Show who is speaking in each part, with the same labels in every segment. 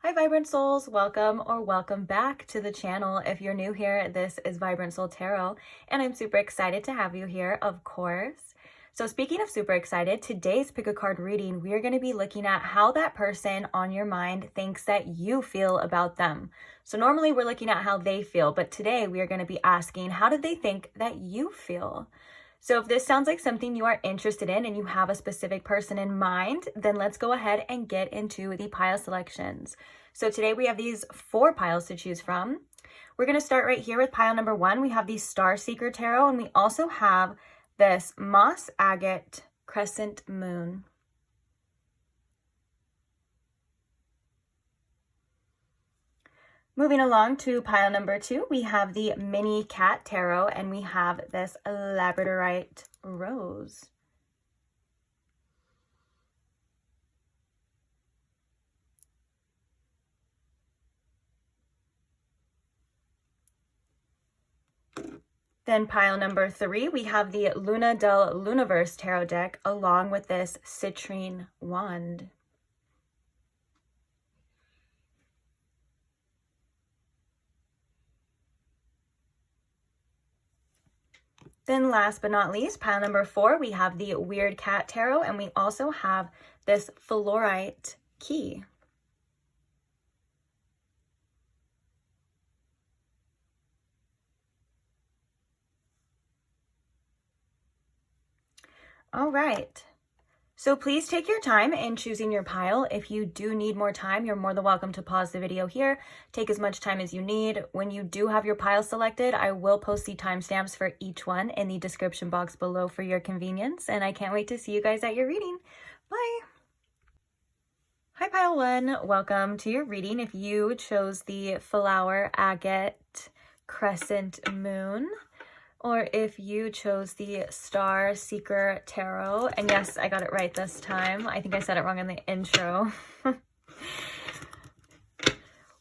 Speaker 1: Hi Vibrant Souls, welcome back to the channel. If you're new here, this is Vibrant Soul Tarot and I'm super excited to have you here, of course. So speaking of super excited, today's pick a card reading, we are going to be looking at how that person on your mind thinks that you feel about them. So normally we're looking at how they feel, but today we are going to be asking, how do they think that you feel? So if this sounds like something you are interested in and you have a specific person in mind, then let's go ahead and get into the pile selections. So today we have these 4 piles to choose from. We're going to start right here with pile number 1. We have the Star Seeker Tarot, and we also have this Moss Agate Crescent Moon. Moving along to pile number 2, we have the Mini Cat Tarot, and we have this Labradorite Rose. Then pile number 3, we have the Luna del Lunaverse Tarot deck, along with this Citrine Wand. Then last but not least, pile number 4, we have the Weird Cat Tarot, and we also have this Fluorite Key. All right. So please take your time in choosing your pile. If you do need more time, you're more than welcome to pause the video here. Take as much time as you need. When you do have your pile selected, I will post the timestamps for each one in the description box below for your convenience. And I can't wait to see you guys at your reading. Bye. Hi pile 1, welcome to your reading. If you chose the Flower Agate Crescent Moon, or if you chose the Star Seeker Tarot, and yes, I got it right this time. I think I said it wrong in the intro.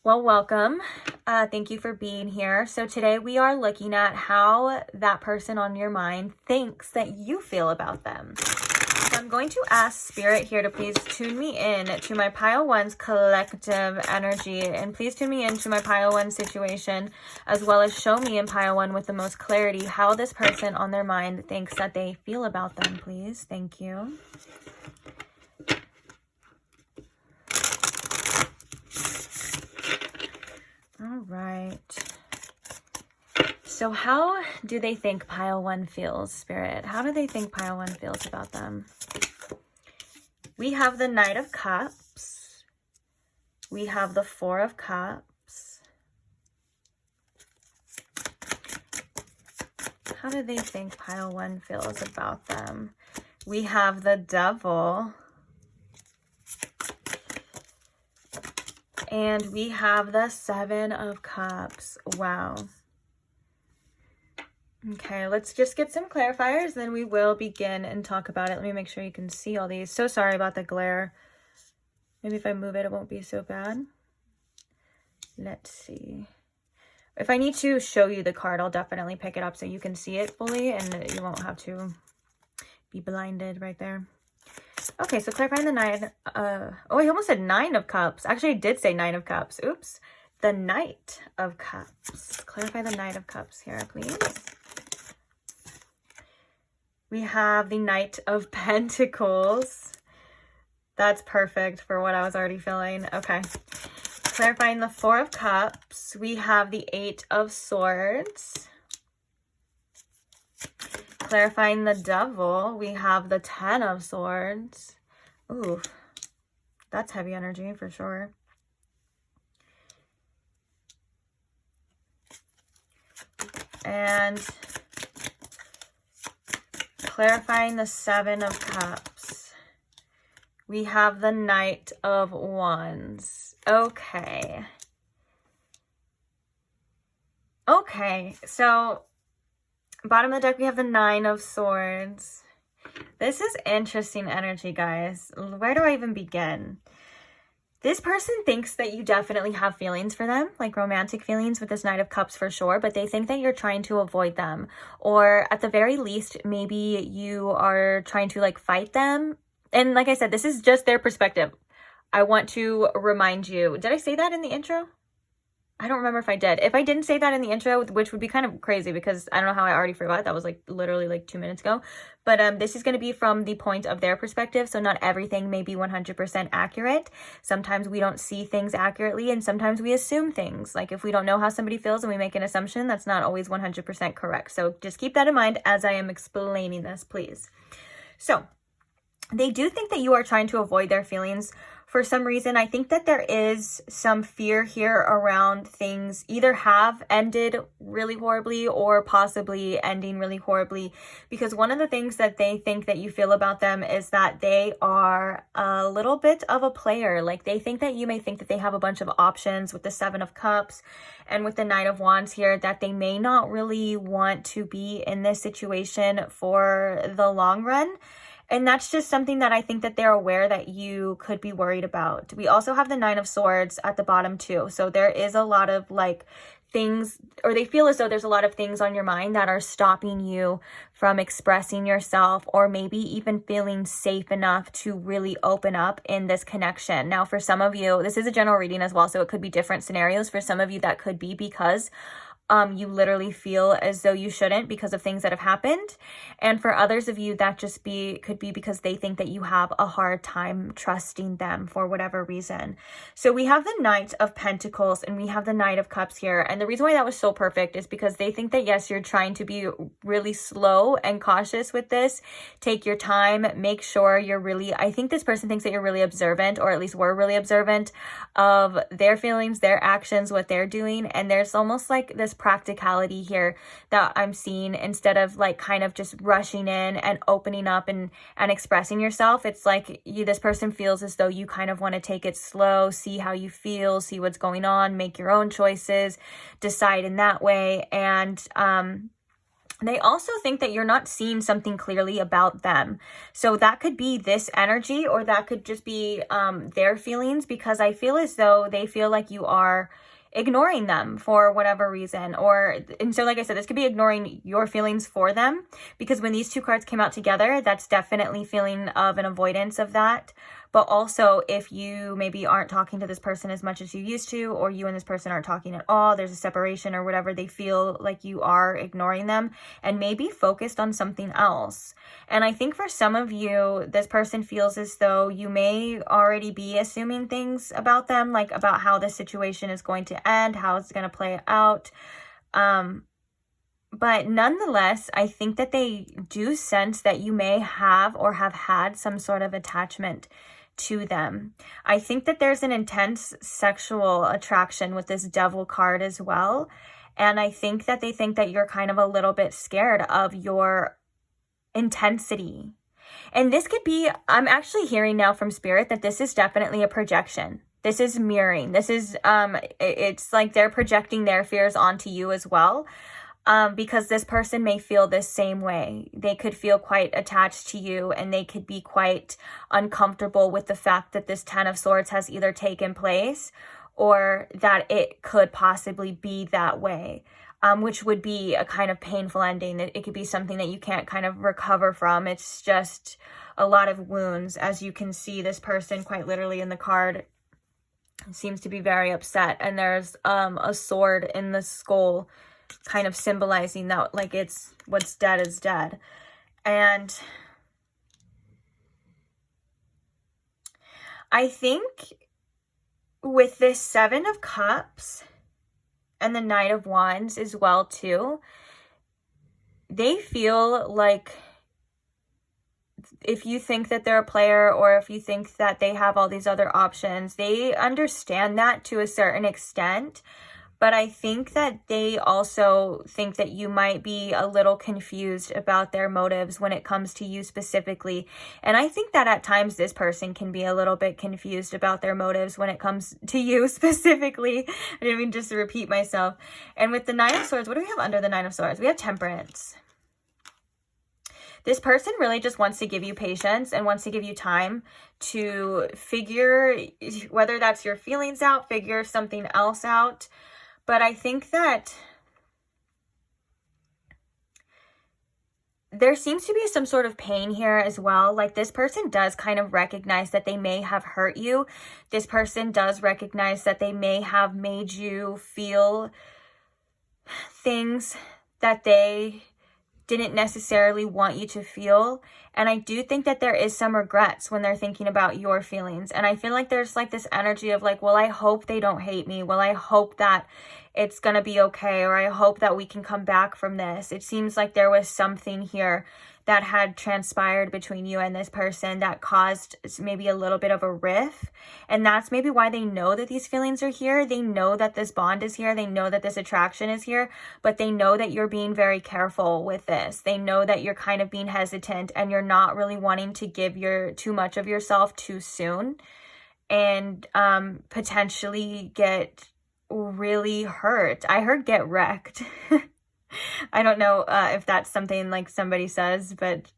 Speaker 1: Well, welcome. Thank you for being here. So today we are looking at how that person on your mind thinks that you feel about them. So I'm going to ask Spirit here to please tune me in to my pile 1's collective energy, and please tune me into my pile 1 situation, as well as show me in pile 1 with the most clarity how this person on their mind thinks that they feel about them, please. Thank you. All right. So how do they think pile 1 feels, Spirit? How do they think pile 1 feels about them? We have the Knight of Cups. We have the 4 of Cups. How do they think pile 1 feels about them? We have the Devil. And we have the 7 of Cups. Wow. Okay, let's just get some clarifiers, then we will begin and talk about it. Let me make sure you can see all these. So sorry about the glare. Maybe if I move it, it won't be so bad. Let's see. If I need to show you the card, I'll definitely pick it up so you can see it fully and you won't have to be blinded right there. Okay, so clarifying the 9. Oh, I almost said 9 of Cups. Actually, I did say 9 of Cups. Oops. The Knight of Cups. Clarify the Knight of Cups here, please. We have the Knight of Pentacles. That's perfect for what I was already feeling. Okay. Clarifying the 4 of Cups. We have the 8 of Swords. Clarifying the Devil. We have the 10 of Swords. Ooh, that's heavy energy for sure. And clarifying the 7 of Cups. We have the Knight of Wands. Okay. Okay, so bottom of the deck, we have the 9 of Swords. This is interesting energy, guys. Where do I even begin? This person thinks that you definitely have feelings for them, like romantic feelings with this Knight of Cups for sure, but they think that you're trying to avoid them. Or at the very least, maybe you are trying to like fight them. And like I said, this is just their perspective. I want to remind you, did I say that in the intro? I don't remember if I did. If I didn't say that in the intro, which would be kind of crazy because I don't know how I already forgot. That was like literally like 2 minutes ago. But this is going to be from the point of their perspective. So not everything may be 100% accurate. Sometimes we don't see things accurately and sometimes we assume things. Like if we don't know how somebody feels and we make an assumption, that's not always 100% correct. So just keep that in mind as I am explaining this, please. So they do think that you are trying to avoid their feelings for some reason. I think that there is some fear here around things either have ended really horribly or possibly ending really horribly, because one of the things that they think that you feel about them is that they are a little bit of a player. Like they think that you may think that they have a bunch of options with the 7 of Cups and with the 9 of Wands here, that they may not really want to be in this situation for the long run. And that's just something that I think that they're aware that you could be worried about. We also have the 9 of Swords at the bottom too. So there is a lot of like things, or they feel as though there's a lot of things on your mind that are stopping you from expressing yourself, or maybe even feeling safe enough to really open up in this connection. Now, for some of you, this is a general reading as well, so it could be different scenarios. For some of you, that could be because you literally feel as though you shouldn't because of things that have happened. And for others of you, that just could be because they think that you have a hard time trusting them for whatever reason. So we have the Knight of Pentacles and we have the Knight of Cups here. And the reason why that was so perfect is because they think that, yes, you're trying to be really slow and cautious with this. Take your time, make sure you're really, I think this person thinks that you're really observant, or at least were really observant of their feelings, their actions, what they're doing. And there's almost like this practicality here that I'm seeing, instead of like kind of just rushing in and opening up and expressing yourself. It's like this person feels as though you kind of want to take it slow, see how you feel, see what's going on, make your own choices, decide in that way. And they also think that you're not seeing something clearly about them. So that could be this energy, or that could just be their feelings, because I feel as though they feel like you are ignoring them for whatever reason. And so like I said, this could be ignoring your feelings for them, because when these two cards came out together, that's definitely feeling of an avoidance of that. But also, if you maybe aren't talking to this person as much as you used to, or you and this person aren't talking at all, there's a separation or whatever, they feel like you are ignoring them and maybe focused on something else. And I think for some of you, this person feels as though you may already be assuming things about them, like about how this situation is going to end, how it's going to play out. But nonetheless, I think that they do sense that you may have or have had some sort of attachment to them. I think that there's an intense sexual attraction with this Devil card as well. And I think that they think that you're kind of a little bit scared of your intensity. And this could be, I'm actually hearing now from Spirit that this is definitely a projection. This is mirroring. This is, it's like they're projecting their fears onto you as well. Because this person may feel this same way. They could feel quite attached to you, and they could be quite uncomfortable with the fact that this 10 of Swords has either taken place or that it could possibly be that way, which would be a kind of painful ending. That it could be something that you can't kind of recover from. It's just a lot of wounds. As you can see, this person quite literally in the card seems to be very upset, and there's a sword in the skull, kind of symbolizing that, like, it's what's dead is dead. And I think with this 7 of Cups and the Knight of Wands as well too, they feel like if you think that they're a player, or if you think that they have all these other options, they understand that to a certain extent. But I think that they also think that you might be a little confused about their motives when it comes to you specifically. And I think that at times this person can be a little bit confused about their motives when it comes to you specifically. I didn't mean just to repeat myself. And with the 9 of Swords, what do we have under the 9 of Swords? We have Temperance. This person really just wants to give you patience and wants to give you time to figure, whether that's your feelings out, figure something else out. But I think that there seems to be some sort of pain here as well. Like this person does kind of recognize that they may have hurt you. This person does recognize that they may have made you feel things that they didn't necessarily want you to feel. And I do think that there is some regrets when they're thinking about your feelings. And I feel like there's like this energy of like, well, I hope they don't hate me. Well, I hope that it's going to be okay. Or I hope that we can come back from this. It seems like there was something here that had transpired between you and this person that caused maybe a little bit of a rift. And that's maybe why they know that these feelings are here. They know that this bond is here. They know that this attraction is here, but they know that you're being very careful with this. They know that you're kind of being hesitant and you're not really wanting to give too much of yourself too soon and potentially get really hurt. I heard get wrecked. I don't know if that's something like somebody says, but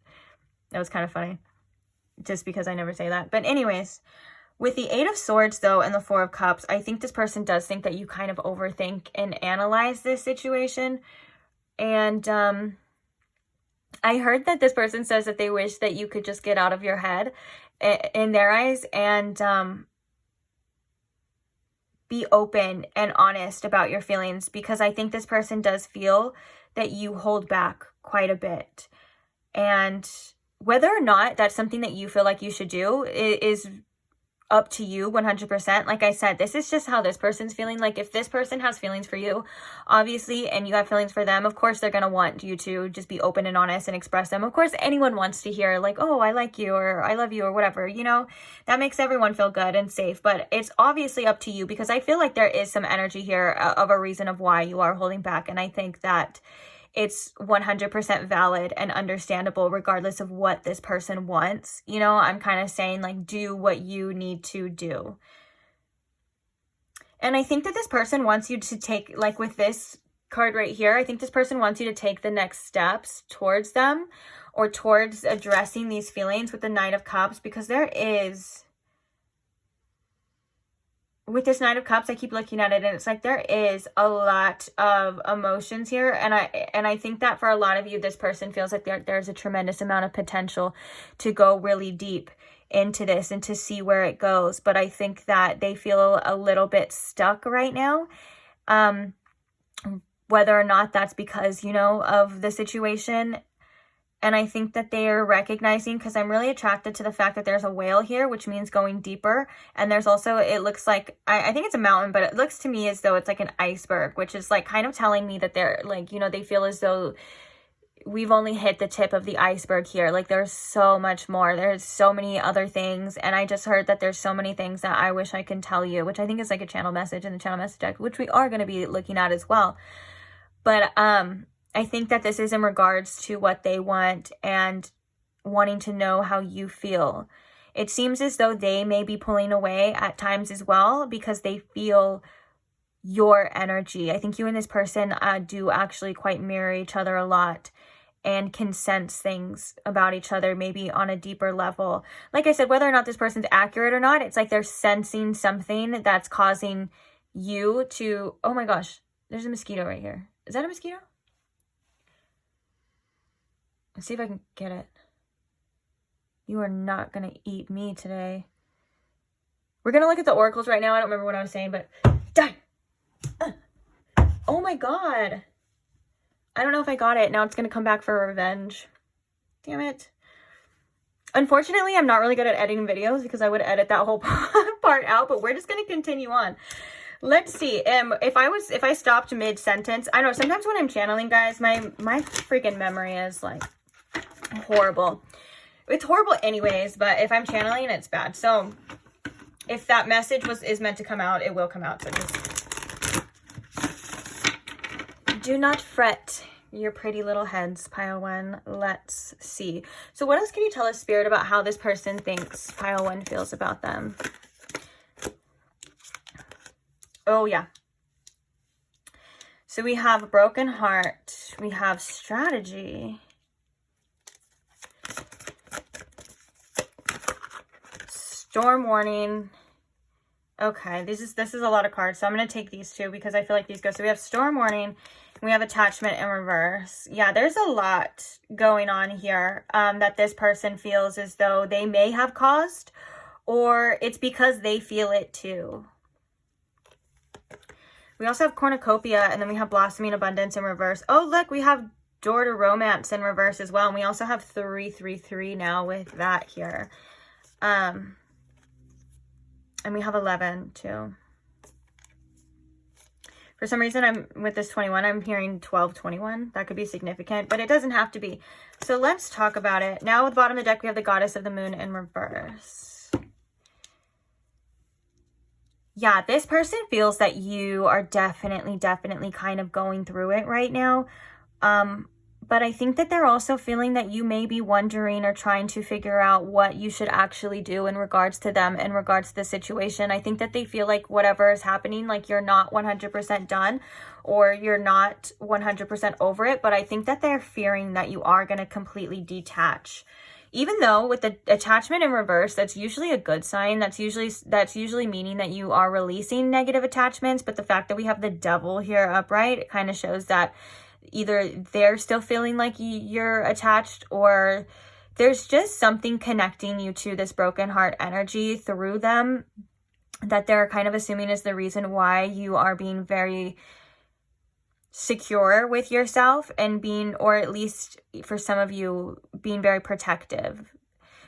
Speaker 1: that was kind of funny just because I never say that. But anyways, with the 8 of Swords though and the 4 of Cups, I think this person does think that you kind of overthink and analyze this situation. And I heard that this person says that they wish that you could just get out of your head in their eyes and be open and honest about your feelings, because I think this person does feel that you hold back quite a bit. And whether or not that's something that you feel like you should do is up to you 100%. Like I said, this is just how this person's feeling. Like if this person has feelings for you, obviously, and you have feelings for them, of course they're going to want you to just be open and honest and express them. Of course, anyone wants to hear like, oh, I like you or I love you or whatever, you know, that makes everyone feel good and safe. But it's obviously up to you, because I feel like there is some energy here of a reason of why you are holding back. And I think that it's 100% valid and understandable regardless of what this person wants. You know, I'm kind of saying like, do what you need to do. And I think that this person wants you to take, like with this card right here, I think this person wants you to take the next steps towards them or towards addressing these feelings with the Knight of Cups, because there is, with this Knight of Cups, I keep looking at it and it's like there is a lot of emotions here. And I think that for a lot of you, this person feels like there's a tremendous amount of potential to go really deep into this and to see where it goes. But I think that they feel a little bit stuck right now. Whether or not that's because, you know, of the situation. And I think that they are recognizing, because I'm really attracted to the fact that there's a whale here, which means going deeper. And there's also, it looks like, I think it's a mountain, but it looks to me as though it's like an iceberg, which is like kind of telling me that they're like, you know, they feel as though we've only hit the tip of the iceberg here. Like there's so much more. There's so many other things. And I just heard that there's so many things that I wish I can tell you, which I think is like a channel message in the channel message deck, which we are going to be looking at as well. But, I think that this is in regards to what they want and wanting to know how you feel. It seems as though they may be pulling away at times as well because they feel your energy. I think you and this person do actually quite mirror each other a lot and can sense things about each other maybe on a deeper level. Like I said, whether or not this person's accurate or not, it's like they're sensing something that's causing you to... Oh my gosh, there's a mosquito right here. Is that a mosquito? Let's see if I can get it. You are not going to eat me today. We're going to look at the oracles right now. I don't remember what I was saying, but die. Oh my God. I don't know if I got it. Now it's going to come back for revenge. Damn it. Unfortunately, I'm not really good at editing videos because I would edit that whole part out, but we're just going to continue on. Let's see. If I stopped mid-sentence, I know sometimes when I'm channeling, guys, my freaking memory is like horrible. It's horrible anyways, but if I'm channeling, it's bad. So if that message is meant to come out, it will come out. So just do not fret your pretty little heads, pile one. Let's see. So what else can you tell us, Spirit, about how this person thinks pile one feels about them? Oh yeah. So we have a broken heart. We have strategy. Storm warning. Okay, this is a lot of cards, so I'm going to take these two because I feel like these go. So we have storm warning, we have attachment in reverse. Yeah, there's a lot going on here that this person feels as though they may have caused, or it's because they feel it too. We also have cornucopia, and then we have blossoming abundance in reverse. Oh, look, we have door to romance in reverse as well, and we also have 333 now with that here. And we have 11 too. For some reason, I'm with this 21, I'm hearing 1221. That could be significant, but it doesn't have to be. So let's talk about it. Now at the bottom of the deck, we have the goddess of the moon in reverse. Yeah, this person feels that you are definitely kind of going through it right now. But I think that they're also feeling that you may be wondering or trying to figure out what you should actually do in regards to them, in regards to the situation. I think that they feel like whatever is happening, like you're not 100% done or you're not 100% over it. But I think that they're fearing that you are going to completely detach. Even though with the attachment in reverse, that's usually a good sign. That's usually meaning that you are releasing negative attachments. But the fact that we have the devil here upright, it kind of shows that either they're still feeling like you're attached, or there's just something connecting you to this broken heart energy through them that they're kind of assuming is the reason why you are being very secure with yourself and being, or at least for some of you, being very protective.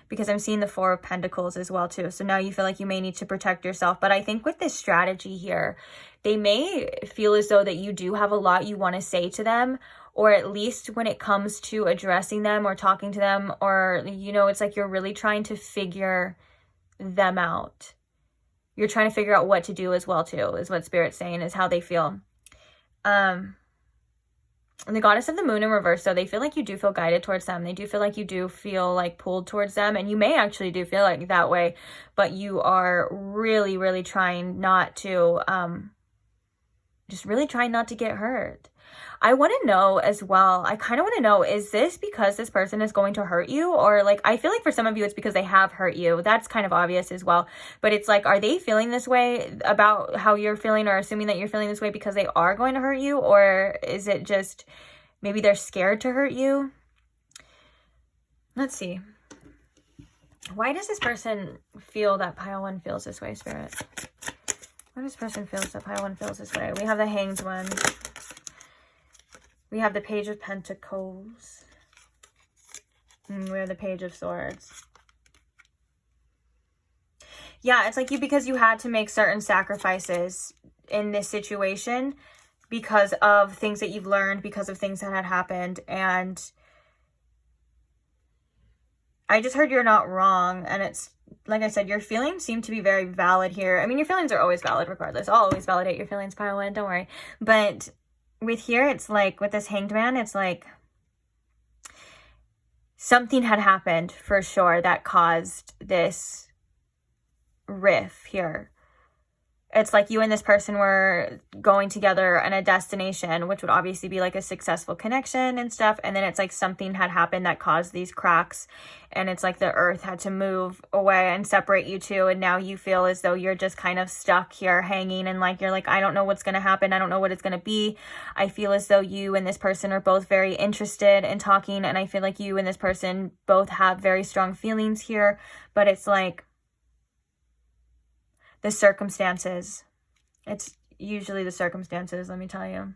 Speaker 1: Because I'm seeing the Four of Pentacles as well too. So now you feel like you may need to protect yourself. But I think with this strategy here, they may feel as though that you do have a lot you want to say to them, or at least when it comes to addressing them or talking to them, or, you know, it's like you're really trying to figure them out. You're trying to figure out what to do as well too, is what Spirit's saying, is how they feel. And the goddess of the moon in reverse, so they feel like you do feel guided towards them. They do feel like you do feel like pulled towards them. And you may actually do feel like that way, but you are really trying not to, just really trying not to get hurt. I want to know as well, I kind of want to know, is this because this person is going to hurt you? Or like, I feel like for some of you, it's because they have hurt you. That's kind of obvious as well. But it's like, are they feeling this way about how you're feeling, or assuming that you're feeling this way because they are going to hurt you? Or is it just maybe they're scared to hurt you? Let's see. Why does this person feel that pile one feels this way, Spirit? Why does this person feel that pile one feels this way? We have the Hanged One. We have the Page of Pentacles. And we have the Page of Swords. Yeah, it's like because you had to make certain sacrifices in this situation because of things that you've learned, because of things that had happened. And I just heard you're not wrong. And it's, like I said, your feelings seem to be very valid here. I mean, your feelings are always valid regardless. I'll always validate your feelings, pile one, don't worry. But with here, it's like, with this Hanged Man, it's like something had happened for sure that caused this riff here. It's like you and this person were going together in a destination, which would obviously be like a successful connection and stuff. And then it's like something had happened that caused these cracks. And it's like the earth had to move away and separate you two. And now you feel as though you're just kind of stuck here hanging. And like, you're like, I don't know what's going to happen. I don't know what it's going to be. I feel as though you and this person are both very interested in talking. And I feel like you and this person both have very strong feelings here. But it's like, the circumstances. It's usually the circumstances, let me tell you.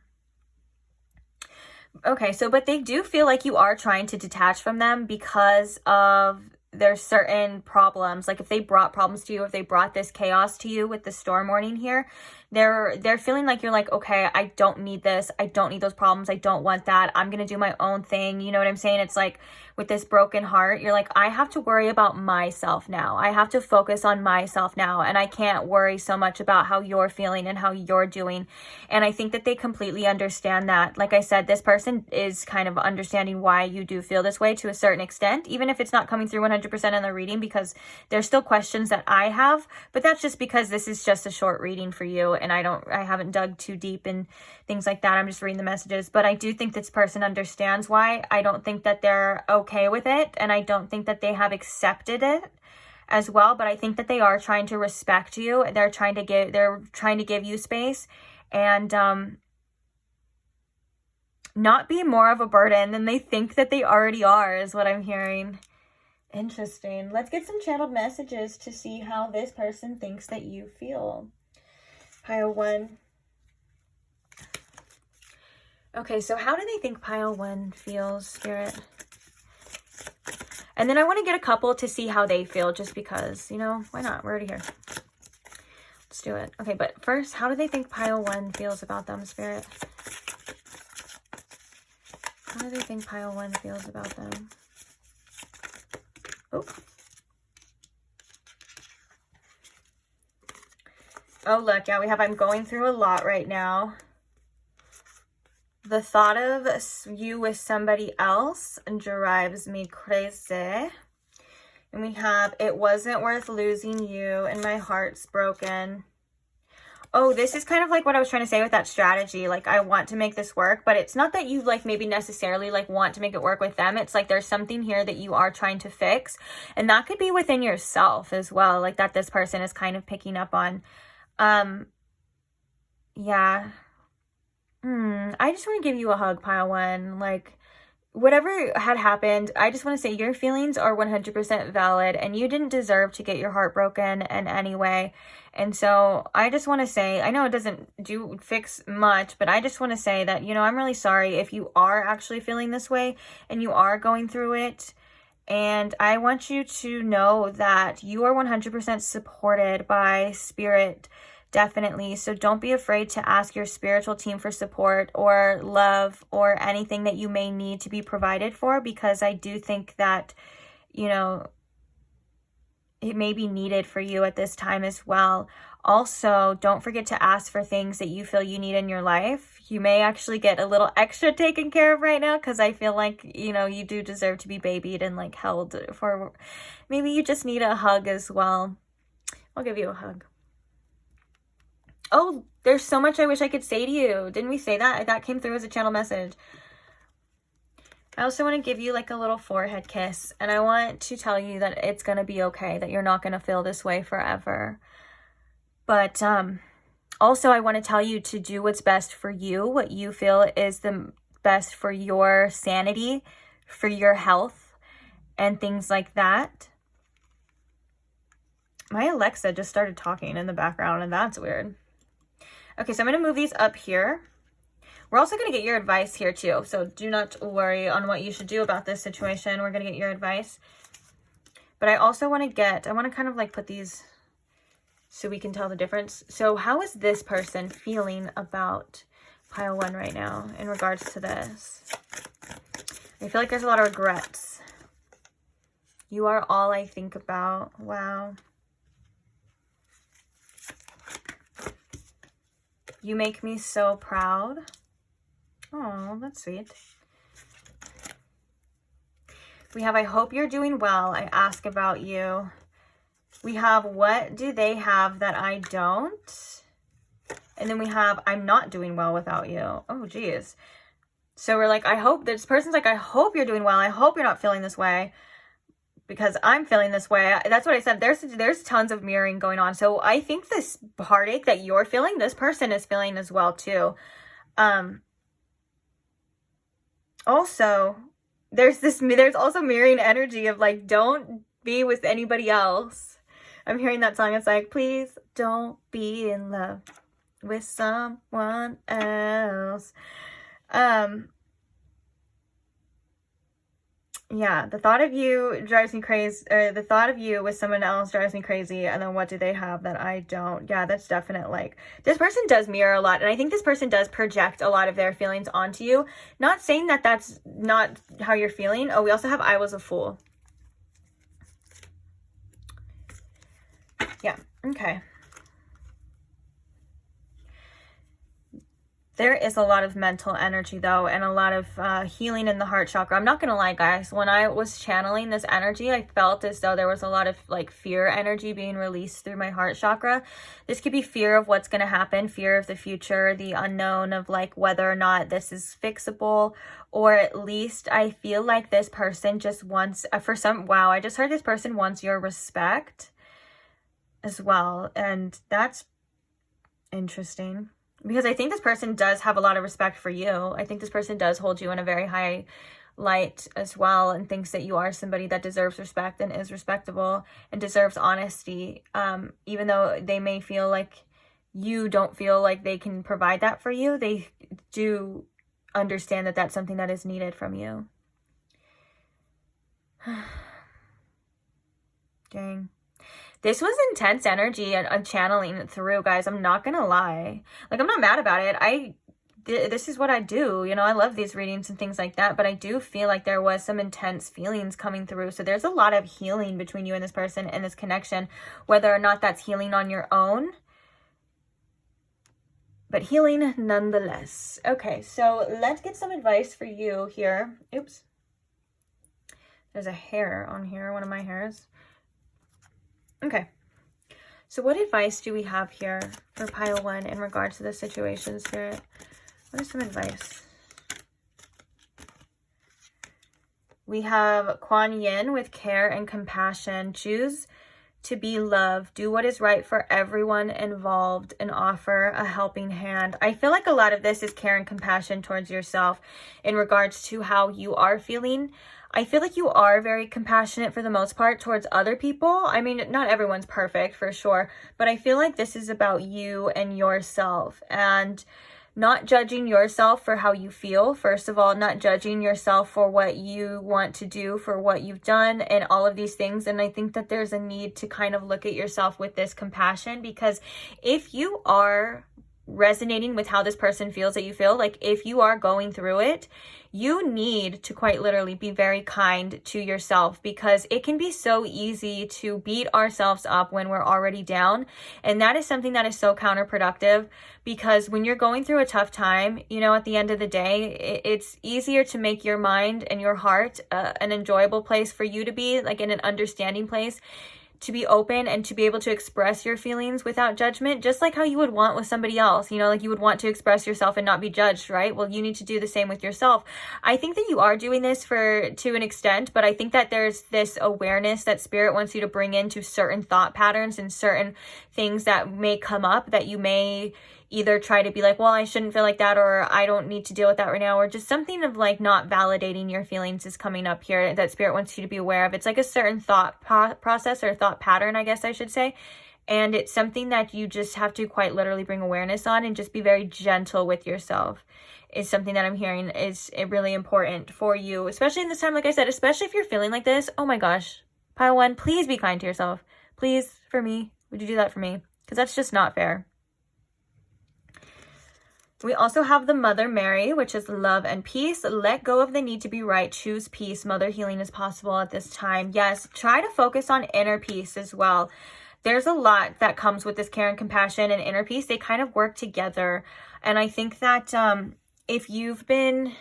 Speaker 1: Okay, so but they do feel like you are trying to detach from them because of there's certain problems. Like if they brought problems to you, if they brought this chaos to you with the storm warning here, they're feeling like you're like, okay, I don't need this. I don't need those problems. I don't want that. I'm going to do my own thing. You know what I'm saying? It's like with this broken heart, you're like, I have to worry about myself now. I have to focus on myself now. And I can't worry so much about how you're feeling and how you're doing. And I think that they completely understand that. Like I said, this person is kind of understanding why you do feel this way to a certain extent, even if it's not coming through 100% in the reading, because there's still questions that I have, but that's just because this is just a short reading for you. And I haven't dug too deep in things like that. I'm just reading the messages, but I do think this person understands why. I don't think that they're okay with it. And I don't think that they have accepted it as well, but I think that they are trying to respect you. They're trying to give you space and not be more of a burden than they think that they already are, is what I'm hearing. Interesting. Let's get some channeled messages to see how this person thinks that you feel. Pile 1. Okay, so how do they think pile 1 feels, Spirit? And then I want to get a couple to see how they feel, just because, you know, why not? We're already here. Let's do it. Okay, but first, how do they think pile 1 feels about them, Spirit? How do they think pile 1 feels about them? Oh. Oh, look, yeah, we have I'm going through a lot right now. The thought of you with somebody else drives me crazy. And we have, it wasn't worth losing you and my heart's broken. Oh, this is kind of like what I was trying to say with that strategy. Like, I want to make this work, but it's not that you like maybe necessarily like want to make it work with them. It's like there's something here that you are trying to fix. And that could be within yourself as well. Like that this person is kind of picking up on. Yeah. I just want to give you a hug, pile 1. Like, whatever had happened, I just want to say your feelings are 100% valid, and you didn't deserve to get your heart broken in any way. And so I just want to say, I know it doesn't fix much, but I just want to say that, you know, I'm really sorry if you are actually feeling this way and you are going through it. And I want you to know that you are 100% supported by Spirit. Definitely. So don't be afraid to ask your spiritual team for support or love or anything that you may need to be provided for, because I do think that, you know, it may be needed for you at this time as well. Also, don't forget to ask for things that you feel you need in your life. You may actually get a little extra taken care of right now, because I feel like, you know, you do deserve to be babied and like held for, maybe you just need a hug as well. I'll give you a hug. Oh, there's so much I wish I could say to you. Didn't we say that? That came through as a channel message. I also want to give you like a little forehead kiss. And I want to tell you that it's going to be okay. That you're not going to feel this way forever. But also I want to tell you to do what's best for you. What you feel is the best for your sanity, for your health, and things like that. My Alexa just started talking in the background, and that's weird. Okay, so I'm going to move these up here. We're also going to get your advice here too. So do not worry on what you should do about this situation. We're going to get your advice. But I also want to I want to kind of like put these so we can tell the difference. So how is this person feeling about pile 1 right now in regards to this? I feel like there's a lot of regrets. You are all I think about. Wow. You make me so proud. Oh, that's sweet. We have, I hope you're doing well. I ask about you. We have, what do they have that I don't? And then we have, I'm not doing well without you. Oh, geez. So we're like, I hope, this person's like, I hope you're doing well. I hope you're not feeling this way, because I'm feeling this way. That's what I said. There's tons of mirroring going on. So I think this heartache that you're feeling, this person is feeling as well too. Also, there's also mirroring energy of like, don't be with anybody else. I'm hearing that song. It's like, please don't be in love with someone else. Yeah, the thought of you drives me crazy, or the thought of you with someone else drives me crazy. And then what do they have that I don't? Yeah, that's definite. Like, this person does mirror a lot. And I think this person does project a lot of their feelings onto you. Not saying that that's not how you're feeling. Oh, we also have I was a fool. Yeah, okay. There is a lot of mental energy though, and a lot of healing in the heart chakra. I'm not gonna lie, guys, when I was channeling this energy, I felt as though there was a lot of like fear energy being released through my heart chakra. This could be fear of what's gonna happen, fear of the future, the unknown of like whether or not this is fixable, or at least I feel like this person just wants, wow, I just heard this person wants your respect as well, and that's interesting. Because I think this person does have a lot of respect for you. I think this person does hold you in a very high light as well, and thinks that you are somebody that deserves respect and is respectable and deserves honesty. Even though they may feel like you don't feel like they can provide that for you, they do understand that that's something that is needed from you. Dang. This was intense energy and channeling through, guys. I'm not gonna lie. Like, I'm not mad about it. This is what I do. You know, I love these readings and things like that. But I do feel like there was some intense feelings coming through. So there's a lot of healing between you and this person and this connection. Whether or not that's healing on your own. But healing nonetheless. Okay, so let's get some advice for you here. Oops. There's a hair on here. One of my hairs. Okay, so what advice do we have here for pile 1 in regards to the situation, Spirit? What is some advice? We have Kuan Yin with care and compassion. Choose to be loved. Do what is right for everyone involved and offer a helping hand. I feel like a lot of this is care and compassion towards yourself in regards to how you are feeling. I feel like you are very compassionate for the most part towards other people. I mean, not everyone's perfect for sure, but I feel like this is about you and yourself, and not judging yourself for how you feel. First of all, not judging yourself for what you want to do, for what you've done and all of these things. And I think that there's a need to kind of look at yourself with this compassion, because if you are resonating with how this person feels that you feel, like if you are going through it, you need to quite literally be very kind to yourself, because it can be so easy to beat ourselves up when we're already down. And that is something that is so counterproductive, because when you're going through a tough time, you know, at the end of the day, it's easier to make your mind and your heart an enjoyable place for you to be, like in an understanding place, to be open and to be able to express your feelings without judgment, just like how you would want with somebody else, you know, like you would want to express yourself and not be judged, right? Well, you need to do the same with yourself. I think that you are doing this to an extent, but I think that there's this awareness that Spirit wants you to bring into certain thought patterns and certain things that may come up that you may either try to be like, well, I shouldn't feel like that, or I don't need to deal with that right now, or just something of like not validating your feelings is coming up here that Spirit wants you to be aware of. It's like a certain thought process or thought pattern, I guess I should say. And it's something that you just have to quite literally bring awareness on and just be very gentle with yourself. Is something that I'm hearing is really important for you, especially in this time, like I said, especially if you're feeling like this. Oh my gosh, pile 1, please be kind to yourself. Please, for me, would you do that for me? Because that's just not fair. We also have the Mother Mary, which is love and peace. Let go of the need to be right. Choose peace. Mother healing is possible at this time. Yes, try to focus on inner peace as well. There's a lot that comes with this care and compassion and inner peace. They kind of work together. And I think that if you've been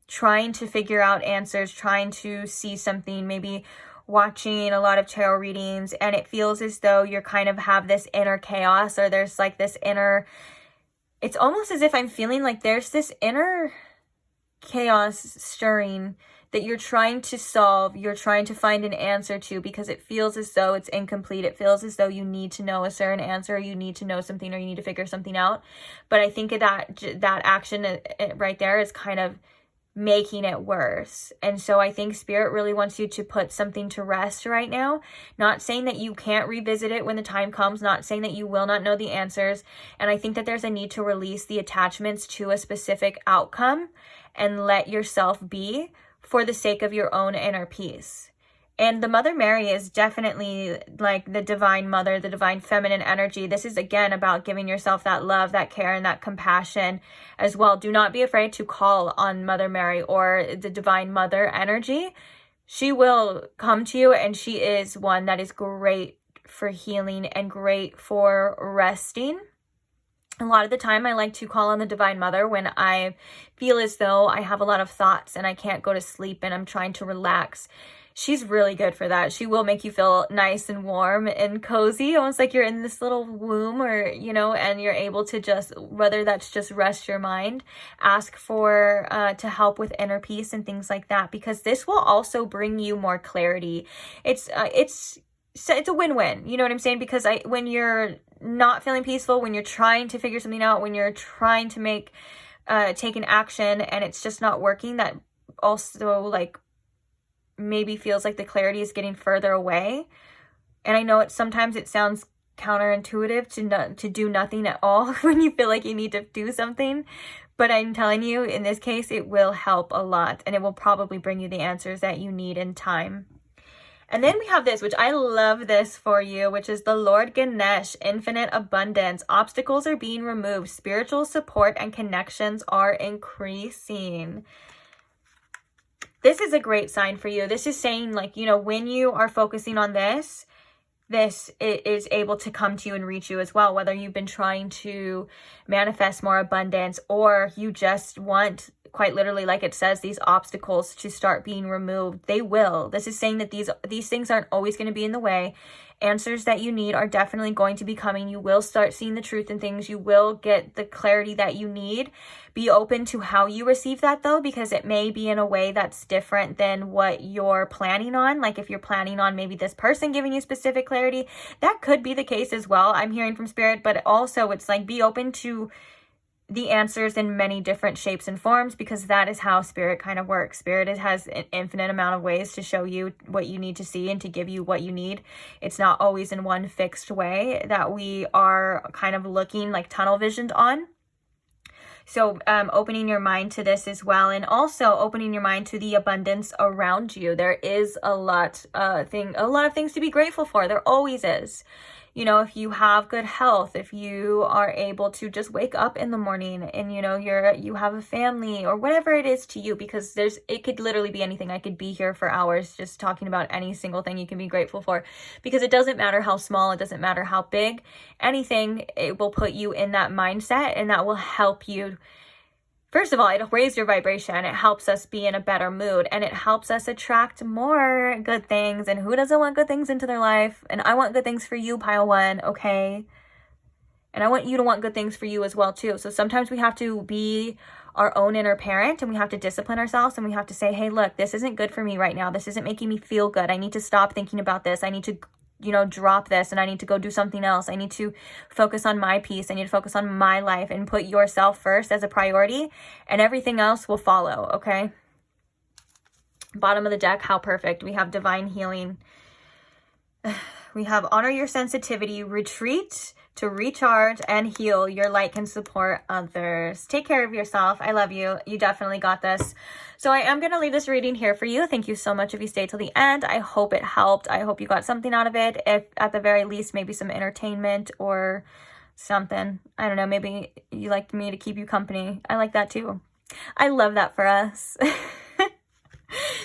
Speaker 1: trying to figure out answers, trying to see something, maybe watching a lot of tarot readings, and it feels as though you're kind of have this inner chaos, or there's like this inner, it's almost as if I'm feeling like there's this inner chaos stirring that you're trying to solve, you're trying to find an answer to, because it feels as though it's incomplete. It feels as though you need to know a certain answer, or you need to know something, or you need to figure something out. But I think that action right there is kind of making it worse. And so I think Spirit really wants you to put something to rest right now. Not saying that you can't revisit it when the time comes, not saying that you will not know the answers. And I think that there's a need to release the attachments to a specific outcome and let yourself be, for the sake of your own inner peace. And the Mother Mary is definitely like the divine mother, the divine feminine energy. This is again about giving yourself that love, that care, and that compassion as well. Do not be afraid to call on Mother Mary or the divine mother energy. She will come to you, and she is one that is great for healing and great for resting. A lot of the time I like to call on the Divine Mother when I feel as though I have a lot of thoughts and I can't go to sleep and I'm trying to relax. She's really good for that. She will make you feel nice and warm and cozy, almost like you're in this little womb, or, you know, and you're able to just, whether that's just rest your mind, ask for, to help with inner peace and things like that, because this will also bring you more clarity. It's a win-win, you know what I'm saying? Because when you're not feeling peaceful, when you're trying to figure something out, when you're trying to make, take an action and it's just not working, that also like maybe feels like the clarity is getting further away. And I know sometimes it sounds counterintuitive to do nothing at all when you feel like you need to do something. But I'm telling you, in this case, it will help a lot, and it will probably bring you the answers that you need in time. And then we have this, which I love this for you, which is the Lord Ganesh, infinite abundance. Obstacles are being removed. Spiritual support and connections are increasing. This is a great sign for you. This is saying, like, you know, when you are focusing on this is able to come to you and reach you as well. Whether you've been trying to manifest more abundance, or you just want, quite literally, like it says, these obstacles to start being removed, they will. This is saying that these things aren't always going to be in the way. Answers that you need are definitely going to be coming. You will start seeing the truth in things. You will get the clarity that you need. Be open to how you receive that, though, because it may be in a way that's different than what you're planning on. Like if you're planning on maybe this person giving you specific clarity, that could be the case as well. I'm hearing from Spirit, but also it's like, be open to the answers in many different shapes and forms, because that is how Spirit kind of works. Spirit has an infinite amount of ways to show you what you need to see and to give you what you need. It's not always in one fixed way that we are kind of looking like tunnel visioned on. So opening your mind to this as well, and also opening your mind to the abundance around you. There is a lot of things to be grateful for. There always is. You know, if you have good health, if you are able to just wake up in the morning and, you know, you have a family or whatever it is to you, because it could literally be anything. I could be here for hours just talking about any single thing you can be grateful for, because it doesn't matter how small, it doesn't matter how big, anything, it will put you in that mindset, and that will help you. First of all, it'll raise your vibration. It helps us be in a better mood, and it helps us attract more good things. And who doesn't want good things into their life? And I want good things for you, pile one, okay? And I want you to want good things for you as well, too. So sometimes we have to be our own inner parent, and we have to discipline ourselves, and we have to say, hey, look, this isn't good for me right now. This isn't making me feel good. I need to stop thinking about this. I need to, you know, drop this, and I need to go do something else. I need to focus on my peace. I need to focus on my life, and put yourself first as a priority, and everything else will follow, okay? Bottom of the deck, how perfect. We have divine healing. We have honor your sensitivity, retreat to recharge and heal. Your light can support others. Take care of yourself. I love you. You definitely got this. So I am going to leave this reading here for you. Thank you so much if you stayed till the end. I hope it helped. I hope you got something out of it. If at the very least, maybe some entertainment or something. I don't know. Maybe you like me to keep you company. I like that too. I love that for us.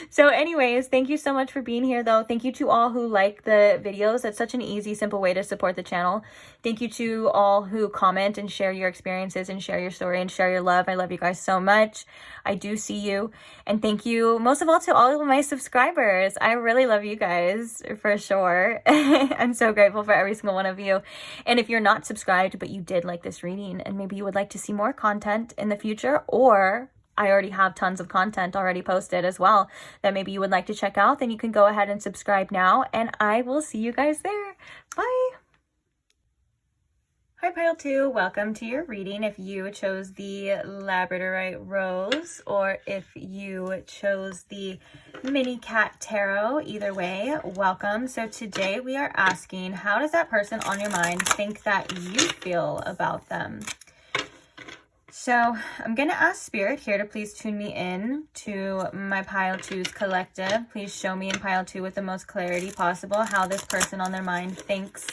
Speaker 1: So anyways, thank you so much for being here, though. Thank you to all who like the videos. It's such an easy, simple way to support the channel. Thank you to all who comment and share your experiences and share your story and share your love. I love you guys so much. I do see you. And thank you most of all to all of my subscribers. I really love you guys for sure. I'm so grateful for every single one of you. And if you're not subscribed, but you did like this reading and maybe you would like to see more content in the future, or I already have tons of content already posted as well that maybe you would like to check out, then you can go ahead and subscribe now, and I will see you guys there. Bye. Hi, Pile 2. Welcome to your reading. If you chose the Labradorite Rose, or if you chose the Mini Cat Tarot, either way, welcome. So today we are asking, how does that person on your mind think that you feel about them? So I'm going to ask Spirit here to please tune me in to my Pile 2's collective. Please show me in Pile 2 with the most clarity possible how this person on their mind thinks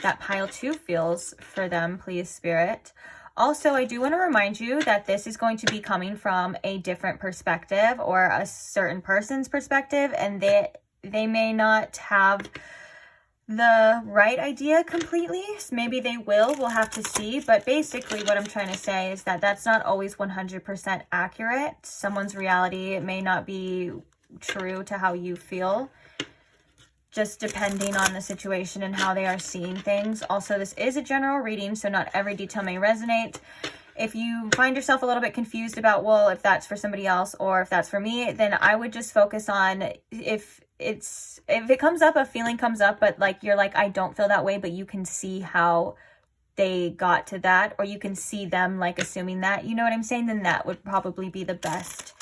Speaker 1: that Pile 2 feels for them, please, Spirit. Also, I do want to remind you that this is going to be coming from a different perspective, or a certain person's perspective, and they may not have the right idea completely. Maybe they will, we'll have to see. But basically what I'm trying to say is that that's not always 100% accurate. Someone's reality may not be true to how you feel, just depending on the situation and how they are seeing things. Also, this is a general reading, so not every detail may resonate. If you find yourself a little bit confused about, well, if that's for somebody else or if that's for me, then I would just focus on if it comes up, a feeling comes up, but like you're like, I don't feel that way, but you can see how they got to that, or you can see them like assuming that, you know what I'm saying? Then that would probably be the best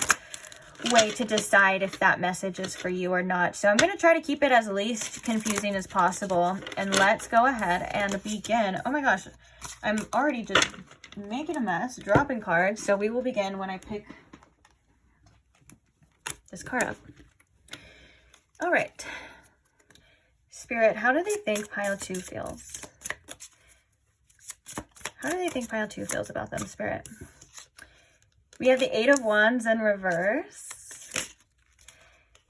Speaker 1: way to decide if that message is for you or not. So I'm going to try to keep it as least confusing as possible, and let's go ahead and begin. Oh my gosh, I'm already just making a mess, dropping cards. So we will begin when I pick this card up. All right. Spirit, how do they think pile 2 feels? How do they think pile 2 feels about them, Spirit? We have the 8 of Wands in reverse.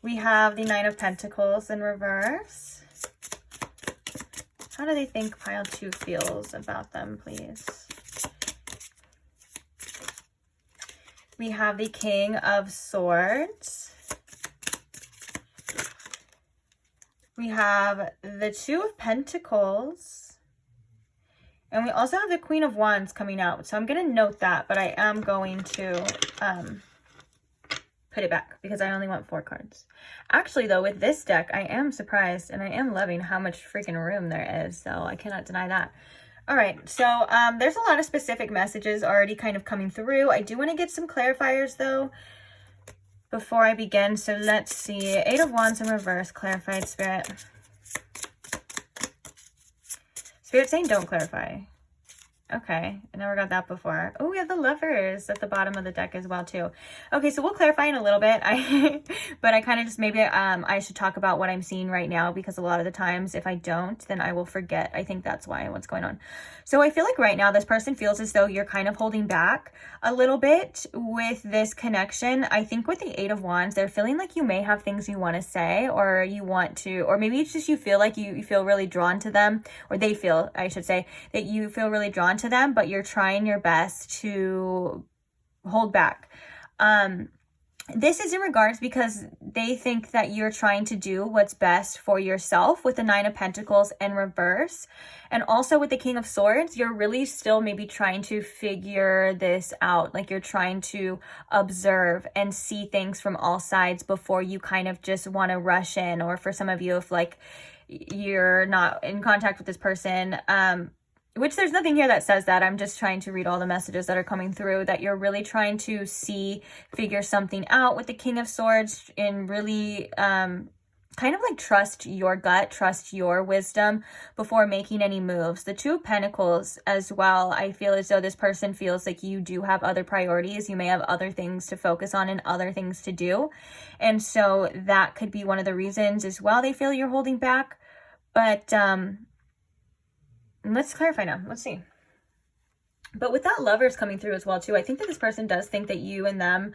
Speaker 1: We have the 9 of Pentacles in reverse. How do they think pile 2 feels about them, please? We have the King of Swords. We have the 2 of Pentacles. And we also have the Queen of Wands coming out. So I'm going to note that, but I am going to put it back because I only want 4 cards. Actually, though, with this deck, I am surprised and I am loving how much freaking room there is. So I cannot deny that. All right, so there's a lot of specific messages already kind of coming through. I do want to get some clarifiers, though, before I begin. So let's see. 8 of Wands in reverse, clarified, Spirit. Spirit saying don't clarify. Okay, I never got that before. Oh, we have the Lovers at the bottom of the deck as well, too. Okay, so we'll clarify in a little bit. But I kind of just, maybe I should talk about what I'm seeing right now, because a lot of the times if I don't, then I will forget. I think that's what's going on. So I feel like right now this person feels as though you're kind of holding back a little bit with this connection. I think with the 8 of Wands, they're feeling like you may have things you want to say, or you want to, or maybe it's just you feel like you feel really drawn to them, or they feel, I should say, that you feel really drawn to them, but you're trying your best to hold back. This is in regards because they think that you're trying to do what's best for yourself with the 9 of Pentacles in reverse. And also with the King of Swords, you're really still maybe trying to figure this out. Like you're trying to observe and see things from all sides before you kind of just want to rush in. Or for some of you, if like you're not in contact with this person, which there's nothing here that says that. I'm just trying to read all the messages that are coming through, that you're really trying to figure something out with the King of Swords, and really kind of like trust your gut, trust your wisdom before making any moves. The 2 of Pentacles as well, I feel as though this person feels like you do have other priorities. You may have other things to focus on and other things to do. And so that could be one of the reasons as well they feel you're holding back. But let's clarify now. Let's see. But with that Lovers coming through as well, too, I think that this person does think that you and them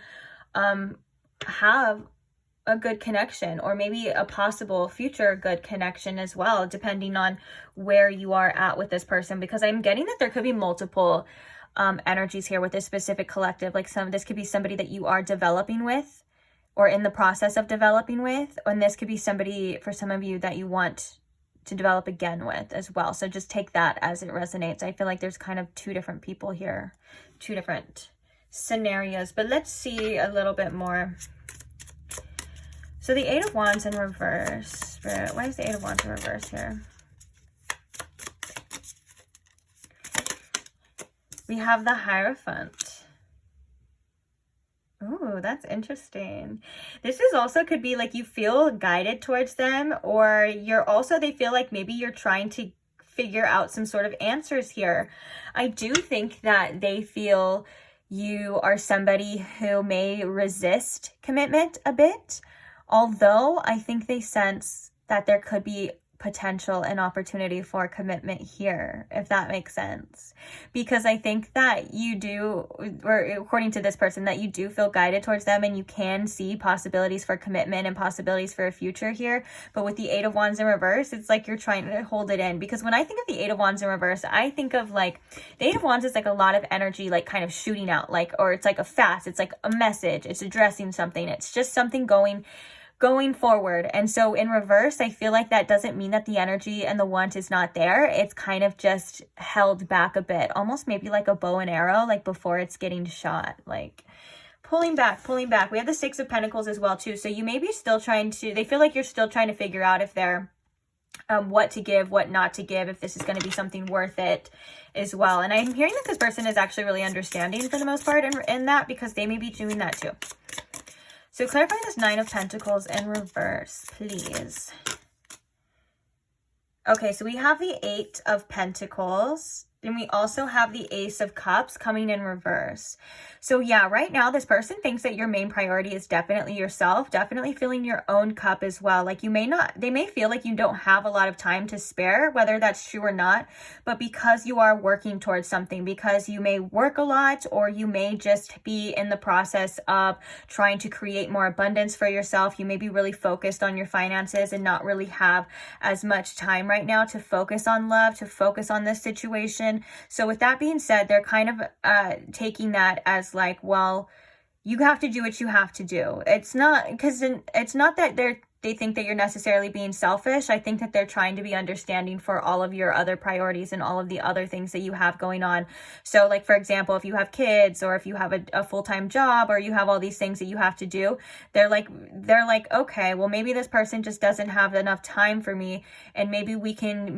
Speaker 1: have a good connection, or maybe a possible future good connection as well, depending on where you are at with this person. Because I'm getting that there could be multiple energies here with this specific collective. Like this could be somebody that you are developing with, or in the process of developing with. And this could be somebody, for some of you, that you want to develop again with as well. So just take that as it resonates. I feel like there's kind of 2 different people here, 2 different scenarios. But let's see a little bit more. So the 8 of Wands in reverse. Spirit, why is the 8 of Wands in reverse here? We have the Hierophant. Ooh, that's interesting. This is also could be like you feel guided towards them, or they feel like maybe you're trying to figure out some sort of answers here. I do think that they feel you are somebody who may resist commitment a bit, although I think they sense that there could be potential and opportunity for commitment here, if that makes sense. Because I think that you do, or according to this person, that you do feel guided towards them and you can see possibilities for commitment and possibilities for a future here. But with the Eight of Wands in reverse, it's like you're trying to hold it in. Because when I think of the Eight of Wands in reverse, I think of like, the Eight of Wands is like a lot of energy, like kind of shooting out, like, or it's like a fast, it's like a message, it's addressing something, it's just something going forward. And so in reverse, I feel like that doesn't mean that the energy and the want is not there. It's kind of just held back a bit, almost maybe like a bow and arrow, like before it's getting shot, like pulling back. We have the Six of Pentacles as well too. So you may be still trying to, they feel like you're still trying to figure out if they're what to give, what not to give, if this is going to be something worth it as well. And I'm hearing that this person is actually really understanding for the most part in that, because they may be doing that too. So clarify this Nine of Pentacles in reverse, please. Okay, so we have the Eight of Pentacles. And we also have the Ace of Cups coming in reverse. So yeah, right now this person thinks that your main priority is definitely yourself, definitely filling your own cup as well. Like they may feel like you don't have a lot of time to spare, whether that's true or not, but because you are working towards something, because you may work a lot, or you may just be in the process of trying to create more abundance for yourself. You may be really focused on your finances and not really have as much time right now to focus on love, to focus on this situation. So with that being said, they're kind of taking that as like, well, you have to do what you have to do. It's not, because it's not that they think that you're necessarily being selfish. I think that they're trying to be understanding for all of your other priorities and all of the other things that you have going on. So like, for example, if you have kids, or if you have a full-time job, or you have all these things that you have to do, they're like, okay, well, maybe this person just doesn't have enough time for me. And maybe we can,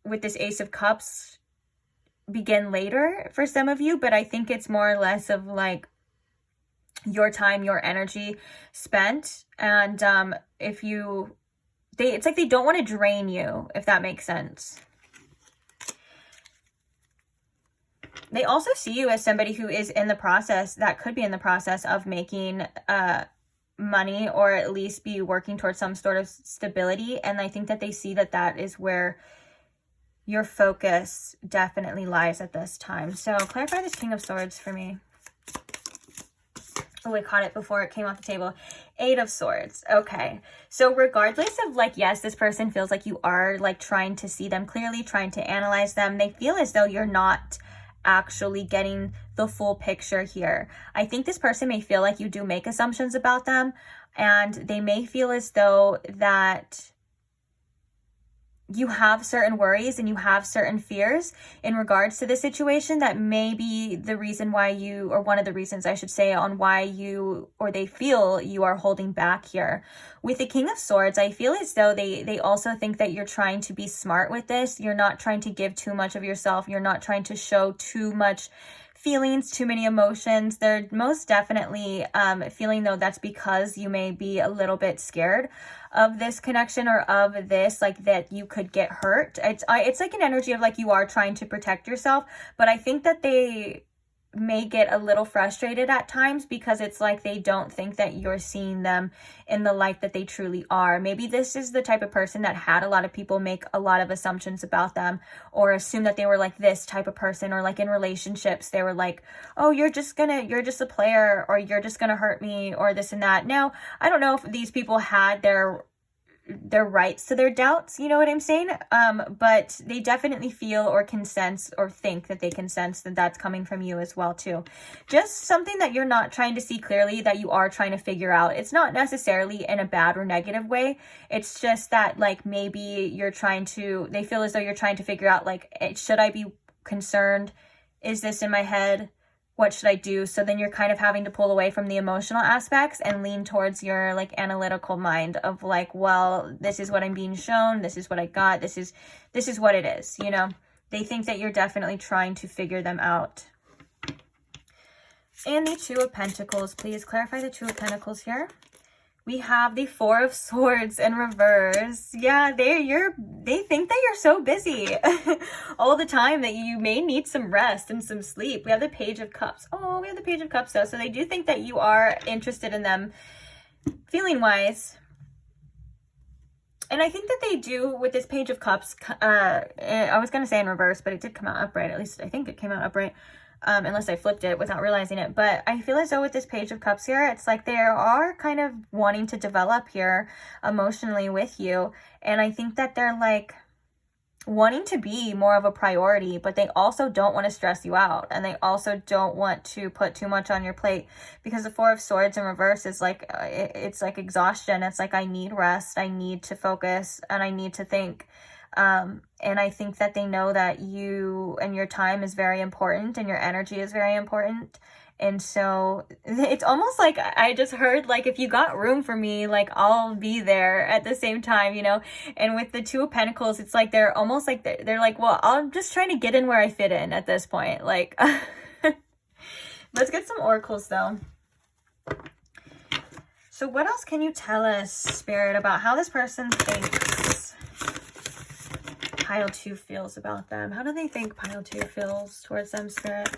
Speaker 1: with this Ace of Cups, begin later for some of you. But I think it's more or less of like your time, your energy spent. And it's like they don't want to drain you, if that makes sense. They also see you as somebody who is in the process, that could be in the process of making money, or at least be working towards some sort of stability. And I think that they see that that is where your focus definitely lies at this time. So clarify this King of Swords for me. Oh, I caught it before it came off the table. Eight of Swords. Okay. So regardless of like, yes, this person feels like you are like trying to see them clearly, trying to analyze them. They feel as though you're not actually getting the full picture here. I think this person may feel like you do make assumptions about them, and they may feel as though that you have certain worries and you have certain fears in regards to the situation that may be the reason why you, or one of the reasons I should say, on why you, or they feel you are holding back here. With the King of Swords, I feel as though they also think that you're trying to be smart with this. You're not trying to give too much of yourself. You're not trying to show too much feelings, too many emotions. They're most definitely feeling though that's because you may be a little bit scared of this connection, or of this, like that you could get hurt. It's like an energy of like you are trying to protect yourself, but I think that they may get a little frustrated at times because it's like they don't think that you're seeing them in the light that they truly are. Maybe this is the type of person that had a lot of people make a lot of assumptions about them, or assume that they were like this type of person, or like in relationships they were like, oh, you're just a player, or you're just gonna hurt me, or this and that. Now, I don't know if these people had their rights to their doubts, you know what I'm saying? But they definitely feel or can sense, or think that they can sense that that's coming from you as well too. Just something that you're not trying to see clearly, that you are trying to figure out. It's not necessarily in a bad or negative way. It's just that like maybe they feel as though you're trying to figure out like, should I be concerned? Is this in my head? What should I do? So then you're kind of having to pull away from the emotional aspects and lean towards your like analytical mind of like, well, this is what I'm being shown. This is what I got. This is what it is. You know, they think that you're definitely trying to figure them out. And the Two of Pentacles, please clarify the Two of Pentacles here. We have the Four of Swords in reverse. Yeah, they think that you're so busy all the time that you may need some rest and some sleep. We have the Page of Cups. Oh, we have the Page of Cups though. So they do think that you are interested in them feeling wise. And I think that they do with this Page of Cups, I was going to say in reverse, but it did come out upright. At least I think it came out upright, unless I flipped it without realizing it. But I feel as though with this Page of Cups here, it's like they are kind of wanting to develop here emotionally with you. And I think that they're like wanting to be more of a priority, but they also don't want to stress you out, and they also don't want to put too much on your plate, because the Four of Swords in reverse is like it's like exhaustion. It's like, I need rest, I need to focus, and I need to think. And I think that they know that you and your time is very important, and your energy is very important. And so it's almost like I just heard, like, if you got room for me, like, I'll be there at the same time, you know? And with the Two of Pentacles, it's like they're almost like, they're like, well, I'm just trying to get in where I fit in at this point. Like, let's get some oracles, though. So what else can you tell us, Spirit, about how this person thinks Pile 2 feels about them? How do they think Pile 2 feels towards them, Spirit?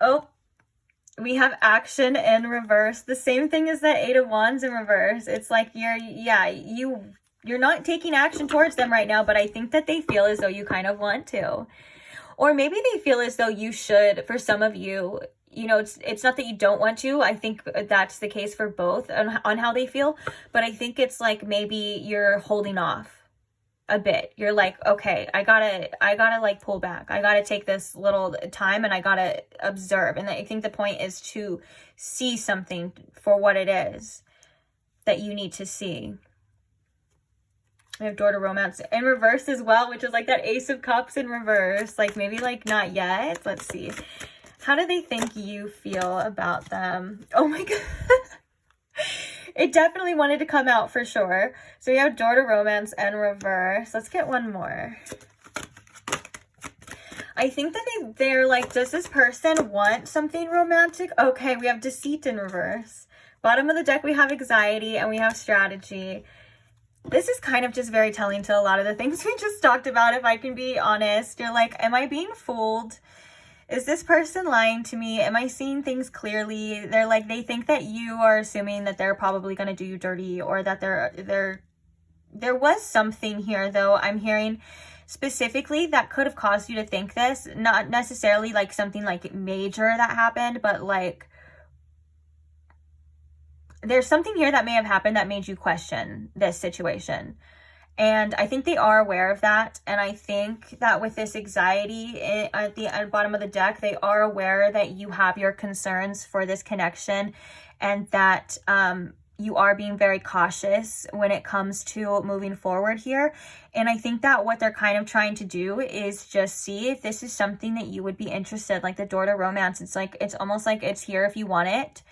Speaker 1: Oh, we have action in reverse. The same thing as that Eight of Wands in reverse. It's like you're not taking action towards them right now, but I think that they feel as though you kind of want to. Or maybe they feel as though you should. For some of you, you know, it's not that you don't want to. I think that's the case for both on how they feel. But I think it's like maybe you're holding off a bit. You're like, okay, I gotta like pull back. I gotta take this little time, and I gotta observe. And I think the point is to see something for what it is that you need to see. We have Door to Romance in reverse as well, which is like that Ace of Cups in reverse. Like, maybe like not yet. Let's see. How do they think you feel about them? Oh my God. It definitely wanted to come out for sure. So we have Door to Romance and reverse. Let's get one more. I think that they're like, does this person want something romantic? Okay, we have Deceit in reverse. Bottom of the deck, we have Anxiety, and we have Strategy. This is kind of just very telling to a lot of the things we just talked about, if I can be honest. You're like, am I being fooled? Is this person lying to me? Am I seeing things clearly? They're like, they think that you are assuming that they're probably going to do you dirty, or that there was something here, though, I'm hearing specifically, that could have caused you to think this. Not necessarily like something like major that happened, but like there's something here that may have happened that made you question this situation. And I think they are aware of that. And I think that with this Anxiety at the bottom of the deck, they are aware that you have your concerns for this connection, and that you are being very cautious when it comes to moving forward here. And I think that what they're kind of trying to do is just see if this is something that you would be interested. Like the Door to Romance, it's like, it's almost like it's here if you want it.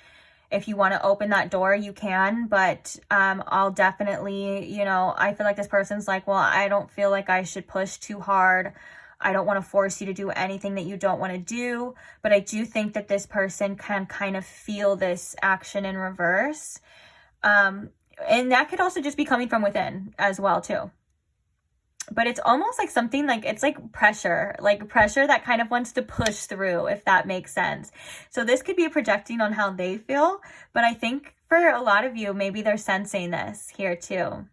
Speaker 1: If you want to open that door, you can, but I'll definitely, you know, I feel like this person's like, well, I don't feel like I should push too hard. I don't want to force you to do anything that you don't want to do, but I do think that this person can kind of feel this action in reverse. And that could also just be coming from within as well, too. But it's almost like something like, it's like pressure that kind of wants to push through, if that makes sense. So this could be projecting on how they feel, but I think for a lot of you, maybe they're sensing this here too.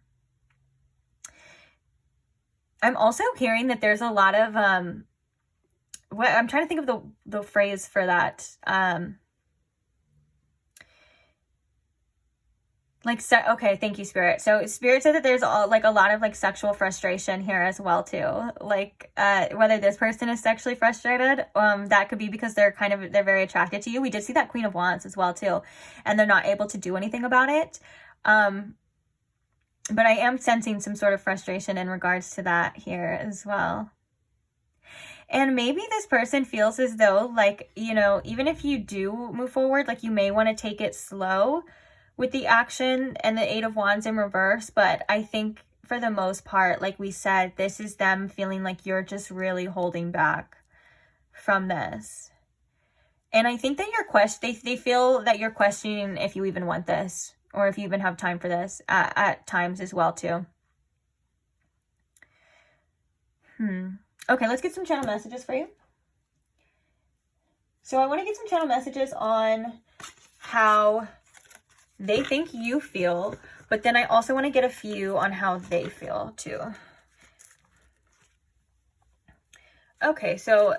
Speaker 1: I'm also hearing that there's a lot of, what I'm trying to think of the phrase for that. Okay, thank you, Spirit. So Spirit said that there's like a lot of like sexual frustration here as well too. Like whether this person is sexually frustrated, that could be because they're very attracted to you. We did see that Queen of Wands as well too, and they're not able to do anything about it. But I am sensing some sort of frustration in regards to that here as well. And maybe this person feels as though, like, you know, even if you do move forward, like you may want to take it slow with the action and the Eight of Wands in reverse. But I think for the most part, like we said, this is them feeling like you're just really holding back from this. And I think that they feel that you're questioning if you even want this, or if you even have time for this at times as well too. Okay, let's get some channel messages for you. So I want to get some channel messages on how they think you feel But then I also want to get a few on how they feel too. Okay, so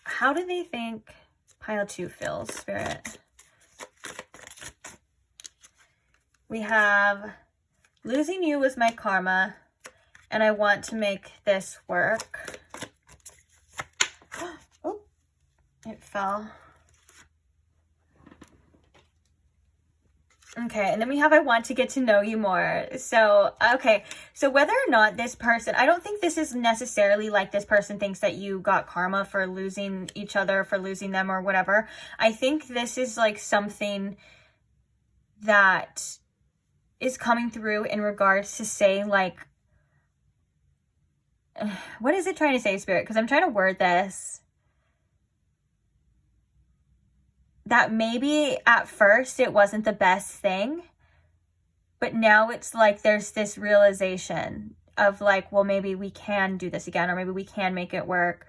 Speaker 1: how do they think pile 2 feels, Spirit? We have losing you was my karma, and I want to make this work. Oh, it fell. Okay, and then we have I want to get to know you more. So, okay, so whether or not this person, I don't think this is necessarily like this person thinks that you got karma for losing each other, for losing them or whatever. I think this is like something that is coming through in regards to say like, what is it trying to say, Spirit? Because I'm trying to word this. That maybe at first it wasn't the best thing, but now it's like there's this realization of like, well, maybe we can do this again, or maybe we can make it work.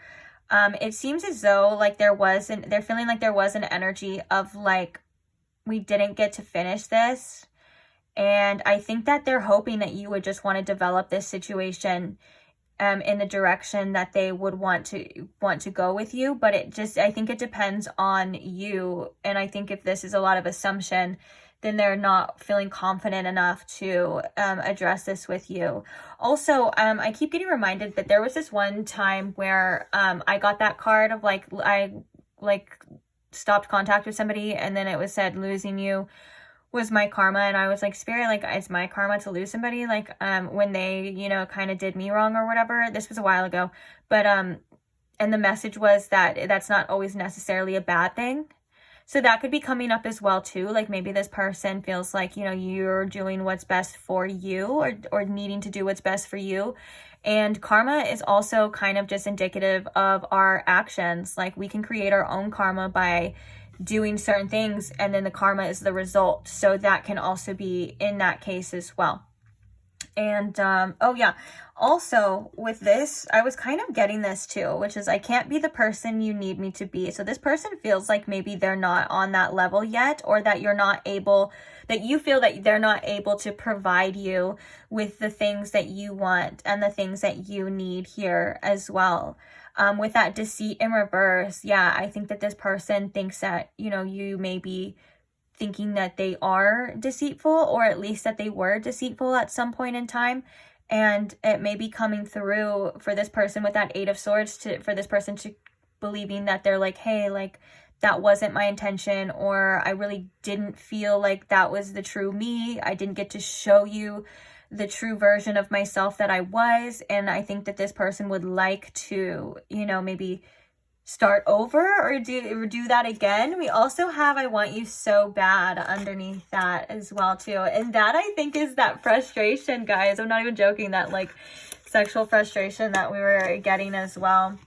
Speaker 1: It seems as though like they're feeling like there was an energy of like, we didn't get to finish this. And I think that they're hoping that you would just want to develop this situation in the direction that they would want to go with you. But I think it depends on you. And I think if this is a lot of assumption, then they're not feeling confident enough to address this with you. Also, I keep getting reminded that there was this one time where I got that card of like, I like stopped contact with somebody, and then it was said losing you was my karma, and I was like, Spirit, like, it's my karma to lose somebody, like, when they, you know, kind of did me wrong or whatever. This was a while ago, but, and the message was that that's not always necessarily a bad thing. So that could be coming up as well too. Like maybe this person feels like, you know, you're doing what's best for you, or needing to do what's best for you. And karma is also kind of just indicative of our actions. Like we can create our own karma by doing certain things, and then the karma is the result. So that can also be in that case as well. And oh yeah, also with this, I was kind of getting this too, which is I can't be the person you need me to be. So this person feels like maybe they're not on that level yet, or that you feel that they're not able to provide you with the things that you want and the things that you need here as well. With that deceit in reverse, yeah, I think that this person thinks that, you know, you may be thinking that they are deceitful, or at least that they were deceitful at some point in time. And it may be coming through for this person with that 8 of Swords for this person to believing that they're like, hey, like that wasn't my intention, or I really didn't feel like that was the true me. I didn't get to show you the true version of myself that I was. And I think that this person would like to, you know, maybe start over or do that again. We also have I want you so bad underneath that as well too. And that I think is that frustration, guys. I'm not even joking, that like sexual frustration that we were getting as well.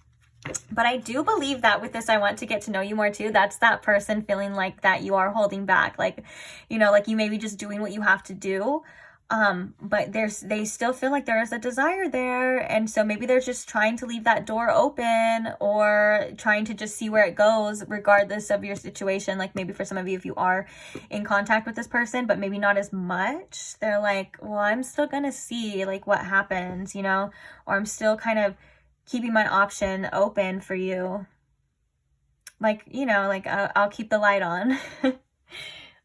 Speaker 1: But I do believe that with this I want to get to know you more too, that's that person feeling like that you are holding back, like, you know, like you may be just doing what you have to do. But they still feel like there is a desire there. And so maybe they're just trying to leave that door open, or trying to just see where it goes regardless of your situation. Like maybe for some of you, if you are in contact with this person, but maybe not as much, they're like, well, I'm still gonna see like what happens, you know, or I'm still kind of keeping my option open for you. Like, you know, like I'll keep the light on,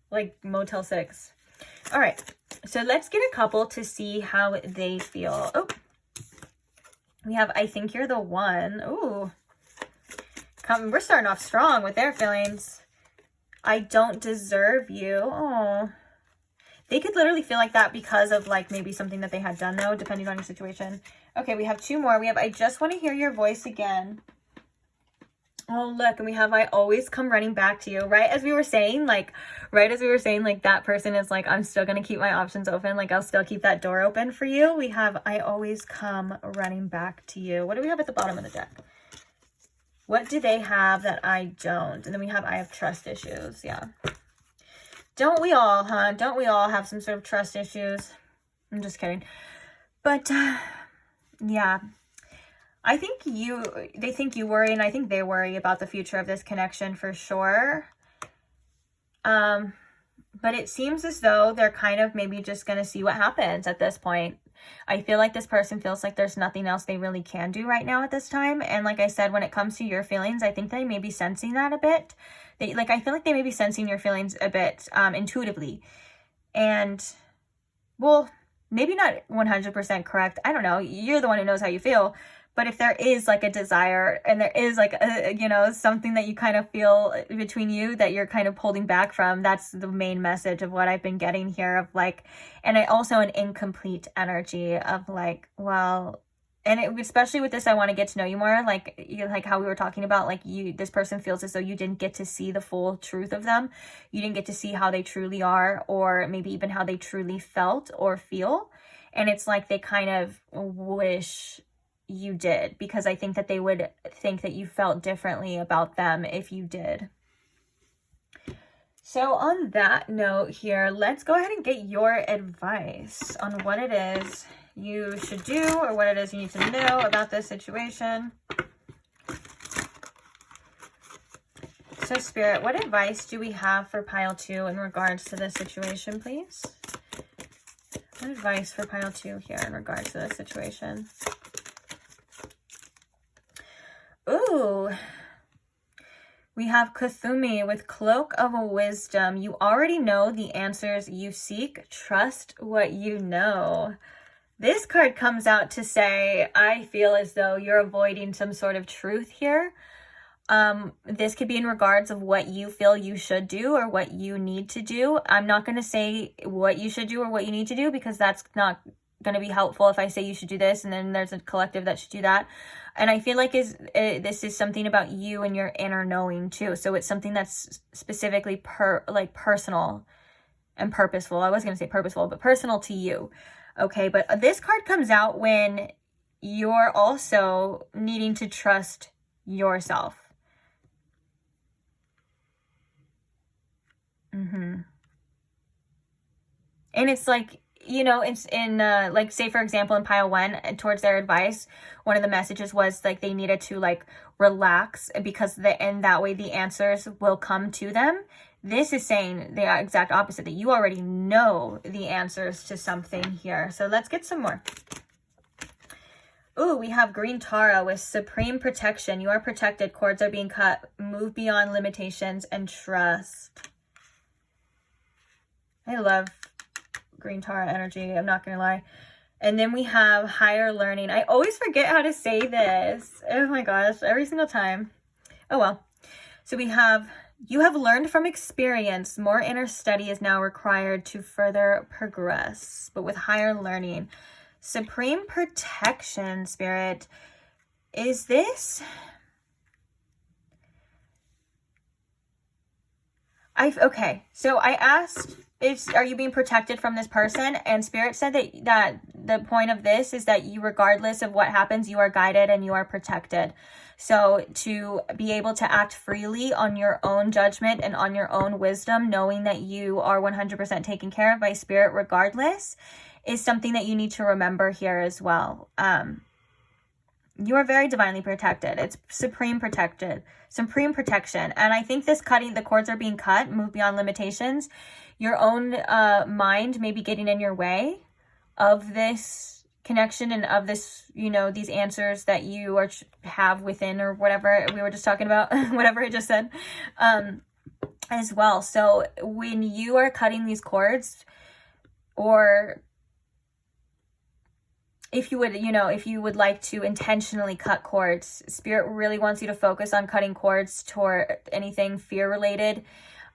Speaker 1: like Motel 6. All right, so let's get a couple to see how they feel. Oh, we have I think you're the one. Ooh, we're starting off strong with their feelings. I don't deserve you. Oh, they could literally feel like that because of like maybe something that they had done though, depending on your situation. Okay, we have 2 more. We have I just want to hear your voice again. Oh, look, and we have I always come running back to you. Right as we were saying, like that person is like, I'm still going to keep my options open. Like, I'll still keep that door open for you. We have I always come running back to you. What do we have at the bottom of the deck? What do they have that I don't? And then we have I have trust issues. Yeah. Don't we all, huh? Don't we all have some sort of trust issues? I'm just kidding. But, yeah. I think they think you worry, and I think they worry about the future of this connection for sure. But it seems as though they're kind of maybe just going to see what happens at this point. I feel like this person feels like there's nothing else they really can do right now at this time. And like I said, when it comes to your feelings, I think they may be sensing that a bit. I feel like they may be sensing your feelings a bit intuitively. And, well, maybe not 100% correct. I don't know. You're the one who knows how you feel. But if there is like a desire and there is like a, you know, something that you kind of feel between you that you're kind of holding back from, that's the main message of what I've been getting here of like, and also an incomplete energy of like, well, and especially with this, I want to get to know you more, like how we were talking about, like this person feels as though you didn't get to see the full truth of them. You didn't get to see how they truly are, or maybe even how they truly felt or feel. And it's like they kind of wish you did, because I think that they would think that you felt differently about them if you did. So on that note here, let's go ahead and get your advice on what it is you should do or what it is you need to know about this situation. So Spirit, what advice do we have for pile 2 in regards to this situation, please? What advice for pile 2 here in regards to this situation? Ooh, we have Kuthumi with Cloak of Wisdom. You already know the answers you seek. Trust what you know. This card comes out to say, I feel as though you're avoiding some sort of truth here. This could be in regards of what you feel you should do or what you need to do. I'm not going to say what you should do or what you need to do, because that's not going to be helpful if I say you should do this and then there's a collective that should do that. And I feel like this is something about you and your inner knowing too. So it's something that's specifically personal and purposeful. I was going to say purposeful, but personal to you. Okay, but this card comes out when you're also needing to trust yourself. And it's like, you know, it's in like, say for example, in pile 1, towards their advice, one of the messages was like they needed to like relax, because and that way the answers will come to them. This is saying the exact opposite, that you already know the answers to something here. So let's get some more. Ooh, we have Green Tara with Supreme Protection. You are protected. Cords are being cut. Move beyond limitations and trust. I love Green Tara energy, I'm not gonna lie. And then we have Higher Learning. I always forget how to say this. Oh my gosh, every single time. Oh well. So we have, you have learned from experience. More inner study is now required to further progress. But with Higher Learning, Supreme Protection, Spirit, is this? Okay, so I asked, are you being protected from this person? And Spirit said that the point of this is that you, regardless of what happens, you are guided and you are protected. So to be able to act freely on your own judgment and on your own wisdom, knowing that you are 100% taken care of by Spirit regardless, is something that you need to remember here as well. You are very divinely protected. It's supreme protection. And I think this cutting, the cords are being cut, move beyond limitations. Your own mind may be getting in your way of this connection and of this, you know, these answers that you have within, or whatever we were just talking about, whatever I just said, as well. So when you are cutting these cords, or if you would, you know, if you would like to intentionally cut cords, Spirit really wants you to focus on cutting cords toward anything fear related,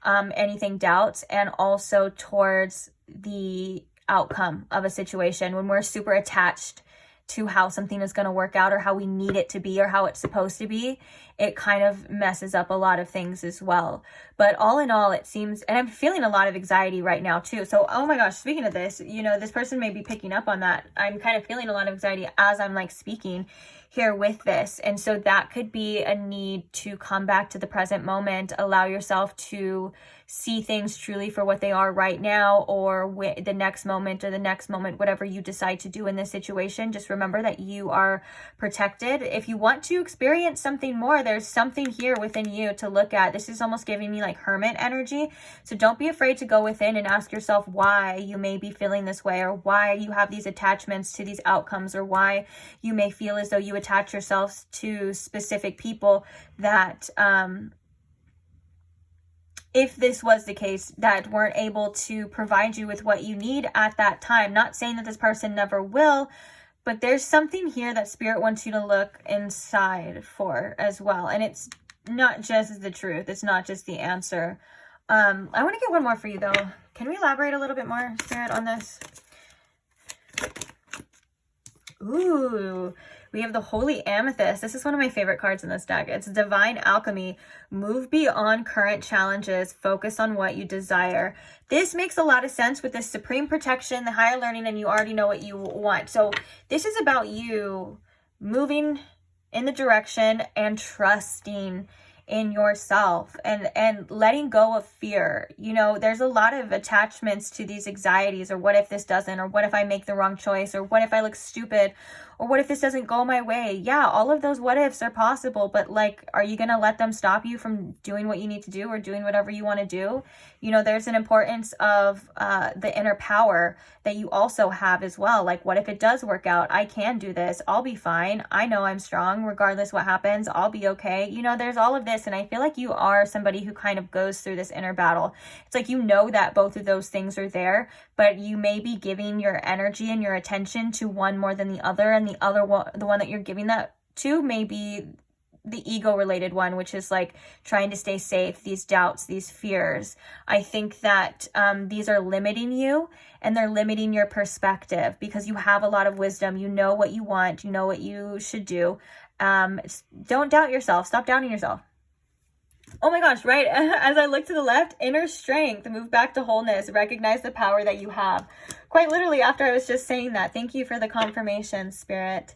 Speaker 1: anything doubts, and also towards the outcome of a situation. When we're super attached to how something is going to work out, or how we need it to be, or how it's supposed to be, it kind of messes up a lot of things as well. But all in all, it seems, and I'm feeling a lot of anxiety right now too. So, oh my gosh, speaking of this, you know, this person may be picking up on that. I'm kind of feeling a lot of anxiety as I'm like speaking here with this. And so that could be a need to come back to the present moment, allow yourself to see things truly for what they are right now, or the next moment, or the next moment, whatever you decide to do in this situation. Just remember that you are protected. If you want to experience something more, there's something here within you to look at. This is almost giving me like hermit energy. So don't be afraid to go within and ask yourself why you may be feeling this way, or why you have these attachments to these outcomes, or why you may feel as though you attach yourselves to specific people that, if this was the case, that weren't able to provide you with what you need at that time. Not saying that this person never will, but there's something here that Spirit wants you to look inside for as well. And it's not just the truth. It's not just the answer. I want to get one more for you though. Can we elaborate a little bit more, Spirit, on this? Ooh, we have the Holy Amethyst. This is one of my favorite cards in this deck. It's Divine Alchemy. Move beyond current challenges. Focus on what you desire. This makes a lot of sense with this Supreme Protection, the higher learning, and you already know what you want. So this is about you moving in the direction and trusting in yourself and letting go of fear. You know, there's a lot of attachments to these anxieties, or what if this doesn't, or what if I make the wrong choice, or what if I look stupid, or what if this doesn't go my way? Yeah, all of those what ifs are possible, but like, are you gonna let them stop you from doing what you need to do, or doing whatever you want to do? You know, there's an importance of the inner power that you also have as well. Like, what if it does work out? I can do this. I'll be fine. I know I'm strong. Regardless what happens, I'll be okay. You know, there's all of this. And I feel like you are somebody who kind of goes through this inner battle. It's like, you know that both of those things are there, but you may be giving your energy and your attention to one more than the other. And the other one, the one that you're giving that to, may be the ego related one, which is like trying to stay safe, these doubts, these fears. I think that these are limiting you, and they're limiting your perspective, because you have a lot of wisdom. You know what you want, you know what you should do. Don't doubt yourself. Stop doubting yourself. Oh my gosh, right? As I look to the left, inner strength, move back to wholeness, recognize the power that you have. Quite literally, after I was just saying that. Thank you for the confirmation, Spirit.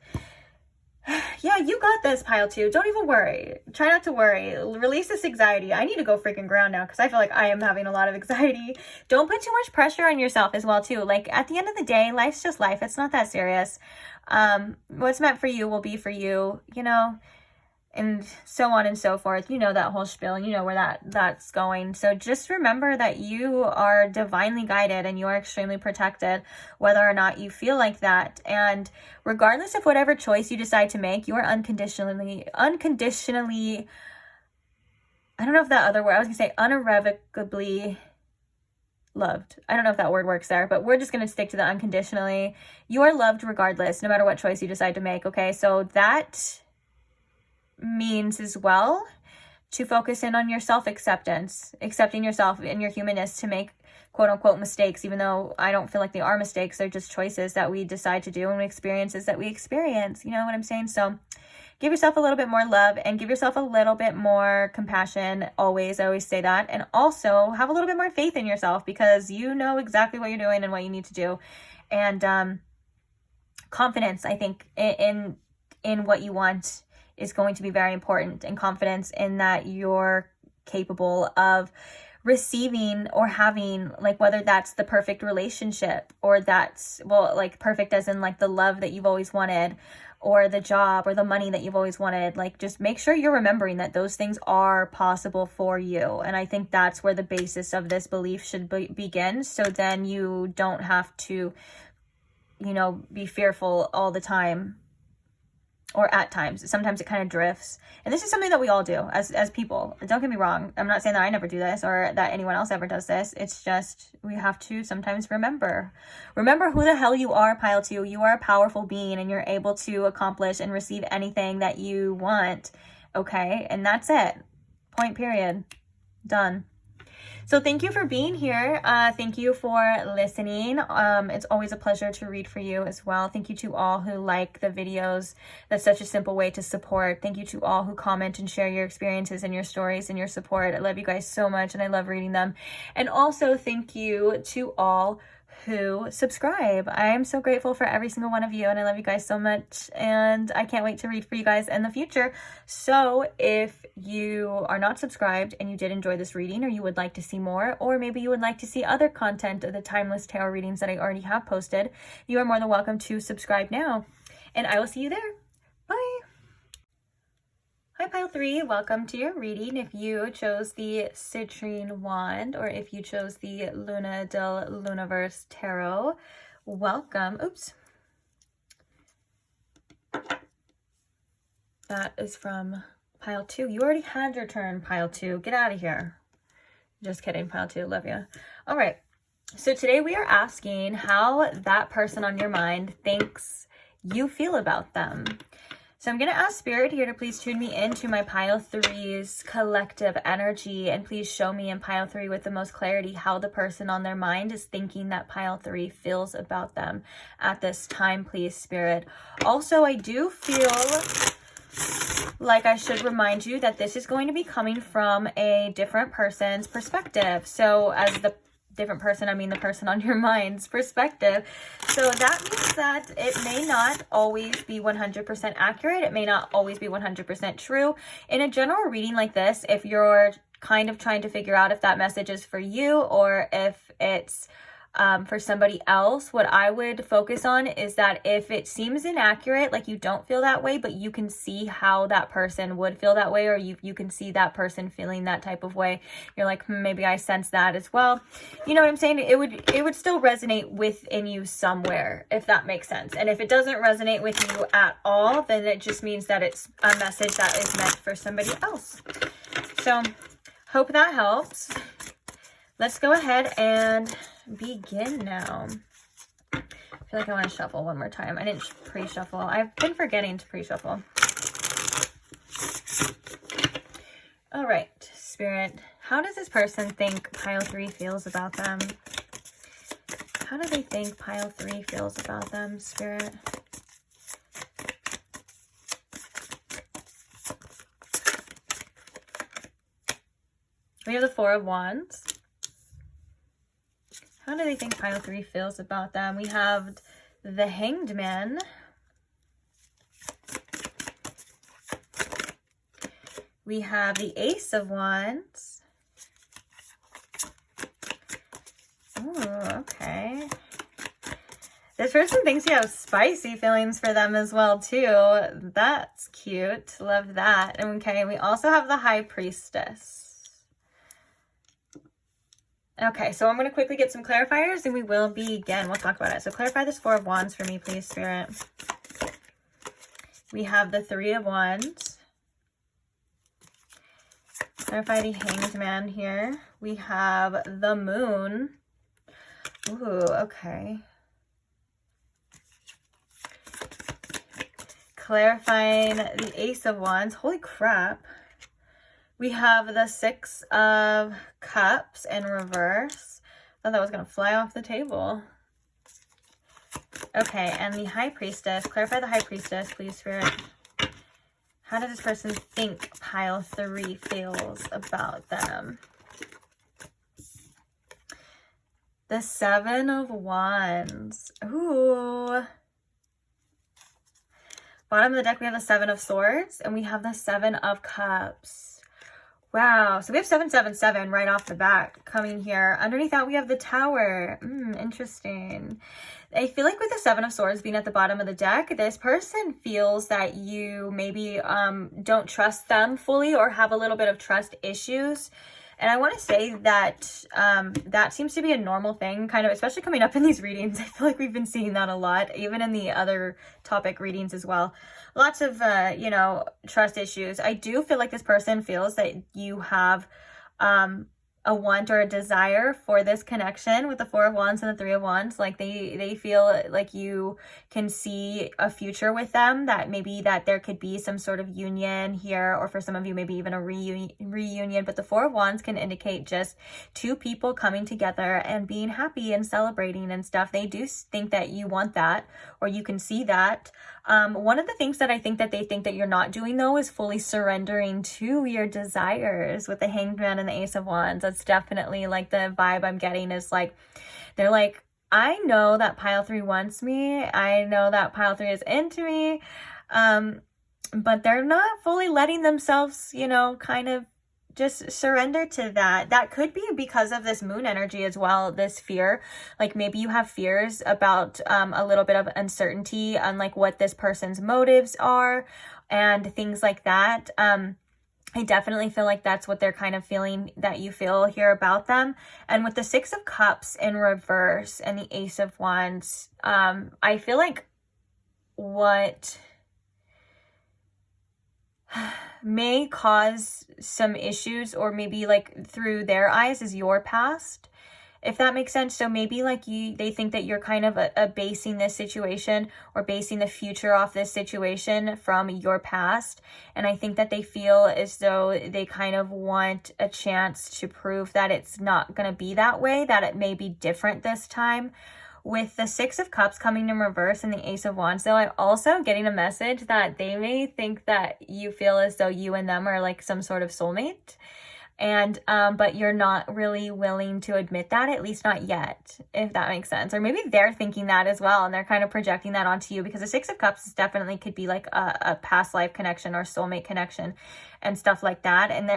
Speaker 1: Yeah, you got this, pile 2. Don't even worry. Try not to worry. Release this anxiety. I need to go freaking ground now, because I feel like I am having a lot of anxiety. Don't put too much pressure on yourself as well, too. Like, at the end of the day, life's just life. It's not that serious. What's meant for you will be for you, you know, and so on and so forth. You know that whole spiel. You know where that's going. So just remember that you are divinely guided, and you are extremely protected, whether or not you feel like that. And regardless of whatever choice you decide to make, you are unconditionally, I don't know if that other word, I was gonna say unirrevocably loved. I don't know if that word works there, but we're just going to stick to the unconditionally. You are loved regardless, no matter what choice you decide to make. Okay. So that means as well to focus in on your self-acceptance, accepting yourself and your humanness, to make quote unquote mistakes, even though I don't feel like they are mistakes. They're just choices that we decide to do, and experiences that we experience. You know what I'm saying? So give yourself a little bit more love, and give yourself a little bit more compassion. Always, I always say that. And also have a little bit more faith in yourself, because you know exactly what you're doing and what you need to do. And confidence, I think, in what you want is going to be very important, and confidence in that you're capable of receiving or having, like, whether that's the perfect relationship, or that's, well, like perfect as in like the love that you've always wanted, or the job, or the money that you've always wanted. Like, just make sure you're remembering that those things are possible for you. And I think that's where the basis of this belief should begin. So then you don't have to, you know, be fearful all the time. Or at times. Sometimes it kind of drifts. And this is something that we all do as people. Don't get me wrong. I'm not saying that I never do this, or that anyone else ever does this. It's just, we have to sometimes remember. Remember who the hell you are, pile 2. You are a powerful being, and you're able to accomplish and receive anything that you want. Okay? And that's it. Point, period. Done. So thank you for being here. Thank you for listening. It's always a pleasure to read for you as well. Thank you to all who like the videos. That's such a simple way to support. Thank you to all who comment and share your experiences and your stories and your support. I love you guys so much, and I love reading them. And also thank you to all who subscribe. I am so grateful for every single one of you, and I love you guys so much, and I can't wait to read for you guys in the future. So if you are not subscribed and you did enjoy this reading, or you would like to see more, or maybe you would like to see other content of the timeless tarot readings that I already have posted, you are more than welcome to subscribe now, and I will see you there. Bye. Hi Pile 3, welcome to your reading. If you chose the Citrine Wand, or if you chose the Luna del Lunaverse Tarot, welcome. Oops. That is from Pile 2. You already had your turn, Pile 2. Get out of here. Just kidding, Pile 2. Love you. All right. So today we are asking how that person on your mind thinks you feel about them. So I'm going to ask Spirit here to please tune me into my Pile 3's collective energy, and please show me in Pile 3 with the most clarity how the person on their mind is thinking that Pile 3 feels about them at this time, please, Spirit. Also, I do feel like I should remind you that this is going to be coming from a different person's perspective. So as the different person, I mean the person on your mind's perspective. So that means that it may not always be 100% accurate. It may not always be 100% true. In a general reading like this, if you're kind of trying to figure out if that message is for you or if it's for somebody else, what I would focus on is that if it seems inaccurate, like you don't feel that way, but you can see how that person would feel that way, or you can see that person feeling that type of way, you're like, maybe I sense that as well. You know what I'm saying? It would still resonate within you somewhere, if that makes sense. And if it doesn't resonate with you at all, then it just means that it's a message that is meant for somebody else. So hope that helps. Let's go ahead and begin now. I feel like I want to shuffle one more time. I didn't pre-shuffle. I've been forgetting to pre-shuffle. All right, Spirit. How does this person think Pile 3 feels about them? How do they think Pile 3 feels about them, Spirit? We have the Four of Wands. How do they think Pile 3 feels about them? We have the Hanged Man. We have the Ace of Wands. Oh, okay. This person thinks you have spicy feelings for them as well, too. That's cute. Love that. Okay, we also have the High Priestess. Okay, so I'm going to quickly get some clarifiers and we will begin. We'll talk about it. So clarify this Four of Wands for me, please, Spirit. We have the Three of Wands. Clarify the Hanged Man here. We have the Moon. Ooh, okay. Clarifying the Ace of Wands. Holy crap. We have the Six of Cups in reverse. I thought that was going to fly off the table. Okay, and the High Priestess. Clarify the High Priestess, please, Spirit. How does this person think Pile 3 feels about them? The Seven of Wands. Ooh. Bottom of the deck, we have the Seven of Swords, and we have the Seven of Cups. Wow, so we have 777 right off the bat coming here. Underneath that, we have the Tower. Interesting. I feel like with the Seven of Swords being at the bottom of the deck, this person feels that you maybe don't trust them fully or have a little bit of trust issues. And I want to say that that seems to be a normal thing, kind of, especially coming up in these readings. I feel like we've been seeing that a lot, even in the other topic readings as well. Lots of, you know, trust issues. I do feel like this person feels that you have a want or a desire for this connection with the Four of Wands and the Three of Wands. Like they feel like you can see a future with them, that maybe that there could be some sort of union here, or for some of you, maybe even a reunion. But the Four of Wands can indicate just two people coming together and being happy and celebrating and stuff. They do think that you want that, or you can see that. One of the things that I think that they think that you're not doing, though, is fully surrendering to your desires with the Hanged Man and the Ace of Wands. That's definitely like the vibe I'm getting, is like they're like I know that pile 3 wants me. I know that pile 3 is into me. But they're not fully letting themselves, you know, kind of just surrender to that. That could be because of this moon energy as well, this fear. Like maybe you have fears about a little bit of uncertainty on like what this person's motives are and things like that. I definitely feel like that's what they're kind of feeling that you feel here about them. And with the 6 of Cups in reverse and the Ace of Wands, I feel like what may cause some issues, or maybe like through their eyes, is your past, if that makes sense. So maybe like they think that you're kind of basing this situation or basing the future off this situation from your past. And I think that they feel as though they kind of want a chance to prove that it's not going to be that way, that it may be different this time. With the 6 of Cups coming in reverse and the Ace of Wands, though, I'm also getting a message that they may think that you feel as though you and them are like some sort of soulmate. And, but you're not really willing to admit that, at least not yet, if that makes sense. Or maybe they're thinking that as well, and they're kind of projecting that onto you, because the 6 of Cups definitely could be like a past life connection or soulmate connection and stuff like that. And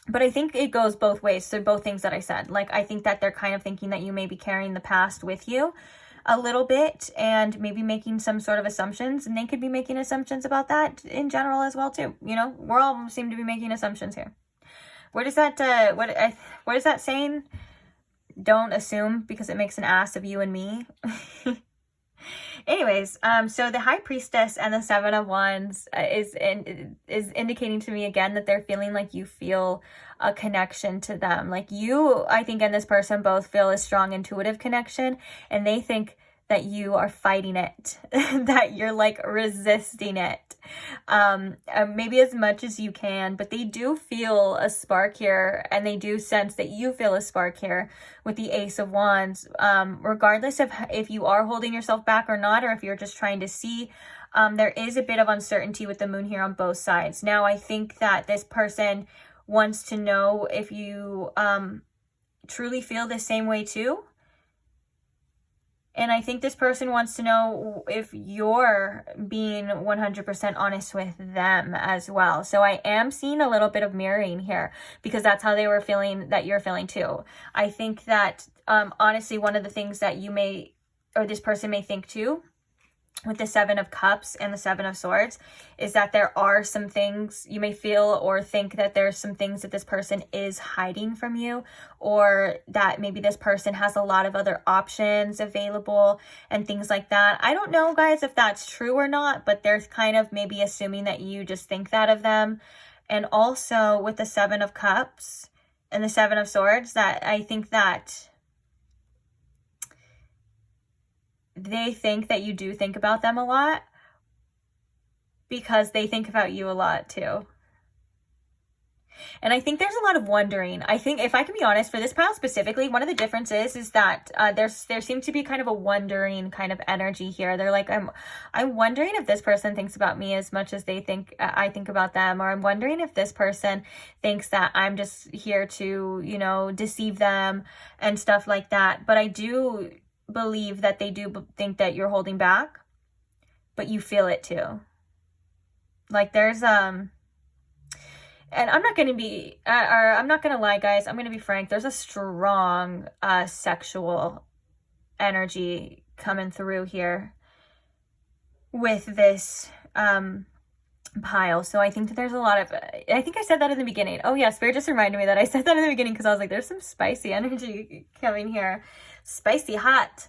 Speaker 1: but I think it goes both ways. So both things that I said, like, I think that they're kind of thinking that you may be carrying the past with you a little bit and maybe making some sort of assumptions, and they could be making assumptions about that in general as well too. You know, we're all seem to be making assumptions here. What is that, what is that saying? Don't assume, because it makes an ass of you and me. Anyways, so the High Priestess and the 7 of Wands is indicating to me again that they're feeling like you feel a connection to them. Like you, I think, and this person both feel a strong intuitive connection, and they think that you are fighting it, that you're like resisting it, maybe as much as you can, but they do feel a spark here, and they do sense that you feel a spark here with the Ace of Wands, regardless of if you are holding yourself back or not, or if you're just trying to see. There is a bit of uncertainty with the moon here on both sides. Now, I think that this person wants to know if you truly feel the same way too. And I think this person wants to know if you're being 100% honest with them as well. So I am seeing a little bit of mirroring here, because that's how they were feeling that you're feeling too. I think that, honestly, one of the things that you may, or this person may think too, with the 7 of Cups and the 7 of Swords, is that there are some things you may feel or think that there's some things that this person is hiding from you, or that maybe this person has a lot of other options available and things like that. I don't know, guys, if that's true or not, but they're kind of maybe assuming that you just think that of them. And also with the 7 of Cups and the 7 of Swords, that I think that they think that you do think about them a lot, because they think about you a lot too. And I think there's a lot of wondering. I think, if I can be honest, for this pile specifically, one of the differences is that there seems to be kind of a wondering kind of energy here. They're like, I'm wondering if this person thinks about me as much as they think I think about them, or I'm wondering if this person thinks that I'm just here to, you know, deceive them and stuff like that. But I do believe that they do think that you're holding back, but you feel it too. Like there's and I'm not going to be or I'm not going to lie, guys, I'm going to be frank, there's a strong sexual energy coming through here with this pile. So I think that there's a lot of, I think I said that in the beginning. Oh yeah, Spirit just reminded me that I said that in the beginning, because I was like, there's some spicy energy coming here. Spicy hot.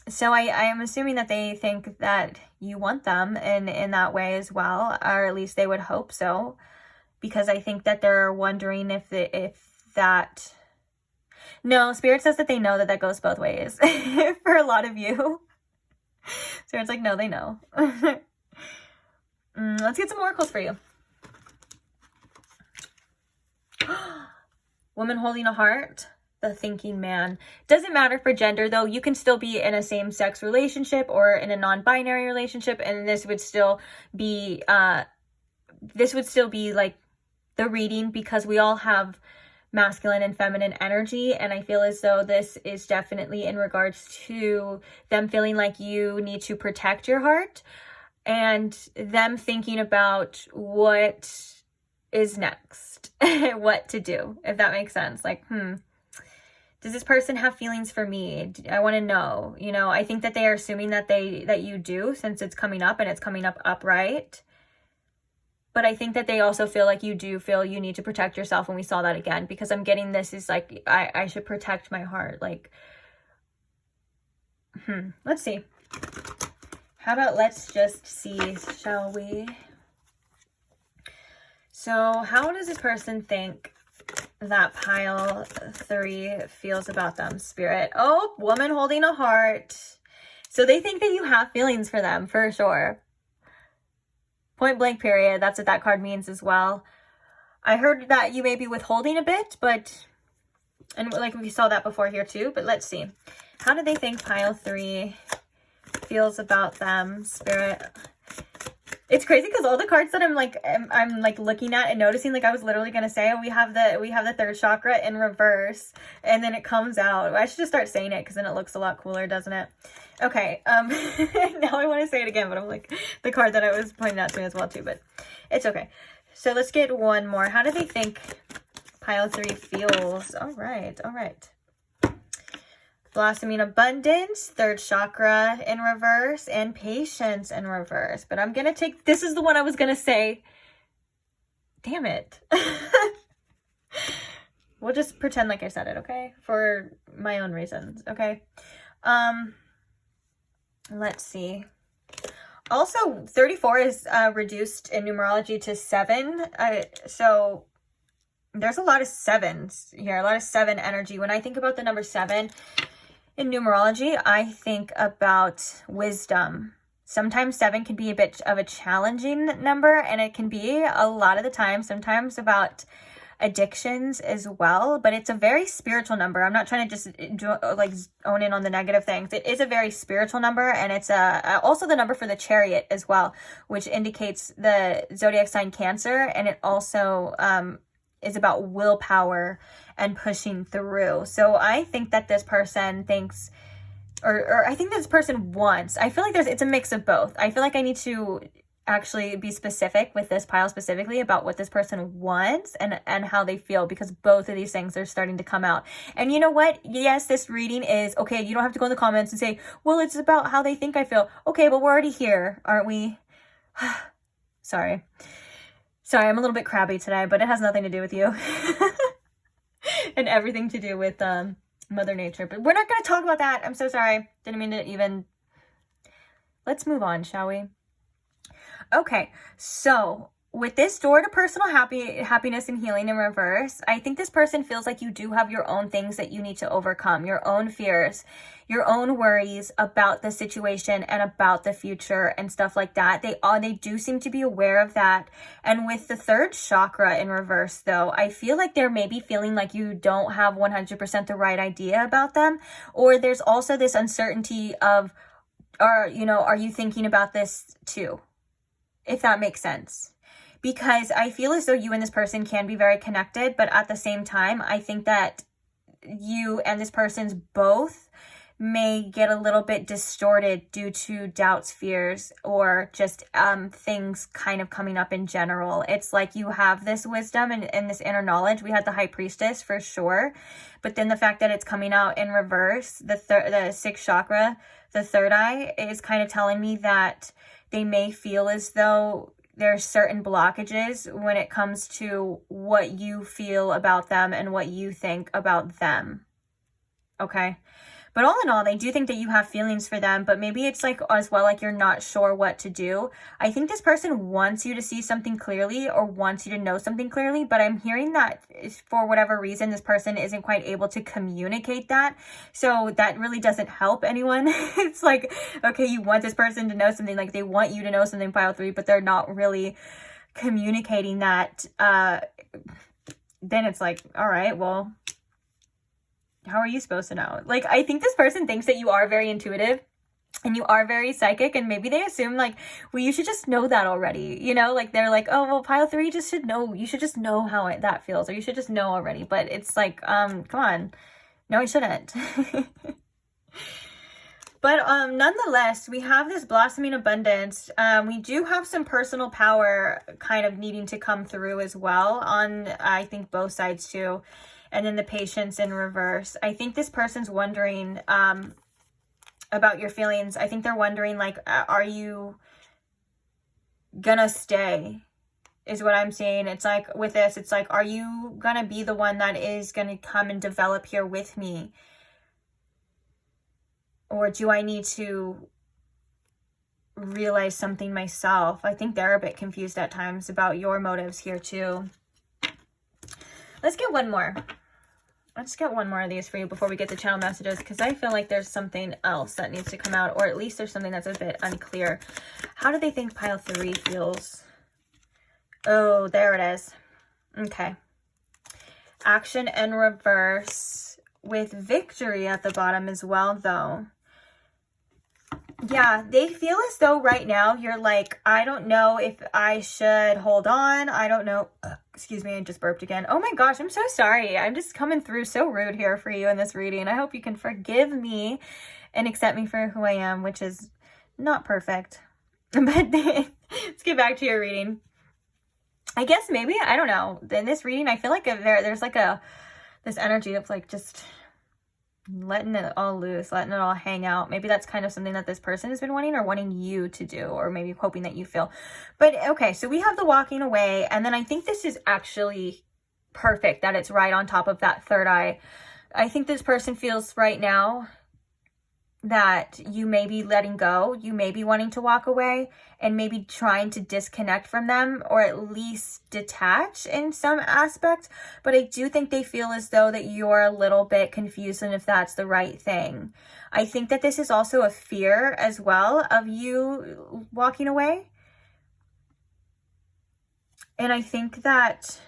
Speaker 1: So I am assuming that they think that you want them in that way as well, or at least they would hope so, because I think that they're wondering if that, no, Spirit says that they know that goes both ways for a lot of you. Spirit's like, no, they know. Let's get some oracles for you. Woman holding a heart. The thinking man. Doesn't matter for gender though. You can still be in a same-sex relationship or in a non-binary relationship, and this would still be like the reading, because we all have masculine and feminine energy. And I feel as though this is definitely in regards to them feeling like you need to protect your heart and them thinking about what is next, what to do, if that makes sense. Like, does this person have feelings for me? I want to know. You know, I think that they are assuming that you do, since it's coming up and it's coming up upright. But I think that they also feel like you do feel you need to protect yourself. And we saw that again, because I'm getting this is like, I should protect my heart. Like, let's see. How about let's just see, shall we? So how does this person think that pile 3 feels about them, Spirit? Oh, woman holding a heart. So they think that you have feelings for them, for sure. Point blank period. That's what that card means as well. I heard that you may be withholding a bit, but, and like we saw that before here too, but let's see. How do they think pile 3 feels about them, Spirit? It's crazy because all the cards that I'm like looking at and noticing, like I was literally gonna say, we have the third chakra in reverse, and then it comes out. I should just start saying it because then it looks a lot cooler, doesn't it? Okay, now I want to say it again, but I'm like the card that I was pointing out to me as well too, but it's okay. So let's get one more. How do they think pile 3 feels? All right. Blossoming abundance, third chakra in reverse, and patience in reverse. But I'm going to take, this is the one I was going to say. Damn it. We'll just pretend like I said it, okay? For my own reasons, okay? Let's see. Also, 34 is reduced in numerology to 7. So there's a lot of 7s here, a lot of 7 energy. When I think about the number 7, in numerology, I think about wisdom. Sometimes 7 can be a bit of a challenging number, and it can be a lot of the time, sometimes about addictions as well, but it's a very spiritual number. I'm not trying to just like own in on the negative things. It is a very spiritual number, and it's also the number for the Chariot as well, which indicates the zodiac sign Cancer, and it also is about willpower and pushing through. So I think that this person thinks, or I think this person wants, I feel like it's a mix of both. I feel like I need to actually be specific with this pile specifically about what this person wants and how they feel, because both of these things are starting to come out. And you know what? Yes, this reading is, okay, you don't have to go in the comments and say, well, it's about how they think I feel. Okay, but we're already here, aren't we? Sorry, I'm a little bit crabby today, but it has nothing to do with you. And everything to do with Mother Nature. But we're not going to talk about that. I'm so sorry. Didn't mean to even... Let's move on, shall we? Okay, so with this door to personal happiness and healing in reverse, I think this person feels like you do have your own things that you need to overcome, your own fears, your own worries about the situation and about the future and stuff like that. They do seem to be aware of that. And with the third chakra in reverse, though, I feel like they're maybe feeling like you don't have 100% the right idea about them, or there's also this uncertainty of, are you thinking about this too? If that makes sense. Because I feel as though you and this person can be very connected, but at the same time, I think that you and this person's both may get a little bit distorted due to doubts, fears, or just things kind of coming up in general. It's like you have this wisdom and this inner knowledge. We had the High Priestess for sure, but then the fact that it's coming out in reverse, the sixth chakra, the third eye, is kind of telling me that they may feel as though there's certain blockages when it comes to what you feel about them and what you think about them. Okay? But all in all, they do think that you have feelings for them, but maybe it's like as well, like you're not sure what to do. I think this person wants you to see something clearly or wants you to know something clearly, but I'm hearing that for whatever reason, this person isn't quite able to communicate that. So that really doesn't help anyone. It's like, okay, you want this person to know something, like they want you to know something, pile 3, but they're not really communicating that. Then it's like, all right, well, how are you supposed to know? Like, I think this person thinks that you are very intuitive. And you are very psychic, and maybe they assume like, well, you should just know that already, you know, like they're like, oh, well, pile 3 just should know, you should just know how that feels, or you should just know already. But it's like, come on, no, I shouldn't. But nonetheless, we have this blossoming abundance. We do have some personal power kind of needing to come through as well on, I think, both sides too. And then the patience in reverse. I think this person's wondering about your feelings. I think they're wondering, like, are you gonna stay? Is what I'm saying. It's like with this, it's like, are you gonna be the one that is gonna come and develop here with me? Or do I need to realize something myself? I think they're a bit confused at times about your motives here too. Let's get one more. Let's get one more of these for you before we get the channel messages, because I feel like there's something else that needs to come out, or at least there's something that's a bit unclear. How do they think pile 3 feels? Oh, there it is. Okay. Action in reverse with victory at the bottom as well, though. Yeah, they feel as though right now you're like, I don't know if I should hold on. I don't know. Excuse me, I just burped again. Oh my gosh, I'm so sorry. I'm just coming through so rude here for you in this reading. I hope you can forgive me and accept me for who I am, which is not perfect. But let's get back to your reading. I guess maybe, I don't know. In this reading, I feel like there's like this energy of like just letting it all loose, letting it all hang out. Maybe that's kind of something that this person has been wanting, or wanting you to do, or maybe hoping that you feel. But okay, so we have the walking away, and then I think this is actually perfect that it's right on top of that third eye. I think this person feels right now that you may be letting go, you may be wanting to walk away, and maybe trying to disconnect from them, or at least detach in some aspect. But I do think they feel as though that you're a little bit confused and if that's the right thing. I think that this is also a fear as well of you walking away. And I think that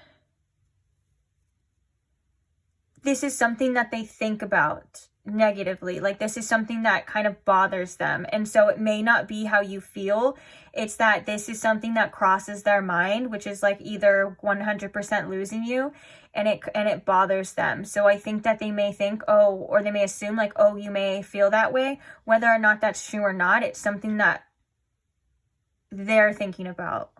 Speaker 1: this is something that they think about negatively. Like, this is something that kind of bothers them, and so it may not be how you feel. It's that this is something that crosses their mind, which is like either 100% losing you, and it bothers them. So I think that they may think, oh, or they may assume like, oh, you may feel that way. Whether or not that's true or not, it's something that they're thinking about.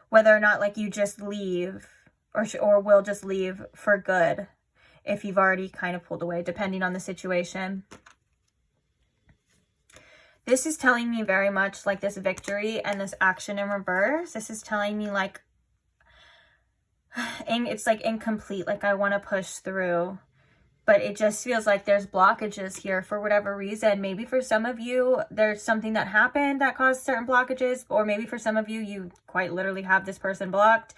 Speaker 1: Whether or not like you just leave, or will just leave for good, if you've already kind of pulled away, depending on the situation. This is telling me very much like this victory and this action in reverse. This is telling me like, and it's like incomplete, like I want to push through, but it just feels like there's blockages here for whatever reason. Maybe for some of you, there's something that happened that caused certain blockages, or maybe for some of you, you quite literally have this person blocked.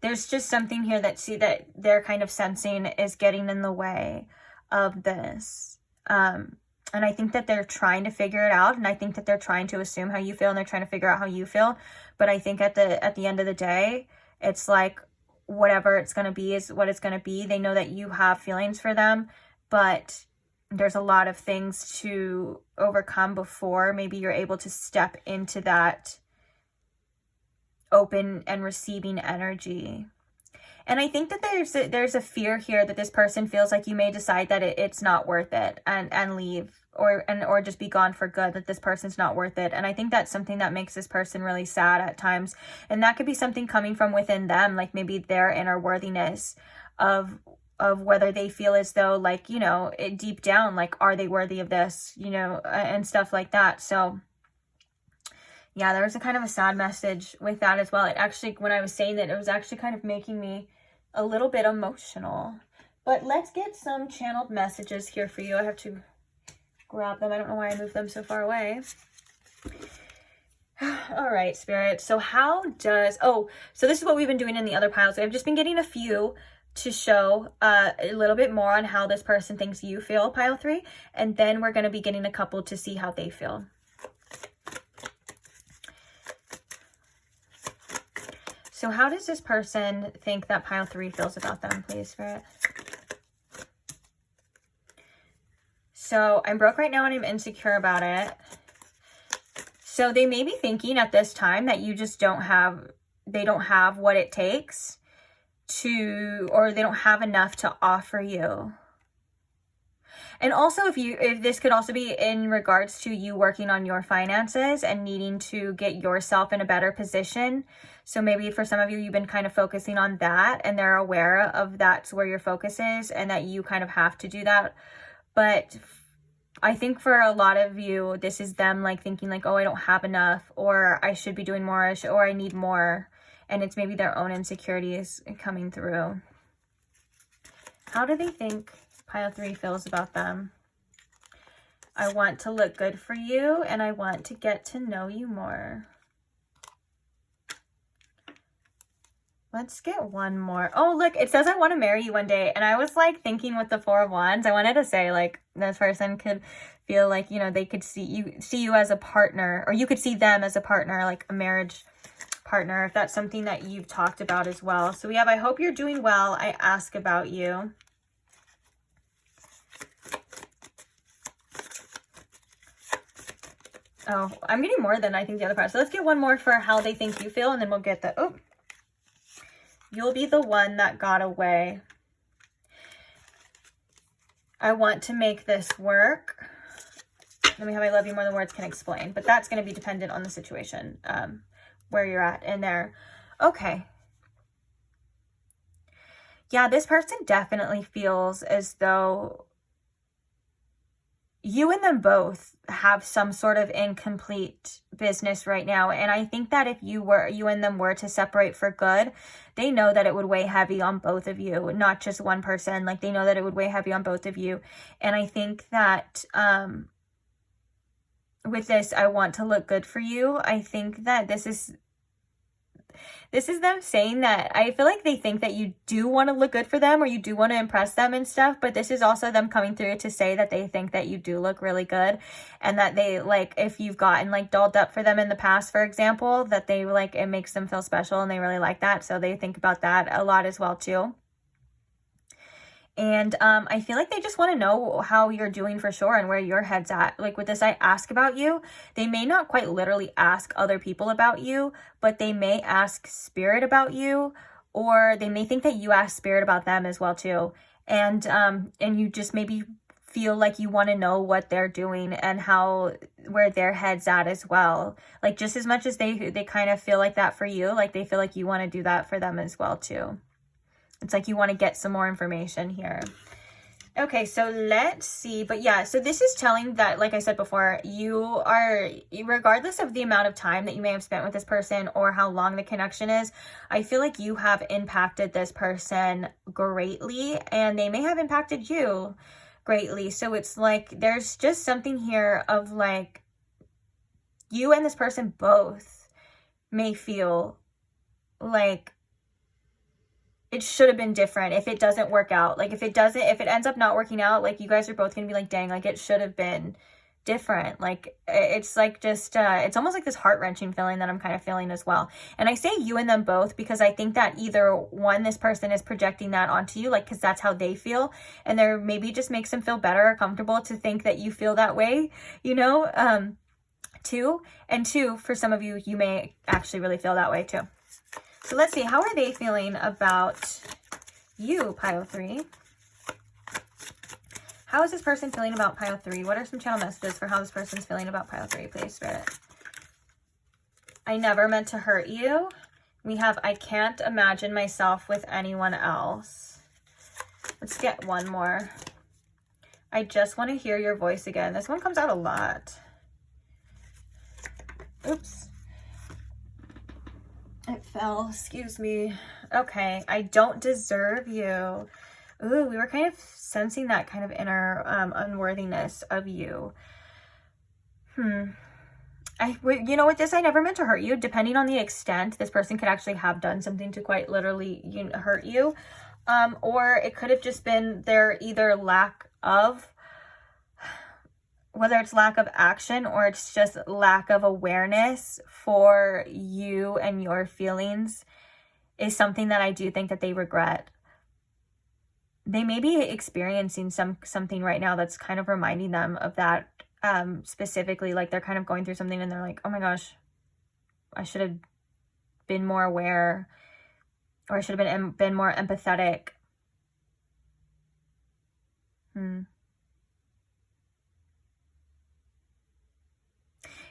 Speaker 1: There's just something here that they're kind of sensing is getting in the way of this. And I think that they're trying to figure it out. And I think that they're trying to assume how you feel, and they're trying to figure out how you feel. But I think at the end of the day, it's like whatever it's going to be is what it's going to be. They know that you have feelings for them, but there's a lot of things to overcome before maybe you're able to step into that open and receiving energy. And I think that there's a fear here that this person feels like you may decide that it's not worth it and leave, or just be gone for good, that this person's not worth it. And I think that's something that makes this person really sad at times. And that could be something coming from within them, like maybe their inner worthiness of whether they feel as though, like, you know, deep down, like, are they worthy of this, you know, and stuff like that. So yeah, there was a kind of a sad message with that as well. It actually, when I was saying that, it was actually kind of making me a little bit emotional. But let's get some channeled messages here for you. I have to grab them. I don't know why I moved them so far away. All right, Spirit. So so this is what we've been doing in the other piles. I've just been getting a few to show a little bit more on how this person thinks you feel, pile 3. And then we're going to be getting a couple to see how they feel. So how does this person think that pile 3 feels about them, please, Spirit? So I'm broke right now and I'm insecure about it. So they may be thinking at this time that you just they don't have what it takes to, or they don't have enough to offer you. And also if this could also be in regards to you working on your finances and needing to get yourself in a better position. So maybe for some of you, you've been kind of focusing on that and they're aware of that's where your focus is and that you kind of have to do that. But I think for a lot of you, this is them like thinking like, oh, I don't have enough, or I should be doing more, or I need more. And it's maybe their own insecurities coming through. How do they think pile 3 feels about them? I want to look good for you and I want to get to know you more. Let's get one more. Oh, look, it says I want to marry you one day. And I was like thinking with the 4 of Wands, I wanted to say like this person could feel like, you know, they could see you as a partner, or you could see them as a partner, like a marriage partner, if that's something that you've talked about as well. So we have, I hope you're doing well. I ask about you. Oh, I'm getting more than I think the other part. So let's get one more for how they think you feel, and then we'll get the, oh, you'll be the one that got away. I want to make this work. Then we have, I love you more than words can explain, but that's going to be dependent on the situation, where you're at in there. Okay. Yeah, this person definitely feels as though you and them both have some sort of incomplete business right now. And I think that if you and them were to separate for good, they know that it would weigh heavy on both of you, not just one person. Like they know that it would weigh heavy on both of you. And I think that, with this, I want to look good for you. I think that this is them saying that I feel like they think that you do want to look good for them, or you do want to impress them and stuff. But this is also them coming through to say that they think that you do look really good, and that they like, if you've gotten like dolled up for them in the past, for example, that they like, it makes them feel special and they really like that. So they think about that a lot as well too. And I feel like they just want to know how you're doing for sure and where your head's at. Like with this, I ask about you. They may not quite literally ask other people about you, but they may ask spirit about you, or they may think that you ask spirit about them as well too. And you just maybe feel like you want to know what they're doing and where their head's at as well. Like just as much as they kind of feel like that for you, like they feel like you want to do that for them as well too. It's like you want to get some more information here. Okay, so let's see. But yeah, so this is telling that, like I said before, you are, regardless of the amount of time that you may have spent with this person or how long the connection is, I feel like you have impacted this person greatly, and they may have impacted you greatly. So it's like there's just something here of like you and this person both may feel like it should have been different if it doesn't work out. Like if it ends up not working out, like you guys are both gonna be like, dang, like it should have been different. Like it's like just it's almost like this heart-wrenching feeling that I'm kind of feeling as well. And I say you and them both because I think that either one, this person is projecting that onto you, like because that's how they feel, and there maybe just makes them feel better or comfortable to think that you feel that way, you know. Two, for some of you, you may actually really feel that way too. So let's see, how are they feeling about you, pile 3? How is this person feeling about pile 3? What are some channel messages for how this person's feeling about pile 3, please, Spirit? I never meant to hurt you. We have, I can't imagine myself with anyone else. Let's get one more. I just want to hear your voice again. This one comes out a lot. Oops. It fell, excuse me. Okay, I don't deserve you. Ooh, we were kind of sensing that kind of inner unworthiness of you. You know, with this, I never meant to hurt you. Depending on the extent, this person could actually have done something to quite literally hurt you. Or it could have just been their either lack of, whether it's lack of action or it's just lack of awareness for you and your feelings, is something that I do think that they regret. They may be experiencing something right now that's kind of reminding them of that specifically, like they're kind of going through something and they're like, oh my gosh, I should have been more aware, or I should have been more empathetic. In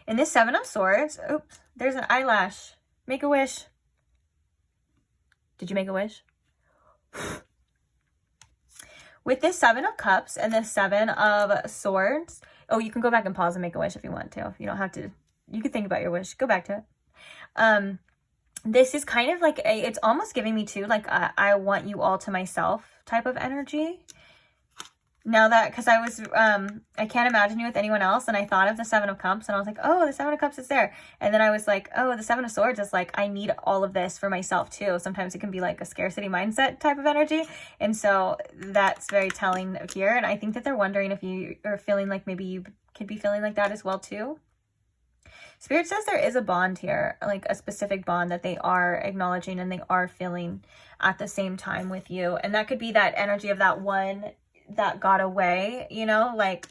Speaker 1: this Seven of Swords, oops, there's an eyelash. Make a wish. Did you make a wish? With this Seven of Cups and this Seven of Swords, oh, you can go back and pause and make a wish if you want to. You don't have to. You can think about your wish. Go back to it. This is kind of like it's almost giving me too, like I want you all to myself type of energy. Now that, because I can't imagine you with anyone else, and I thought of the Seven of Cups, and I was like, oh, the Seven of Cups is there. And then I was like, oh, the Seven of Swords is like, I need all of this for myself too. Sometimes it can be like a scarcity mindset type of energy. And so that's very telling here. And I think that they're wondering if you are feeling like maybe you could be feeling like that as well too. Spirit says there is a bond here, like a specific bond that they are acknowledging and they are feeling at the same time with you. And that could be that energy of that one that got away, you know, like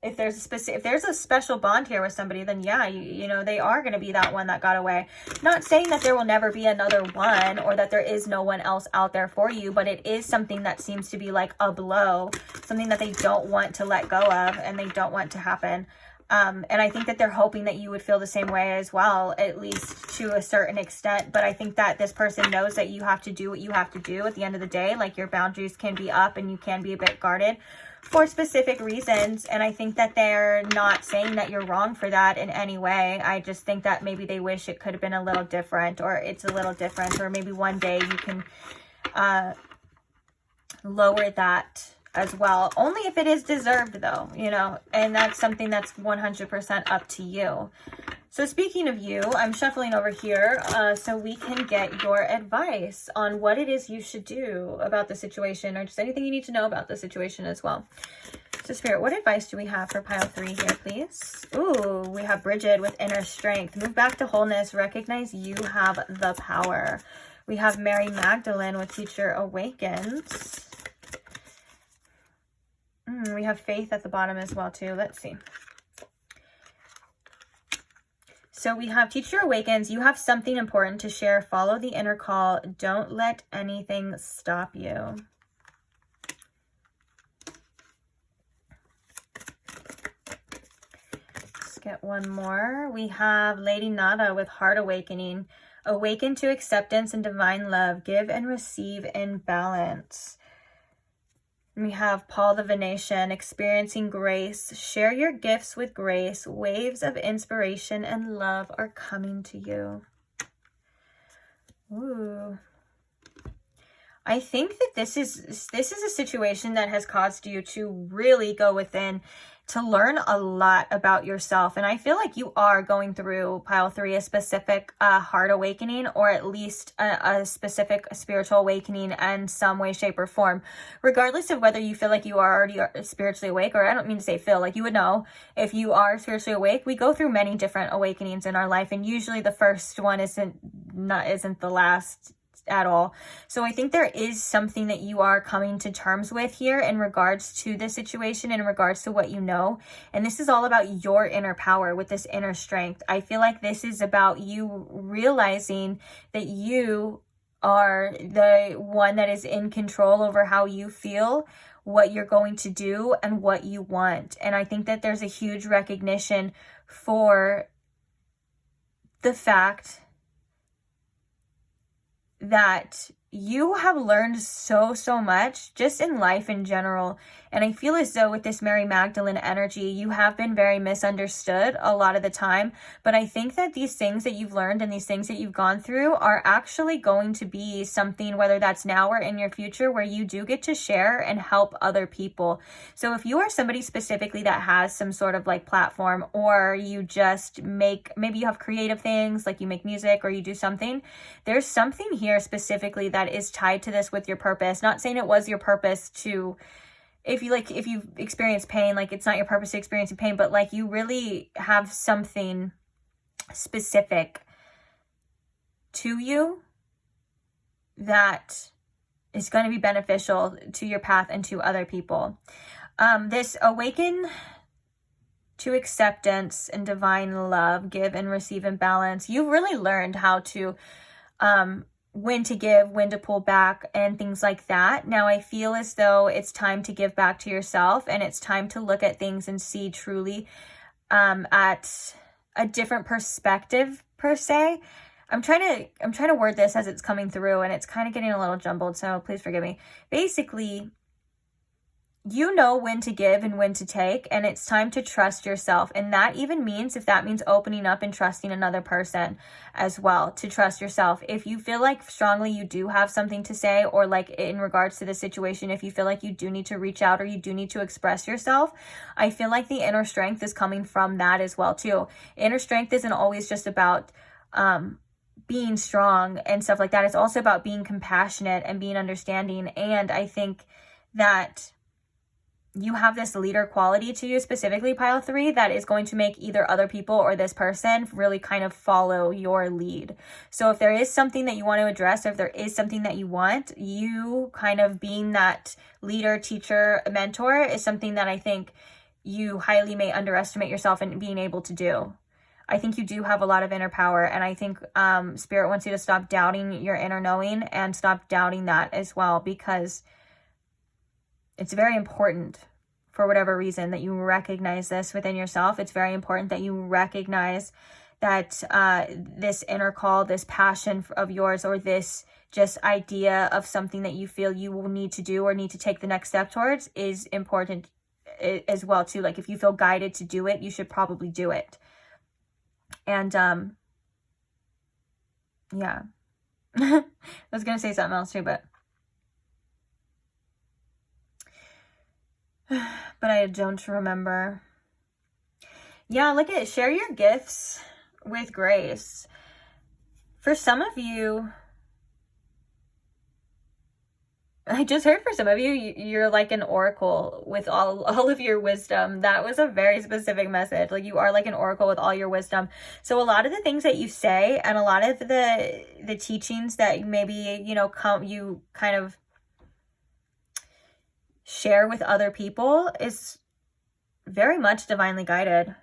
Speaker 1: if there's a special bond here with somebody, then yeah, you know, they are going to be that one that got away. Not saying that there will never be another one or that there is no one else out there for you, but it is something that seems to be like a blow, something that they don't want to let go of and they don't want to happen. And I think that they're hoping that you would feel the same way as well, at least to a certain extent. But I think that this person knows that you have to do what you have to do at the end of the day. Like your boundaries can be up and you can be a bit guarded for specific reasons. And I think that they're not saying that you're wrong for that in any way. I just think that maybe they wish it could have been a little different, or it's a little different, or maybe one day you can lower that as well, only if it is deserved though, you know, and that's something that's 100% up to you. So speaking of you, I'm shuffling over here so we can get your advice on what it is you should do about the situation, or just anything you need to know about the situation as well. So Spirit, what advice do we have for pile 3 here, please? Ooh, we have Bridget with inner strength. Move back to wholeness. Recognize you have the power. We have Mary Magdalene with Teacher Awakens. We have Faith at the bottom as well too. Let's see. So we have Teacher Awakens. You have something important to share. Follow the inner call. Don't let anything stop you. Let's get one more. We have Lady Nada with Heart Awakening. Awaken to acceptance and divine love. Give and receive in balance. We have Paul the Venetian, experiencing grace. Share your gifts with grace. Waves of inspiration and love are coming to you. Ooh. I think that this is a situation that has caused you to really go within, to learn a lot about yourself. And I feel like you are going through pile 3 a specific heart awakening, or at least a specific spiritual awakening in some way, shape, or form. Regardless of whether you feel like you are already spiritually awake, or I don't mean to say feel, like you would know if you are spiritually awake. We go through many different awakenings in our life, and usually the first one isn't the last at all. So I think there is something that you are coming to terms with here in regards to this situation, in regards to what you know. And this is all about your inner power with this inner strength. I feel like this is about you realizing that you are the one that is in control over how you feel, what you're going to do, and what you want. And I think that there's a huge recognition for the fact that you have learned so much just in life in general. And I feel as though with this Mary Magdalene energy, you have been very misunderstood a lot of the time. But I think that these things that you've learned and these things that you've gone through are actually going to be something, whether that's now or in your future, where you do get to share and help other people. So if you are somebody specifically that has some sort of like platform, or you just maybe you have creative things, like you make music or you do something, there's something here specifically that is tied to this with your purpose. Not saying it was your purpose to, if you experience pain, like it's not your purpose to experience pain, but like you really have something specific to you that is going to be beneficial to your path and to other people. This awaken to acceptance and divine love, give and receive in balance. You've really learned how to when to give, when to pull back, and things like that. Now I feel as though it's time to give back to yourself, and it's time to look at things and see truly at a different perspective, per se. I'm trying to word this as it's coming through, and it's kind of getting a little jumbled, so please forgive me. Basically, you know when to give and when to take, and it's time to trust yourself. And that even means, if that means opening up and trusting another person as well, to trust yourself. If you feel like strongly you do have something to say, or like in regards to the situation, if you feel like you do need to reach out or you do need to express yourself, I feel like the inner strength is coming from that as well too. Inner strength isn't always just about being strong and stuff like that. It's also about being compassionate and being understanding. And I think that you have this leader quality to you, specifically pile 3, that is going to make either other people or this person really kind of follow your lead. So if there is something that you want to address, or if there is something that you want, you kind of being that leader, teacher, mentor is something that I think you highly may underestimate yourself in being able to do. I think you do have a lot of inner power, and I think Spirit wants you to stop doubting your inner knowing and stop doubting that as well, because it's very important, for whatever reason, that you recognize this within yourself. It's very important that you recognize that this inner call, this passion of yours, or this just idea of something that you feel you will need to do or need to take the next step towards is important as well too. Like, if you feel guided to do it, you should probably do it. And yeah. I was gonna say something else too, but I don't remember. Yeah, look at it. Share your gifts with grace. For some of you, I just heard for some of you, you're like an oracle with all of your wisdom. That was a very specific message. Like, you are like an oracle with all your wisdom. So a lot of the things that you say, and a lot of the teachings that maybe, you kind of share with other people is very much divinely guided.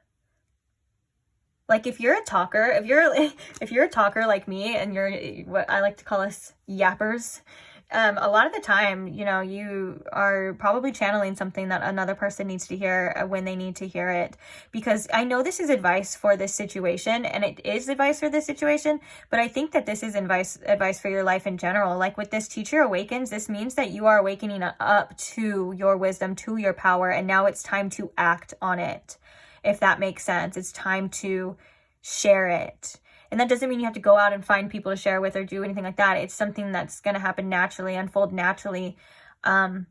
Speaker 1: Like, if you're a talker, if you're a talker like me, and you're what I like to call us yappers, a lot of the time, you are probably channeling something that another person needs to hear when they need to hear it. Because I know this is advice for this situation, and it is advice for this situation, but I think that this is advice for your life in general. Like, with this Teacher Awakens, this means that you are awakening up to your wisdom, to your power, and now it's time to act on it, if that makes sense. It's time to share it. And that doesn't mean you have to go out and find people to share with or do anything like that. It's something that's going to happen naturally, unfold naturally on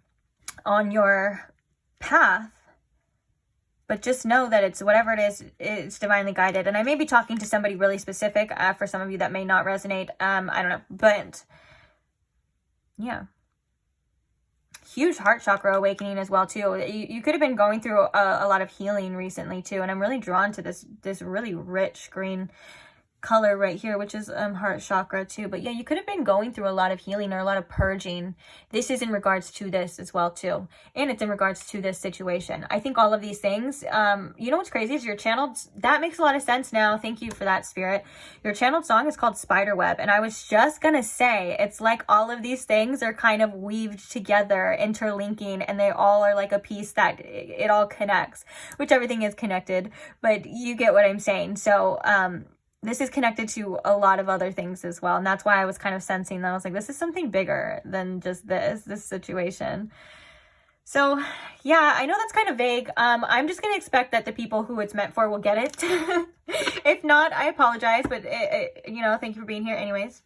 Speaker 1: your path. But just know that it's whatever it is, it's divinely guided. And I may be talking to somebody really specific. For some of you that may not resonate. I don't know. But yeah. Huge heart chakra awakening as well too. You could have been going through a lot of healing recently too. And I'm really drawn to this really rich green color right here, which is heart chakra too. But yeah, you could have been going through a lot of healing or a lot of purging. This is in regards to this as well too, and it's in regards to this situation. I think all of these things, what's crazy is your channeled, that makes a lot of sense now. Thank you for that, Spirit. Your channeled song is called Spiderweb, and I was just gonna say, it's like all of these things are kind of weaved together, interlinking, and they all are like a piece that it all connects, which everything is connected, but you get what I'm saying. So this is connected to a lot of other things as well. And that's why I was kind of sensing that. I was like, this is something bigger than just this situation. So yeah, I know that's kind of vague. I'm just going to expect that the people who it's meant for will get it. If not, I apologize, but thank you for being here anyways.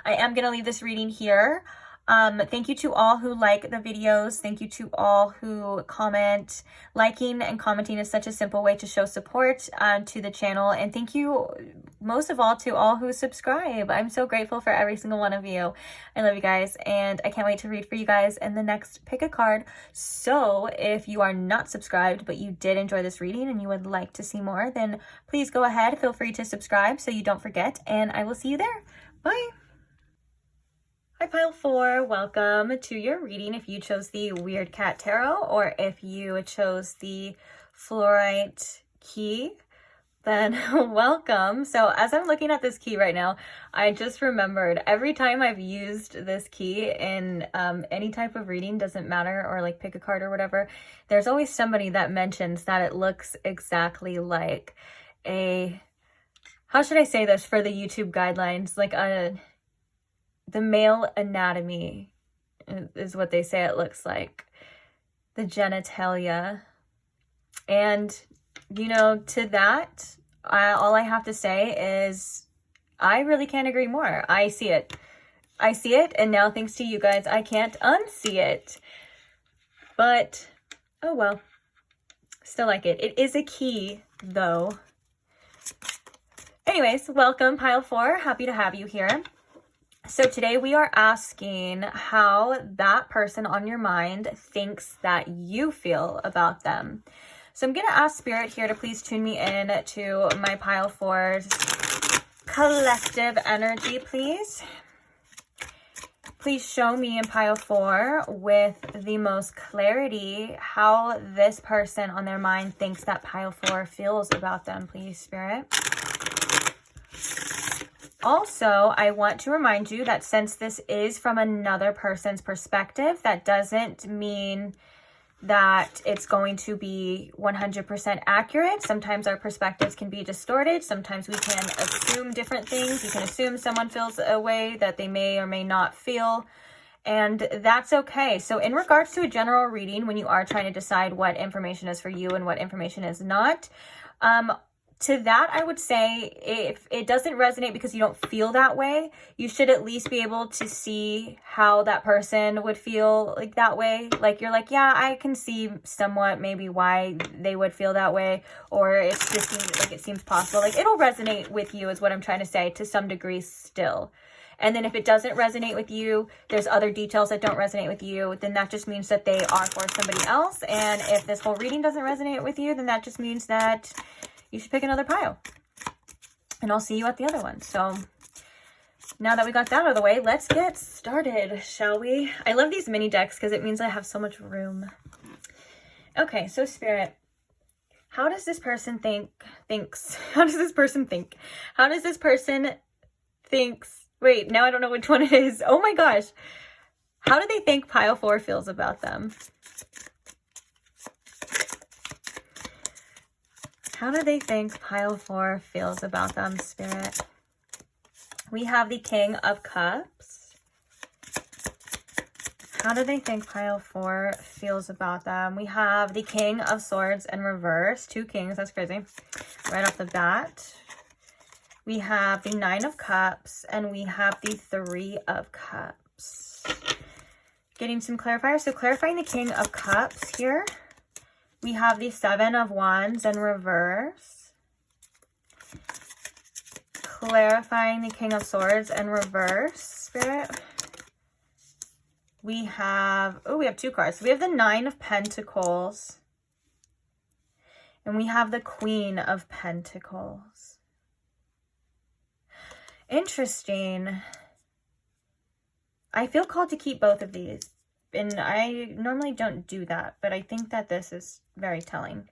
Speaker 1: I am going to leave this reading here. Thank you to all who like the videos. Thank you to all who comment. Liking and commenting is such a simple way to show support to the channel. And thank you most of all to all who subscribe. I'm so grateful for every single one of you. I love you guys, and I can't wait to read for you guys in the next pick a card. So if you are not subscribed, but you did enjoy this reading and you would like to see more, then please go ahead. Feel free to subscribe so you don't forget, and I will see you there. Bye. Hi Pile 4, welcome to your reading if you chose the Weird Cat Tarot, or if you chose the fluorite key, then welcome. So as I'm looking at this key right now, I just remembered every time I've used this key in any type of reading, doesn't matter, or like pick a card or whatever, there's always somebody that mentions that it looks exactly like a, how should I say this for the YouTube guidelines, like the male anatomy is what they say it looks like, the genitalia. And you know, to that, all I have to say is I really can't agree more. I see it. I see it, and now thanks to you guys, I can't unsee it. But, oh well. Still like it. It is a key, though. Anyways, welcome, Pile 4. Happy to have you here. So today we are asking how that person on your mind thinks that you feel about them. So I'm going to ask Spirit here to please tune me in to my Pile 4's collective energy, please. Please show me in Pile 4 with the most clarity how this person on their mind thinks that Pile 4 feels about them, please, Spirit. Also, I want to remind you that since this is from another person's perspective, that doesn't mean that it's going to be 100% accurate. Sometimes our perspectives can be distorted. Sometimes we can assume different things. You can assume someone feels a way that they may or may not feel, and that's okay. So in regards to a general reading, when you are trying to decide what information is for you and what information is not, to that, I would say if it doesn't resonate because you don't feel that way, you should at least be able to see how that person would feel like that way. Like you're like, yeah, I can see somewhat maybe why they would feel that way, or it just seems like it seems possible. Like it'll resonate with you is what I'm trying to say to some degree still. And then if it doesn't resonate with you, there's other details that don't resonate with you, then that just means that they are for somebody else. And if this whole reading doesn't resonate with you, then that just means that you should pick another pile. And I'll see you at the other one. So now that we got that out of the way, let's get started, shall we? I love these mini decks because it means I have so much room. Okay, so Spirit, how does this person thinks? How does this person think? How does this person thinks? Wait, now I don't know which one it is. Oh my gosh. How do they think Pile 4 feels about them? How do they think Pile 4 feels about them, Spirit? We have the King of Cups. How do they think Pile 4 feels about them? We have the King of Swords in reverse. 2 kings, that's crazy. Right off the bat. We have the 9 of Cups, and we have the 3 of Cups. Getting some clarifiers. So clarifying the King of Cups here. We have the 7 of Wands in reverse. Clarifying the King of Swords in reverse, Spirit. We have, oh, we have 2 cards. We have the 9 of Pentacles. And we have the Queen of Pentacles. Interesting. I feel called to keep both of these. And I normally don't do that, but I think that this is very telling.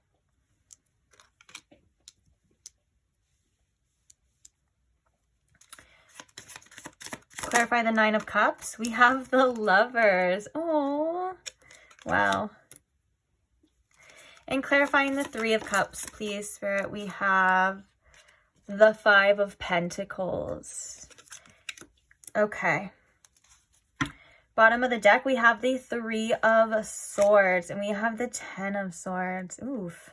Speaker 1: Clarify the 9 of Cups. We have the Lovers. Oh, wow. And clarifying the 3 of Cups, please, Spirit. We have the 5 of Pentacles. Okay. Bottom of the deck, we have the 3 of Swords, and we have the 10 of Swords. Oof.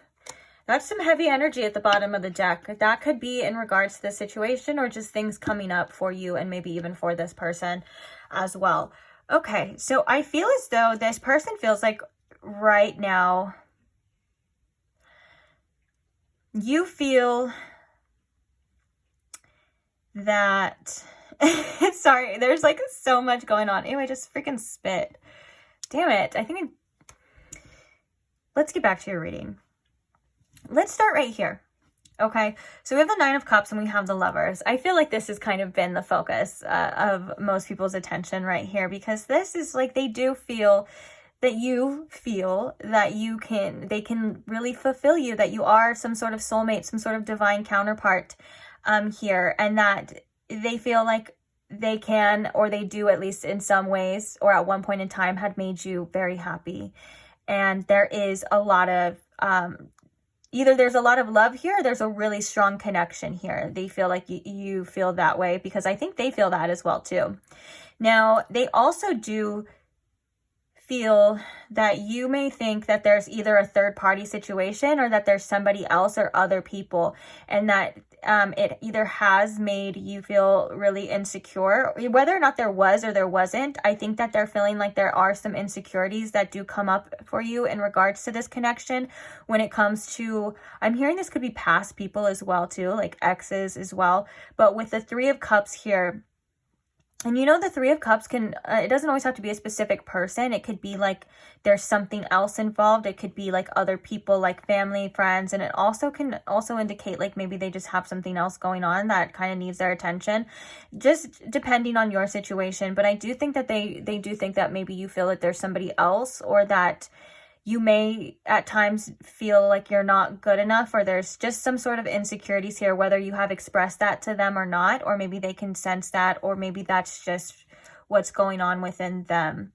Speaker 1: That's some heavy energy at the bottom of the deck. That could be in regards to the situation or just things coming up for you and maybe even for this person as well. Okay, so I feel as though this person feels like right now you feel that... Sorry, there's like so much going on. Ew, I just freaking spit. Damn it. Let's get back to your reading. Let's start right here. Okay, so we have the 9 of Cups and we have the Lovers. I feel like this has kind of been the focus of most people's attention right here because this is like they do feel that you feel that they can really fulfill you, that you are some sort of soulmate, some sort of divine counterpart here, and that they feel like they can, or they do, at least in some ways, or at one point in time had made you very happy. And there is a lot of either there's a lot of love here, or there's a really strong connection here. They feel like you feel that way, because I think they feel that as well too. Now, they also do feel that you may think that there's either a third party situation, or that there's somebody else or other people, and that it either has made you feel really insecure. Whether or not there was or there wasn't, I think that they're feeling like there are some insecurities that do come up for you in regards to this connection. When it comes to, I'm hearing this could be past people as well too, like exes as well. But with the Three of Cups here, and you know, the Three of Cups can, it doesn't always have to be a specific person. It could be like there's something else involved. It could be like other people, like family, friends. And it also can also indicate like maybe they just have something else going on that kind of needs their attention, just depending on your situation. But I do think that they do think that maybe you feel that there's somebody else, or that you may at times feel like you're not good enough, or there's just some sort of insecurities here, whether you have expressed that to them or not, or maybe they can sense that, or maybe that's just what's going on within them.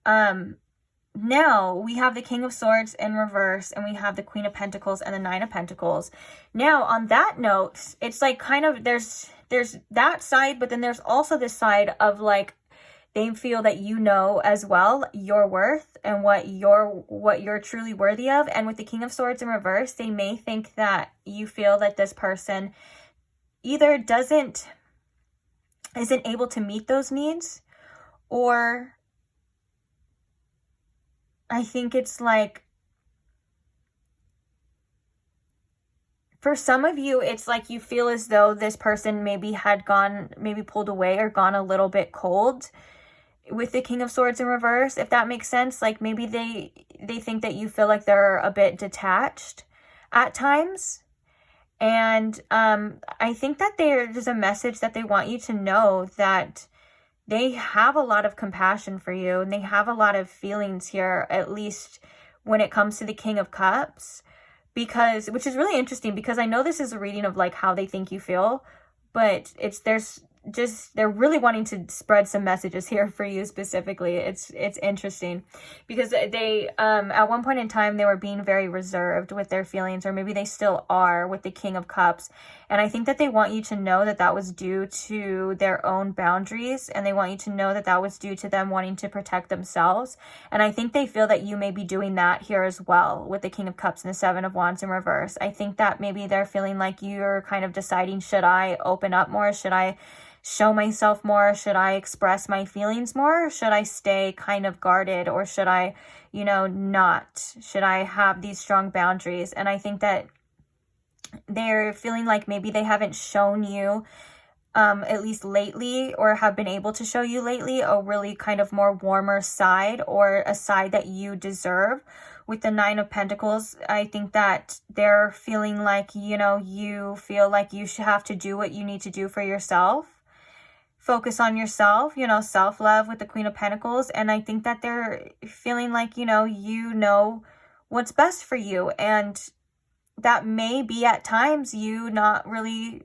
Speaker 1: Now we have the King of Swords in reverse, and we have the Queen of Pentacles and the Nine of Pentacles. Now, on that note, it's like kind of there's that side, but then there's also this side of like, they feel that you know as well your worth and what you're truly worthy of. And with the King of Swords in reverse, they may think that you feel that this person either isn't able to meet those needs, or I think it's like, for some of you, it's like you feel as though this person maybe pulled away or gone a little bit cold with the King of Swords in reverse, if that makes sense. Like maybe they think that you feel like they're a bit detached at times. And I think that there's a message that they want you to know, that they have a lot of compassion for you, and they have a lot of feelings here, at least when it comes to the King of Cups, which is really interesting, because I know this is a reading of like how they think you feel, but they're really wanting to spread some messages here for you specifically. It's interesting, because they at one point in time they were being very reserved with their feelings, or maybe they still are with the King of Cups. And I think that they want you to know that that was due to their own boundaries, and they want you to know that that was due to them wanting to protect themselves. And I think they feel that you may be doing that here as well with the King of Cups and the Seven of Wands in reverse. I think that maybe they're feeling like you're kind of deciding, should I open up more? Should I show myself more? Should I express my feelings more? Or should I stay kind of guarded? Or should I, not? Should I have these strong boundaries? And I think that they're feeling like maybe they haven't shown you, at least lately, or have been able to show you lately, a really kind of more warmer side, or a side that you deserve. With the Nine of Pentacles, I think that they're feeling like, you feel like you should have to do what you need to do for yourself. Focus on yourself, self-love with the Queen of Pentacles. And I think that they're feeling like, you know what's best for you. And that may be at times you not really,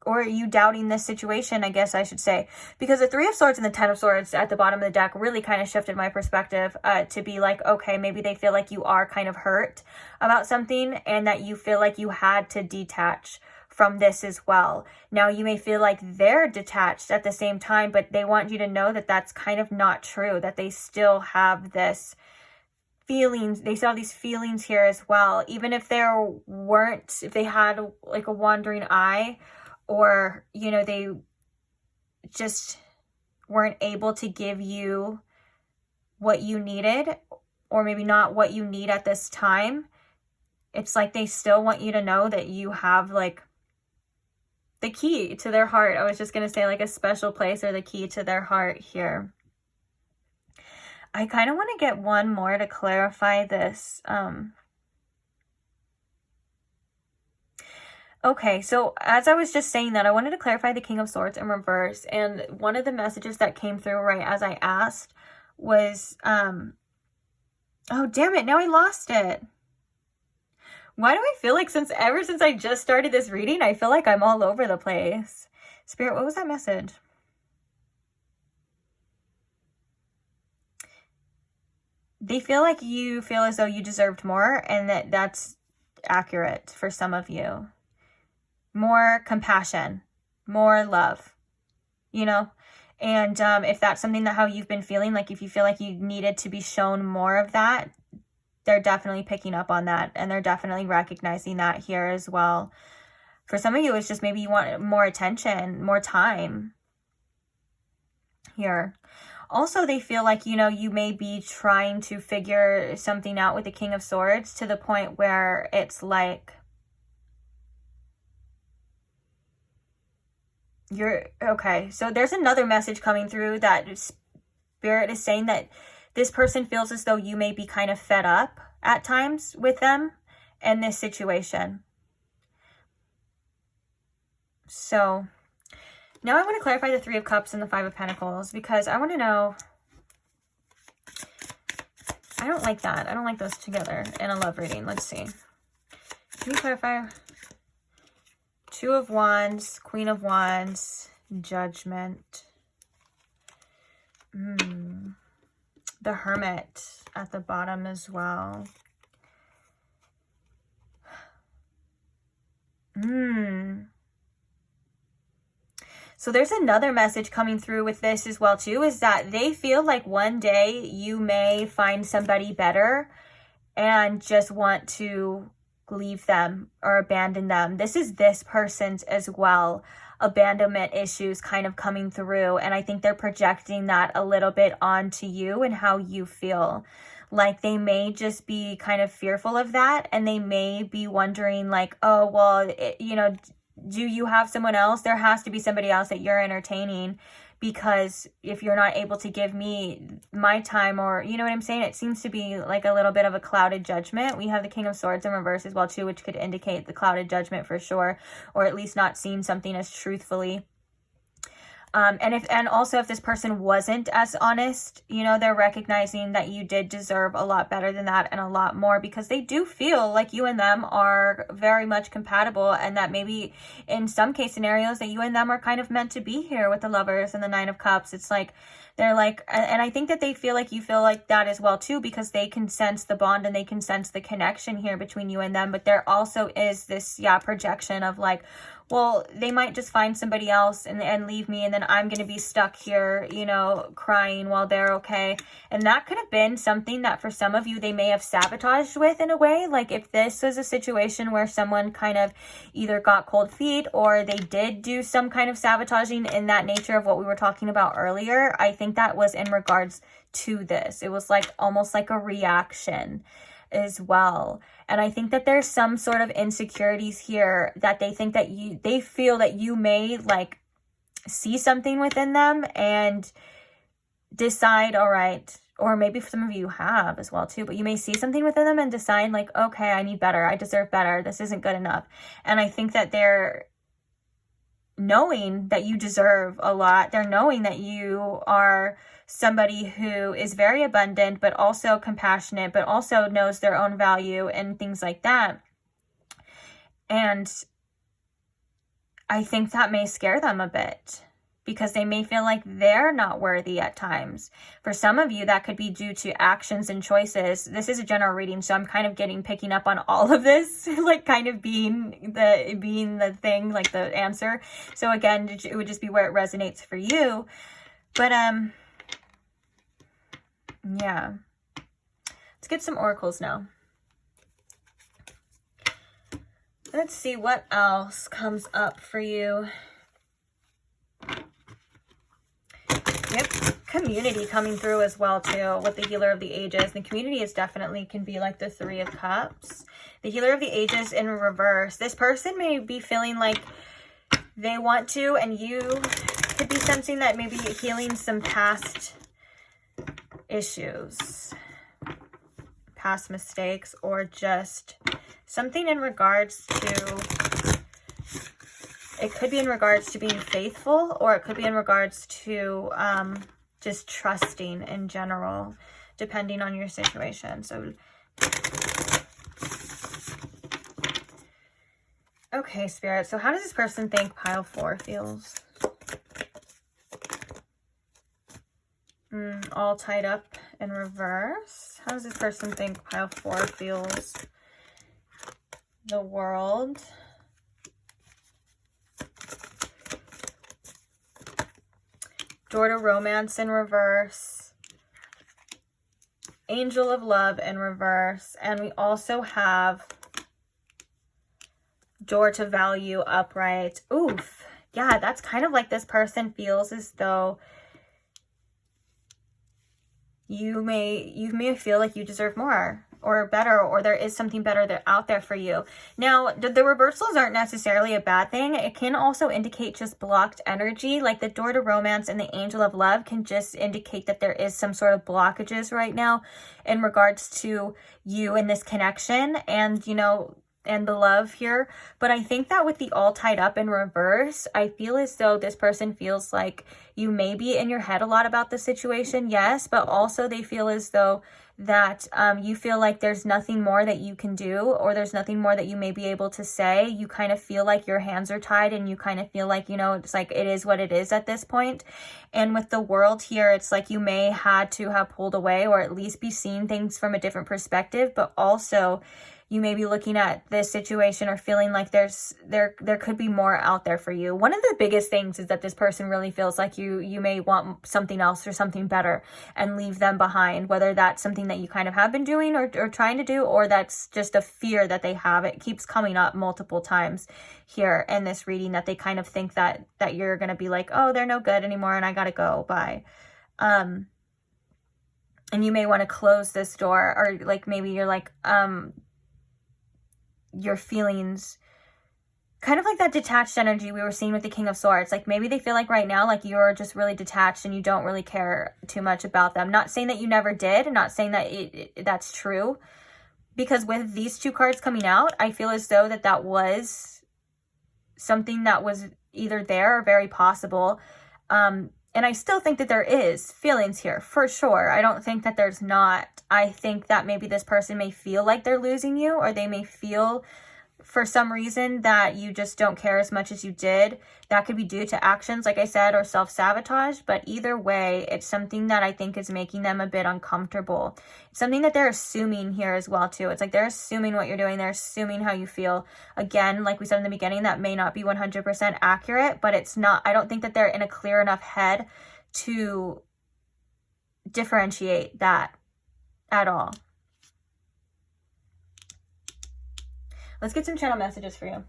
Speaker 1: or you doubting this situation, I guess I should say. Because the Three of Swords and the Ten of Swords at the bottom of the deck really kind of shifted my perspective to be like, okay, maybe they feel like you are kind of hurt about something, and that you feel like you had to detach from this as well. Now, you may feel like they're detached at the same time, but they want you to know that that's kind of not true, that they still have this feelings. They still have these feelings here as well. Even if if they had like a wandering eye, or, they just weren't able to give you what you needed, or maybe not what you need at this time. It's like they still want you to know that you have like the key to their heart. I was just going to say like a special place, or the key to their heart here. I kind of want to get one more to clarify this. Okay, so as I was just saying that, I wanted to clarify the King of Swords in reverse. And one of the messages that came through right as I asked was, oh, damn it. Now I lost it. Why do I feel like ever since I just started this reading, I feel like I'm all over the place. Spirit, what was that message? They feel like you feel as though you deserved more, and that's accurate for some of you. More compassion, more love, you know? And if that's something that how you've been feeling, like if you feel like you needed to be shown more of that, they're definitely picking up on that, and they're definitely recognizing that here as well. For some of you, it's just maybe you want more attention, more time here. Also, they feel like, you know, you may be trying to figure something out with the King of Swords to the point where it's like okay. So there's another message coming through that Spirit is saying that this person feels as though you may be kind of fed up at times with them and this situation. So now I want to clarify the Three of Cups and the Five of Pentacles, because I want to know. I don't like that. I don't like those together in a love reading. Let's see. Can you clarify? Two of Wands, Queen of Wands, Judgment. The Hermit at the bottom as well. So there's another message coming through with this as well too, is that they feel like one day you may find somebody better and just want to leave them or abandon them. This is this person's as well. Abandonment issues kind of coming through, and I think they're projecting that a little bit onto you and how you feel. Like they may just be kind of fearful of that, and they may be wondering like, oh, well, you know, do you have someone else? There has to be somebody else that you're entertaining, because if you're not able to give me my time, or you know what I'm saying? It seems to be like a little bit of a clouded judgment. We have the King of Swords in reverse as well too, which could indicate the clouded judgment for sure, or at least not seeing something as truthfully. And also if this person wasn't as honest, you know, they're recognizing that you did deserve a lot better than that and a lot more, because they do feel like you and them are very much compatible, and that maybe in some case scenarios that you and them are kind of meant to be here with the Lovers and the Nine of Cups. It's like they're like, and I think that they feel like you feel like that as well too, because they can sense the bond and they can sense the connection here between you and them. But there also is this projection of like, well, they might just find somebody else and leave me, and then I'm going to be stuck here, you know, crying while they're okay. And that could have been something that for some of you they may have sabotaged with in a way. Like if this was a situation where someone kind of either got cold feet or they did do some kind of sabotaging in that nature of what we were talking about earlier, I think that was in regards to this. It was like almost like a reaction as well. And I think that there's some sort of insecurities here that they think that they feel that you may like see something within them and decide, all right, or maybe some of you have as well too, but you may see something within them and decide like, okay, I need better. I deserve better. This isn't good enough. And I think that they're knowing that you deserve a lot. They're knowing that you are somebody who is very abundant, but also compassionate, but also knows their own value and things like that. And I think that may scare them a bit, because they may feel like they're not worthy at times. For some of you, that could be due to actions and choices. This is a general reading, so I'm kind of picking up on all of this, like kind of being the thing, like the answer. So again, it would just be where it resonates for you. But yeah. Let's get some oracles now. Let's see what else comes up for you. Yep, community coming through as well too with the Healer of the Ages. The community is definitely can be like the Three of Cups. The Healer of the Ages in reverse. This person may be feeling like they want to, and you could be sensing that maybe healing some past issues, past mistakes, or just something in regards to, it could be in regards to being faithful, or it could be in regards to just trusting in general, depending on your situation. So, okay, Spirit. So how does this person think pile 4 feels? All tied up in reverse. How does this person think pile 4 feels? The World. Door to Romance in reverse. Angel of Love in reverse. And we also have Door to Value upright. Oof. Yeah, that's kind of like this person feels as though you may feel like you deserve more or better, or there is something better out there for you. Now, the reversals aren't necessarily a bad thing. It can also indicate just blocked energy. Like the Door to Romance and the Angel of Love can just indicate that there is some sort of blockages right now in regards to you and this connection and, you know, and the love here. But I think that with the all tied up in reverse, I feel as though this person feels like you may be in your head a lot about the situation, yes, but also they feel as though that you feel like there's nothing more that you can do, or there's nothing more that you may be able to say. You kind of feel like your hands are tied, and you kind of feel like, you know, it's like it is what it is at this point. And with the World here, it's like you may had to have pulled away, or at least be seeing things from a different perspective, but also you may be looking at this situation or feeling like there could be more out there for you. One of the biggest things is that this person really feels like you may want something else or something better and leave them behind, whether that's something that you kind of have been doing or trying to do, or that's just a fear that they have. It keeps coming up multiple times here in this reading, that they kind of think that you're going to be like, oh, they're no good anymore and I got to go, bye. And you may want to close this door, or like maybe you're like, your feelings, kind of like that detached energy we were seeing with the King of Swords. Like maybe they feel like right now, like you're just really detached and you don't really care too much about them. Not saying that you never did, and not saying that that's true, because with these 2 cards coming out, I feel as though that was something that was either there or very possible. And I still think that there is feelings here for sure. I don't think that there's not. I think that maybe this person may feel like they're losing you, or they may feel for some reason that you just don't care as much as you did. That could be due to actions, like I said, or self-sabotage. But either way, it's something that I think is making them a bit uncomfortable. It's something that they're assuming here as well, too. It's like they're assuming what you're doing. They're assuming how you feel. Again, like we said in the beginning, that may not be 100% accurate, but it's not. I don't think that they're in a clear enough head to differentiate that at all. Let's get some channel messages for you.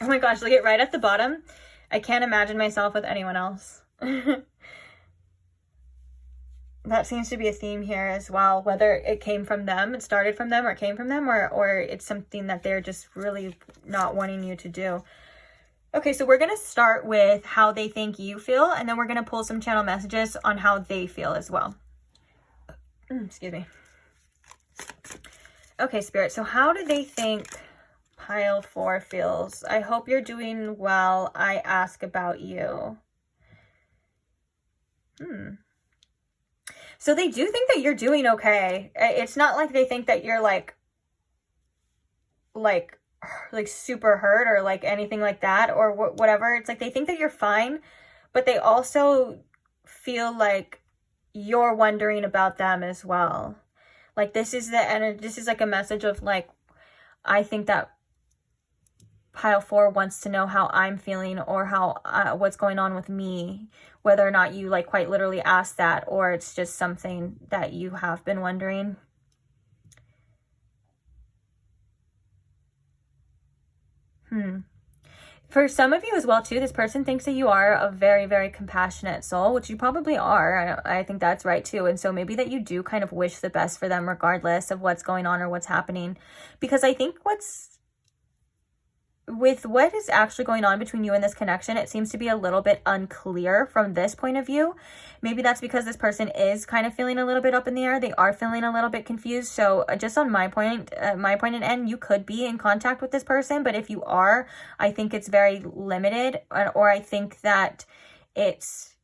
Speaker 1: Oh my gosh, look at right at the bottom. I can't imagine myself with anyone else. That seems to be a theme here as well, whether it came from them, it started from them, or it came from them, or it's something that they're just really not wanting you to do. Okay, so we're going to start with how they think you feel, and then we're going to pull some channel messages on how they feel as well. Excuse me. Okay, Spirit, so how do they think pile 4 feels? I hope you're doing well. I ask about you. So they do think that you're doing okay. It's not like they think that you're like super hurt or like anything like that, or whatever. It's like they think that you're fine, but they also feel like you're wondering about them as well. Like this is the energy. This is like a message of like, I think that pile 4 wants to know how I'm feeling, or how what's going on with me, whether or not you like quite literally ask that, or it's just something that you have been wondering. For some of you as well too, this person thinks that you are a very, very compassionate soul, which you probably are. I think that's right too. And so maybe that you do kind of wish the best for them regardless of what's going on or what's happening. Because I think with what is actually going on between you and this connection, it seems to be a little bit unclear from this point of view. Maybe that's because this person is kind of feeling a little bit up in the air. They are feeling a little bit confused. So just on my point and end, you could be in contact with this person. But if you are, I think it's very limited, or I think that it's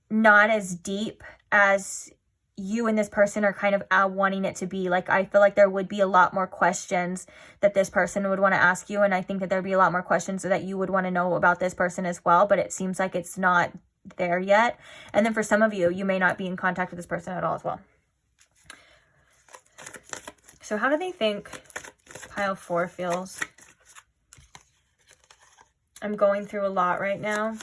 Speaker 1: not as deep as you and this person are kind of wanting it to be. Like, I feel like there would be a lot more questions that this person would want to ask you, and I think that there'd be a lot more questions that you would want to know about this person as well, but it seems like it's not there yet. And then for some of you, you may not be in contact with this person at all as well. So how do they think pile 4 feels? I'm going through a lot right now.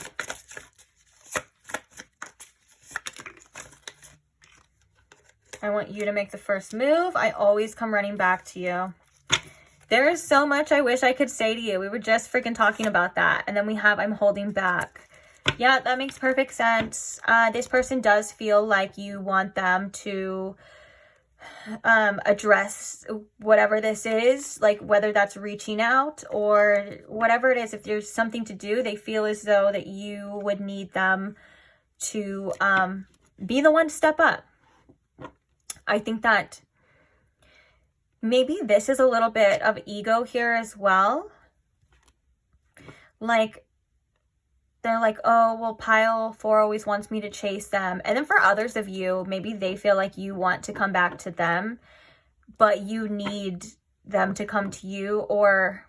Speaker 1: I want you to make the first move. I always come running back to you. There is so much I wish I could say to you. We were just freaking talking about that. And then we have, I'm holding back. Yeah, that makes perfect sense. This person does feel like you want them to address whatever this is, like whether that's reaching out or whatever it is. If there's something to do, they feel as though that you would need them to be the one to step up. I think that maybe this is a little bit of ego here as well. Like, they're like, oh, well, pile 4 always wants me to chase them. And then for others of you, maybe they feel like you want to come back to them, but you need them to come to you. Or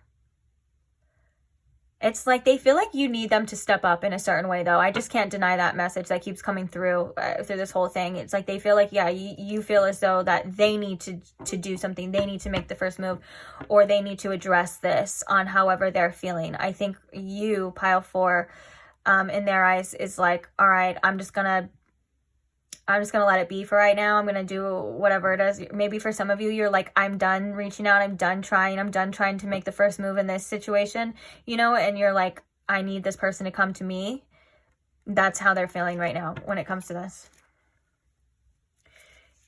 Speaker 1: it's like they feel like you need them to step up in a certain way, though. I just can't deny that message that keeps coming through this whole thing. It's like they feel like, yeah, you feel as though that they need to do something. They need to make the first move, or they need to address this on however they're feeling. I think you, pile 4, in their eyes is like, all right, I'm just gonna let it be for right now. I'm gonna do whatever it is. Maybe for some of you, you're like, I'm done reaching out. I'm done trying to make the first move in this situation, you know, and you're like, I need this person to come to me. That's how they're feeling right now when it comes to this.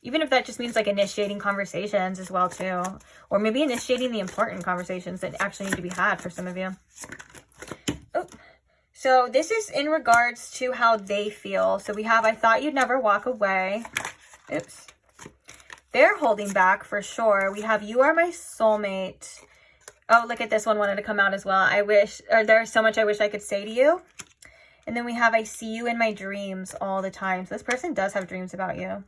Speaker 1: Even if that just means like initiating conversations as well too, or maybe initiating the important conversations that actually need to be had for some of you. Oh. So this is in regards to how they feel. So we have, I thought you'd never walk away. Oops. They're holding back for sure. We have, you are my soulmate. Oh, look at this one wanted to come out as well. I wish, or there's so much I wish I could say to you. And then we have, I see you in my dreams all the time. So this person does have dreams about you.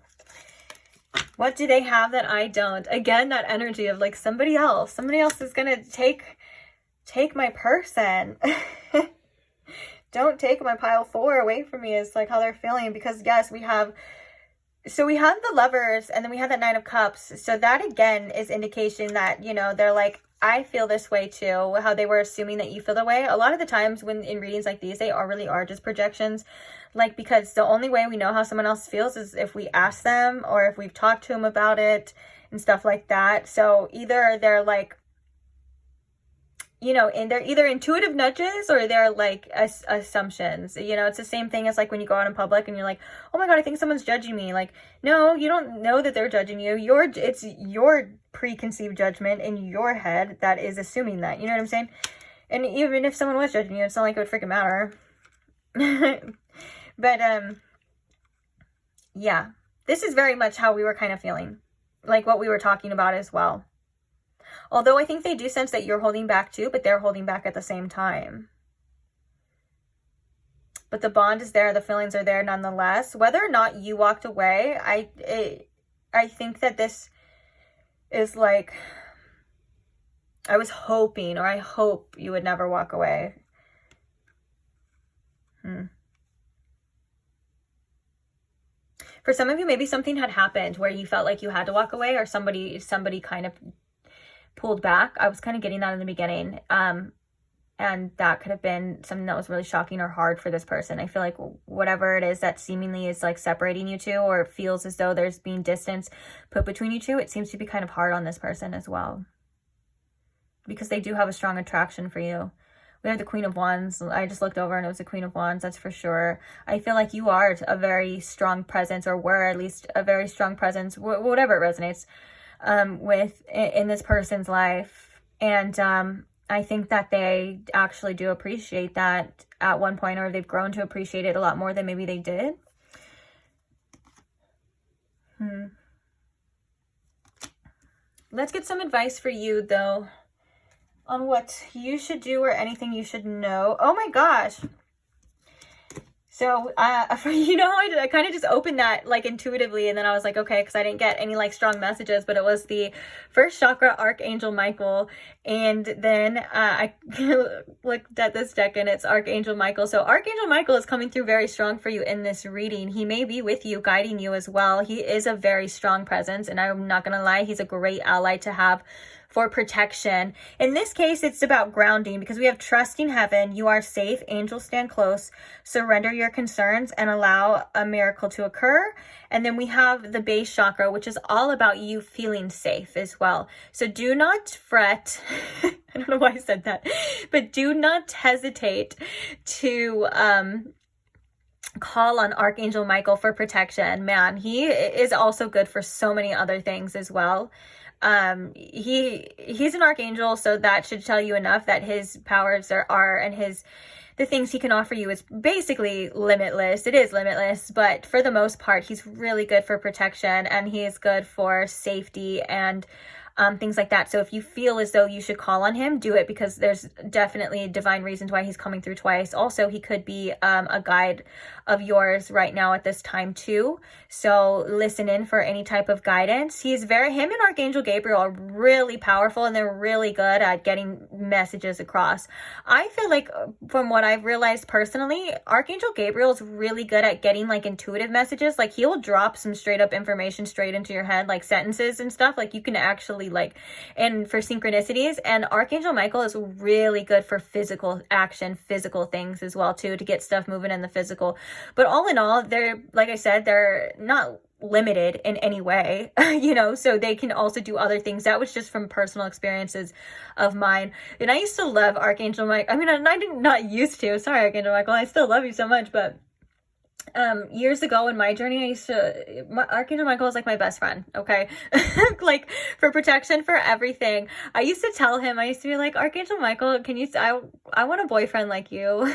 Speaker 1: What do they have that I don't? Again, that energy of like somebody else is going to take my person. Don't take my pile 4 away from me is like how they're feeling. Because yes, we have the Lovers, and then we have the 9 of Cups. So that again is indication that, you know, they're like, I feel this way too. How they were assuming that you feel the way. A lot of the times when in readings like these, they really are just projections. Like, because the only way we know how someone else feels is if we ask them, or if we've talked to them about it and stuff like that. So either they're like, you know, and they're either intuitive nudges or they're like assumptions. You know, it's the same thing as like when you go out in public and you're like, oh my God, I think someone's judging me. Like, no, you don't know that they're judging you. It's your preconceived judgment in your head that is assuming that. You know what I'm saying? And even if someone was judging you, it's not like it would freaking matter. But yeah, this is very much how we were kind of feeling. Like what we were talking about as well. Although I think they do sense that you're holding back too, but they're holding back at the same time. But the bond is there. The feelings are there nonetheless. Whether or not you walked away, I think that this is like, I was hoping, or I hope you would never walk away. For some of you, maybe something had happened where you felt like you had to walk away, or somebody kind of pulled back. I was kind of getting that in the beginning. And that could have been something that was really shocking or hard for this person. I feel like whatever it is that seemingly is like separating you two, or it feels as though there's being distance put between you two, it seems to be kind of hard on this person as well. Because they do have a strong attraction for you. We have the Queen of Wands. I just looked over and it was the Queen of Wands, that's for sure. I feel like you are a very strong presence, or were at least a very strong presence, whatever it resonates with in this person's life. And I think that they actually do appreciate that at one point, or they've grown to appreciate it a lot more than maybe they did. Let's get some advice for you, though, on what you should do or anything you should know. Oh my gosh. So, I kind of just opened that like intuitively, and then I was like, okay, because I didn't get any like strong messages, but it was the first chakra, Archangel Michael. And then I looked at this deck and it's Archangel Michael. So Archangel Michael is coming through very strong for you in this reading. He may be with you, guiding you as well. He is a very strong presence, and I'm not going to lie, he's a great ally to have for protection. In this case, it's about grounding, because we have trusting heaven, you are safe, angels stand close, surrender your concerns and allow a miracle to occur. And then we have the base chakra, which is all about you feeling safe as well. So do not fret. I don't know why I said that, but do not hesitate to call on Archangel Michael for protection. Man, he is also good for so many other things as well. He's an archangel, so that should tell you enough that his powers are and the things he can offer you is basically limitless. It is limitless, but for the most part, he's really good for protection, and he is good for safety and things like that. So if you feel as though you should call on him, do it, because there's definitely divine reasons why he's coming through twice. Also, he could be a guide of yours right now at this time too. So listen in for any type of guidance. Him and Archangel Gabriel are really powerful, and they're really good at getting messages across. I feel like, from what I've realized personally, Archangel Gabriel is really good at getting like intuitive messages. Like, he will drop some straight up information straight into your head, like sentences and stuff. Like, you can actually and for synchronicities. And Archangel Michael is really good for physical action, physical things as well too, to get stuff moving in the physical. But all in all, they're, like I said, they're not limited in any way, so they can also do other things. That was just from personal experiences of mine. And I used to love Archangel Michael. I mean, I did not used to. Sorry, Archangel Michael. I still love you so much, but years ago in my journey, Archangel Michael was like my best friend, okay? Like, for protection, for everything. I used to tell him, I used to be like, Archangel Michael, I want a boyfriend like you.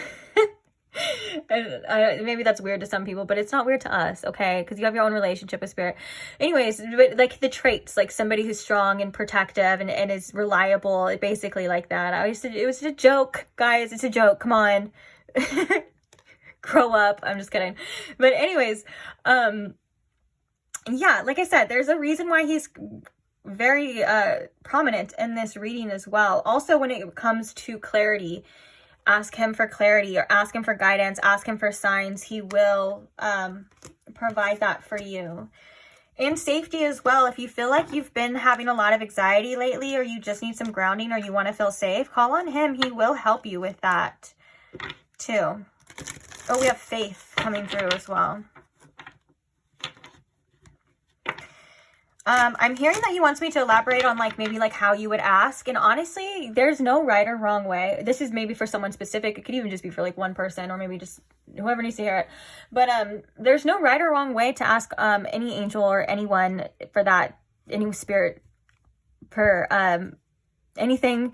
Speaker 1: And maybe that's weird to some people, but it's not weird to us, okay? Because you have your own relationship with spirit. Anyways, but like the traits, like somebody who's strong and protective and is reliable, basically like that. It was a joke, guys. It's a joke. Come on. Grow up. I'm just kidding. But anyways, yeah, like I said, there's a reason why he's very prominent in this reading as well. Also, when it comes to clarity, ask him for clarity, or ask him for guidance, ask him for signs. He will provide that for you. And safety as well. If you feel like you've been having a lot of anxiety lately, or you just need some grounding, or you want to feel safe, call on him. He will help you with that too. Oh, we have faith coming through as well. I'm hearing that he wants me to elaborate on maybe how you would ask. And honestly, there's no right or wrong way. This is maybe for someone specific. It could even just be for one person, or maybe just whoever needs to hear it. But there's no right or wrong way to ask any angel or anyone for that, any spirit, for anything.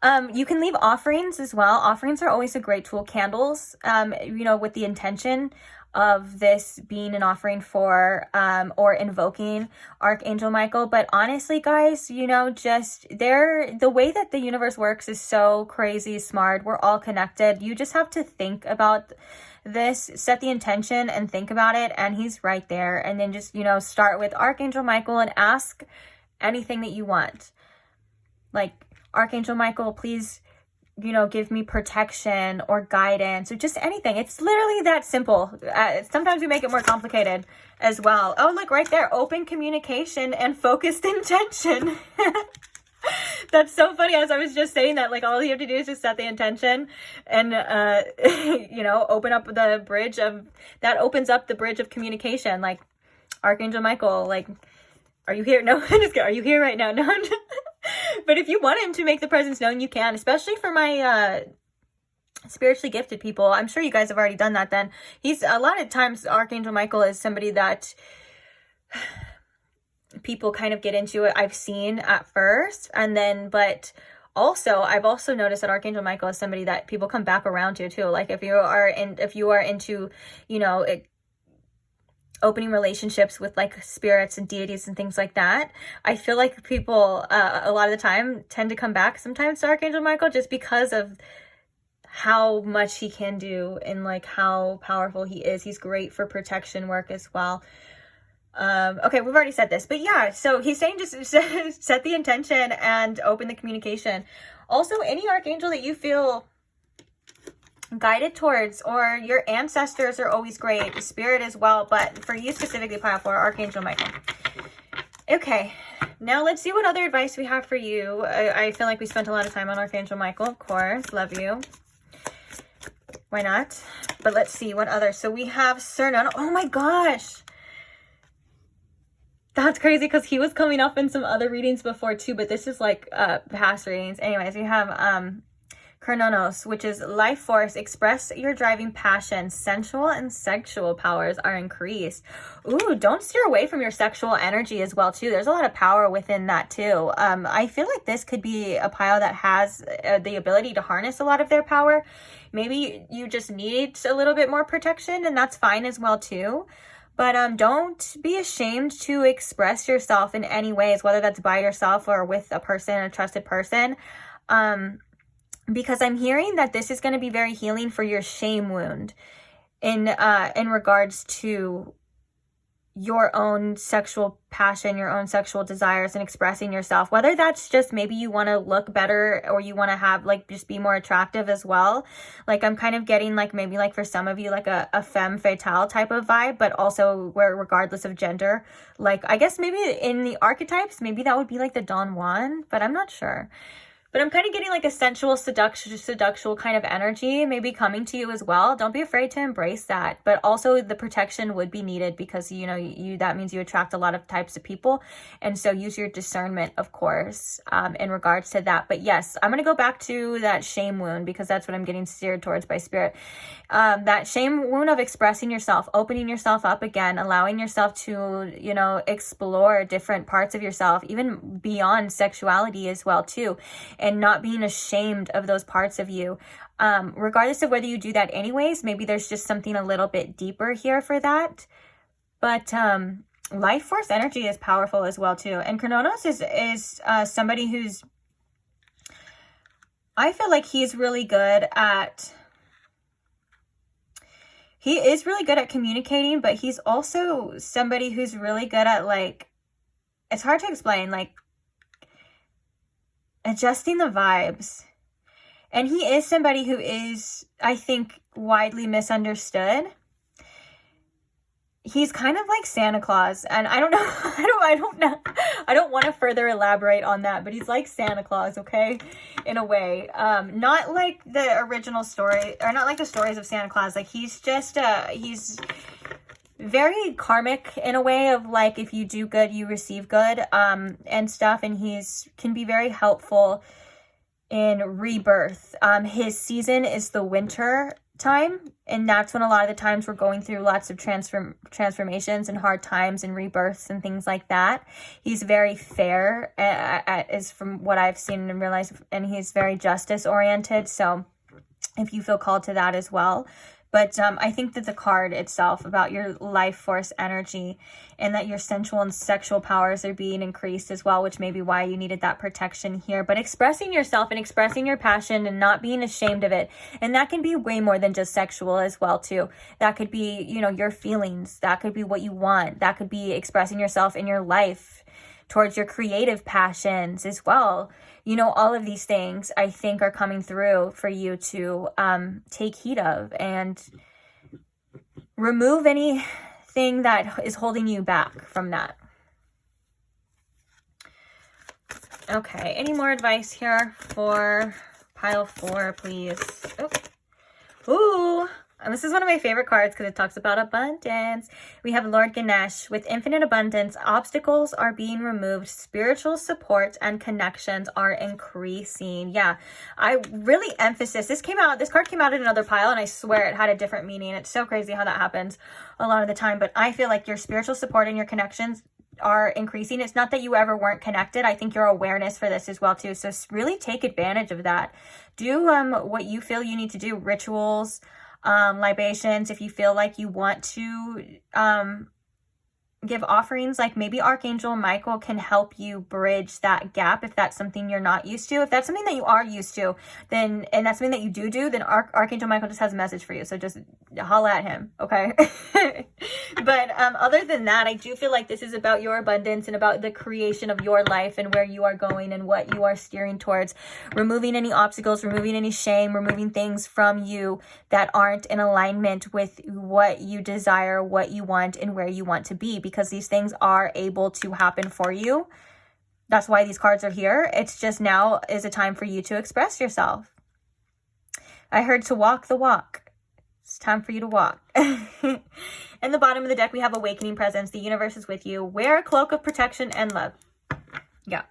Speaker 1: You can leave offerings as well. Offerings are always a great tool. Candles, with the intention of this being an offering for or invoking Archangel Michael. But honestly, guys, the way that the universe works is so crazy smart. We're all connected. You just have to think about this, set the intention and think about it, and he's right there. And then just start with Archangel Michael and ask anything that you want. Like, Archangel Michael, please, give me protection or guidance, or just anything. It's literally that simple. Sometimes we make it more complicated as well. Oh, look right there. Open communication and focused intention. That's so funny. As I was just saying that, all you have to do is just set the intention and, open up the bridge that opens up the bridge of communication. Like, Archangel Michael, are you here? No, I'm just kidding. Are you here right now? No, I'm just... But if you want him to make the presence known, you can, especially for my spiritually gifted people. I'm sure you guys have already done that then. A lot of times, Archangel Michael is somebody that people kind of get into it. I've seen at first, and then, but Also, I've also noticed that Archangel Michael is somebody that people come back around to too. Like if you are into, you know, opening relationships with like spirits and deities and things like that, I feel like people a lot of the time tend to come back sometimes to Archangel Michael just because of how much he can do and like how powerful he is. He's great for protection work as well. Okay, we've already said this, but yeah, so he's saying just set the intention and open the communication. Also, any archangel that you feel guided towards, or your ancestors are always great, spirit as well, but for you specifically, pile for Archangel Michael. Okay, now let's see what other advice we have for you. I feel like we spent a lot of time on Archangel Michael, of course, love you. Why not? But let's see what other. So we have Cernan. Oh my gosh. That's crazy because he was coming up in some other readings before too, but this is like past readings. Anyways, we have Chronos, which is life force. Express your driving passion. Sensual and sexual powers are increased. Ooh, don't steer away from your sexual energy as well too. There's a lot of power within that too. I feel like this could be a pile that has the ability to harness a lot of their power. Maybe you just need a little bit more protection, and that's fine as well too. But don't be ashamed to express yourself in any ways, whether that's by yourself or with a person, a trusted person. Because I'm hearing that this is going to be very healing for your shame wound in regards to your own sexual passion, your own sexual desires, and expressing yourself. Whether that's just maybe you want to look better or you want to have like just be more attractive as well. Like I'm kind of getting like maybe like for some of you like a femme fatale type of vibe, but also where regardless of gender, like I guess maybe in the archetypes, maybe that would be like the Don Juan, but I'm not sure. But I'm kind of getting like a sensual, seductual kind of energy maybe coming to you as well. Don't be afraid to embrace that. But also the protection would be needed because, you know, that means you attract a lot of types of people. And so use your discernment, of course, in regards to that. But yes, I'm going to go back to that shame wound because that's what I'm getting steered towards by spirit. That shame wound of expressing yourself, opening yourself up again, allowing yourself to, you know, explore different parts of yourself, even beyond sexuality as well too. And not being ashamed of those parts of you. Regardless of whether you do that anyways, maybe there's just something a little bit deeper here for that. But life force energy is powerful as well too. And Kronos is somebody who's, I feel like he's really good at, he is really good at communicating, but he's also somebody who's really good at like, it's hard to explain, like, adjusting the vibes. And he is somebody who is, I think, widely misunderstood. He's kind of like Santa Claus, and I don't know, I don't want to further elaborate on that, but he's like Santa Claus, okay, in a way. Not like the original story, or not like the stories of Santa Claus. Like he's just he's very karmic in a way of like, if you do good, you receive good, and stuff. And can be very helpful in rebirth. His season is the winter time, and that's when a lot of the times we're going through lots of transformations and hard times and rebirths and things like that. He's very fair, is from what I've seen and realized, and he's very justice oriented. So if you feel called to that as well. But I think that the card itself about your life force energy and that your sensual and sexual powers are being increased as well, which may be why you needed that protection here. But expressing yourself and expressing your passion and not being ashamed of it. And that can be way more than just sexual as well, too. That could be, you know, your feelings. That could be what you want. That could be expressing yourself in your life towards your creative passions as well. You know, all of these things I think are coming through for you to take heed of and remove anything that is holding you back from that. Okay, any more advice here for pile 4, please? Oh. Ooh. And this is one of my favorite cards because it talks about abundance. We have Lord Ganesh. With infinite abundance, obstacles are being removed. Spiritual support and connections are increasing. Yeah, I really emphasize. This card came out in another pile, and I swear it had a different meaning. It's so crazy how that happens a lot of the time. But I feel like your spiritual support and your connections are increasing. It's not that you ever weren't connected. I think your awareness for this as well too. So really take advantage of that. Do what you feel you need to do. Rituals, libations. If you feel like you want to give offerings, like maybe Archangel Michael can help you bridge that gap if that's something you're not used to. If that's something that you are used to, then, and that's something that you do, then Archangel Michael just has a message for you. So just holla at him, okay? But other than that, I do feel like this is about your abundance and about the creation of your life and where you are going and what you are steering towards. Removing any obstacles, removing any shame, removing things from you that aren't in alignment with what you desire, what you want, and where you want to be, because these things are able to happen for you. That's why these cards are here. It's just now is a time for you to express yourself. I heard to walk the walk. It's time for you to walk. In the bottom of the deck, we have Awakening Presence. The universe is with you. Wear a cloak of protection and love. Yeah.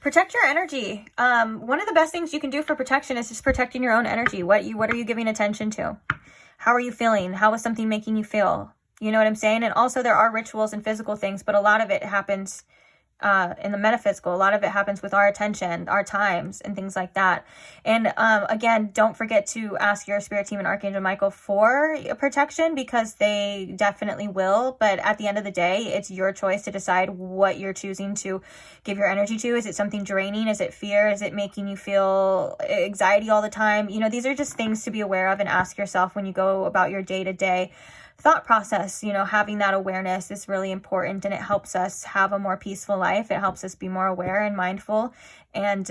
Speaker 1: Protect your energy. One of the best things you can do for protection is just protecting your own energy. What are you giving attention to? How are you feeling? How is something making you feel? You know what I'm saying? And also there are rituals and physical things, but a lot of it happens in the metaphysical. A lot of it happens with our attention, our times, and things like that. And again, don't forget to ask your spirit team and Archangel Michael for protection, because they definitely will. But at the end of the day, it's your choice to decide what you're choosing to give your energy to. Is it something draining? Is it fear? Is it making you feel anxiety all the time? You know, these are just things to be aware of and ask yourself when you go about your day-to-day thought process. You know, having that awareness is really important, and it helps us have a more peaceful life. It helps us be more aware and mindful, and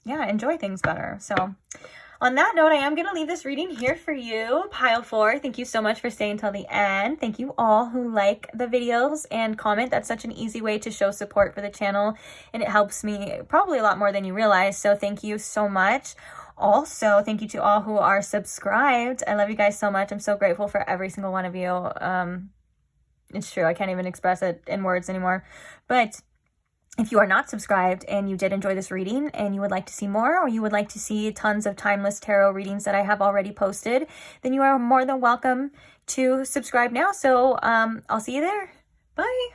Speaker 1: yeah, enjoy things better. So on that note, I am going to leave this reading here for you. Pile 4, thank you so much for staying till the end. Thank you all who like the videos and comment. That's such an easy way to show support for the channel, and it helps me probably a lot more than you realize. So thank you so much. Also, thank you to all who are subscribed. I love you guys so much. I'm so grateful for every single one of you. It's true. I can't even express it in words anymore. But if you are not subscribed and you did enjoy this reading and you would like to see more, or you would like to see tons of timeless tarot readings that I have already posted, then you are more than welcome to subscribe now. So I'll see you there. Bye.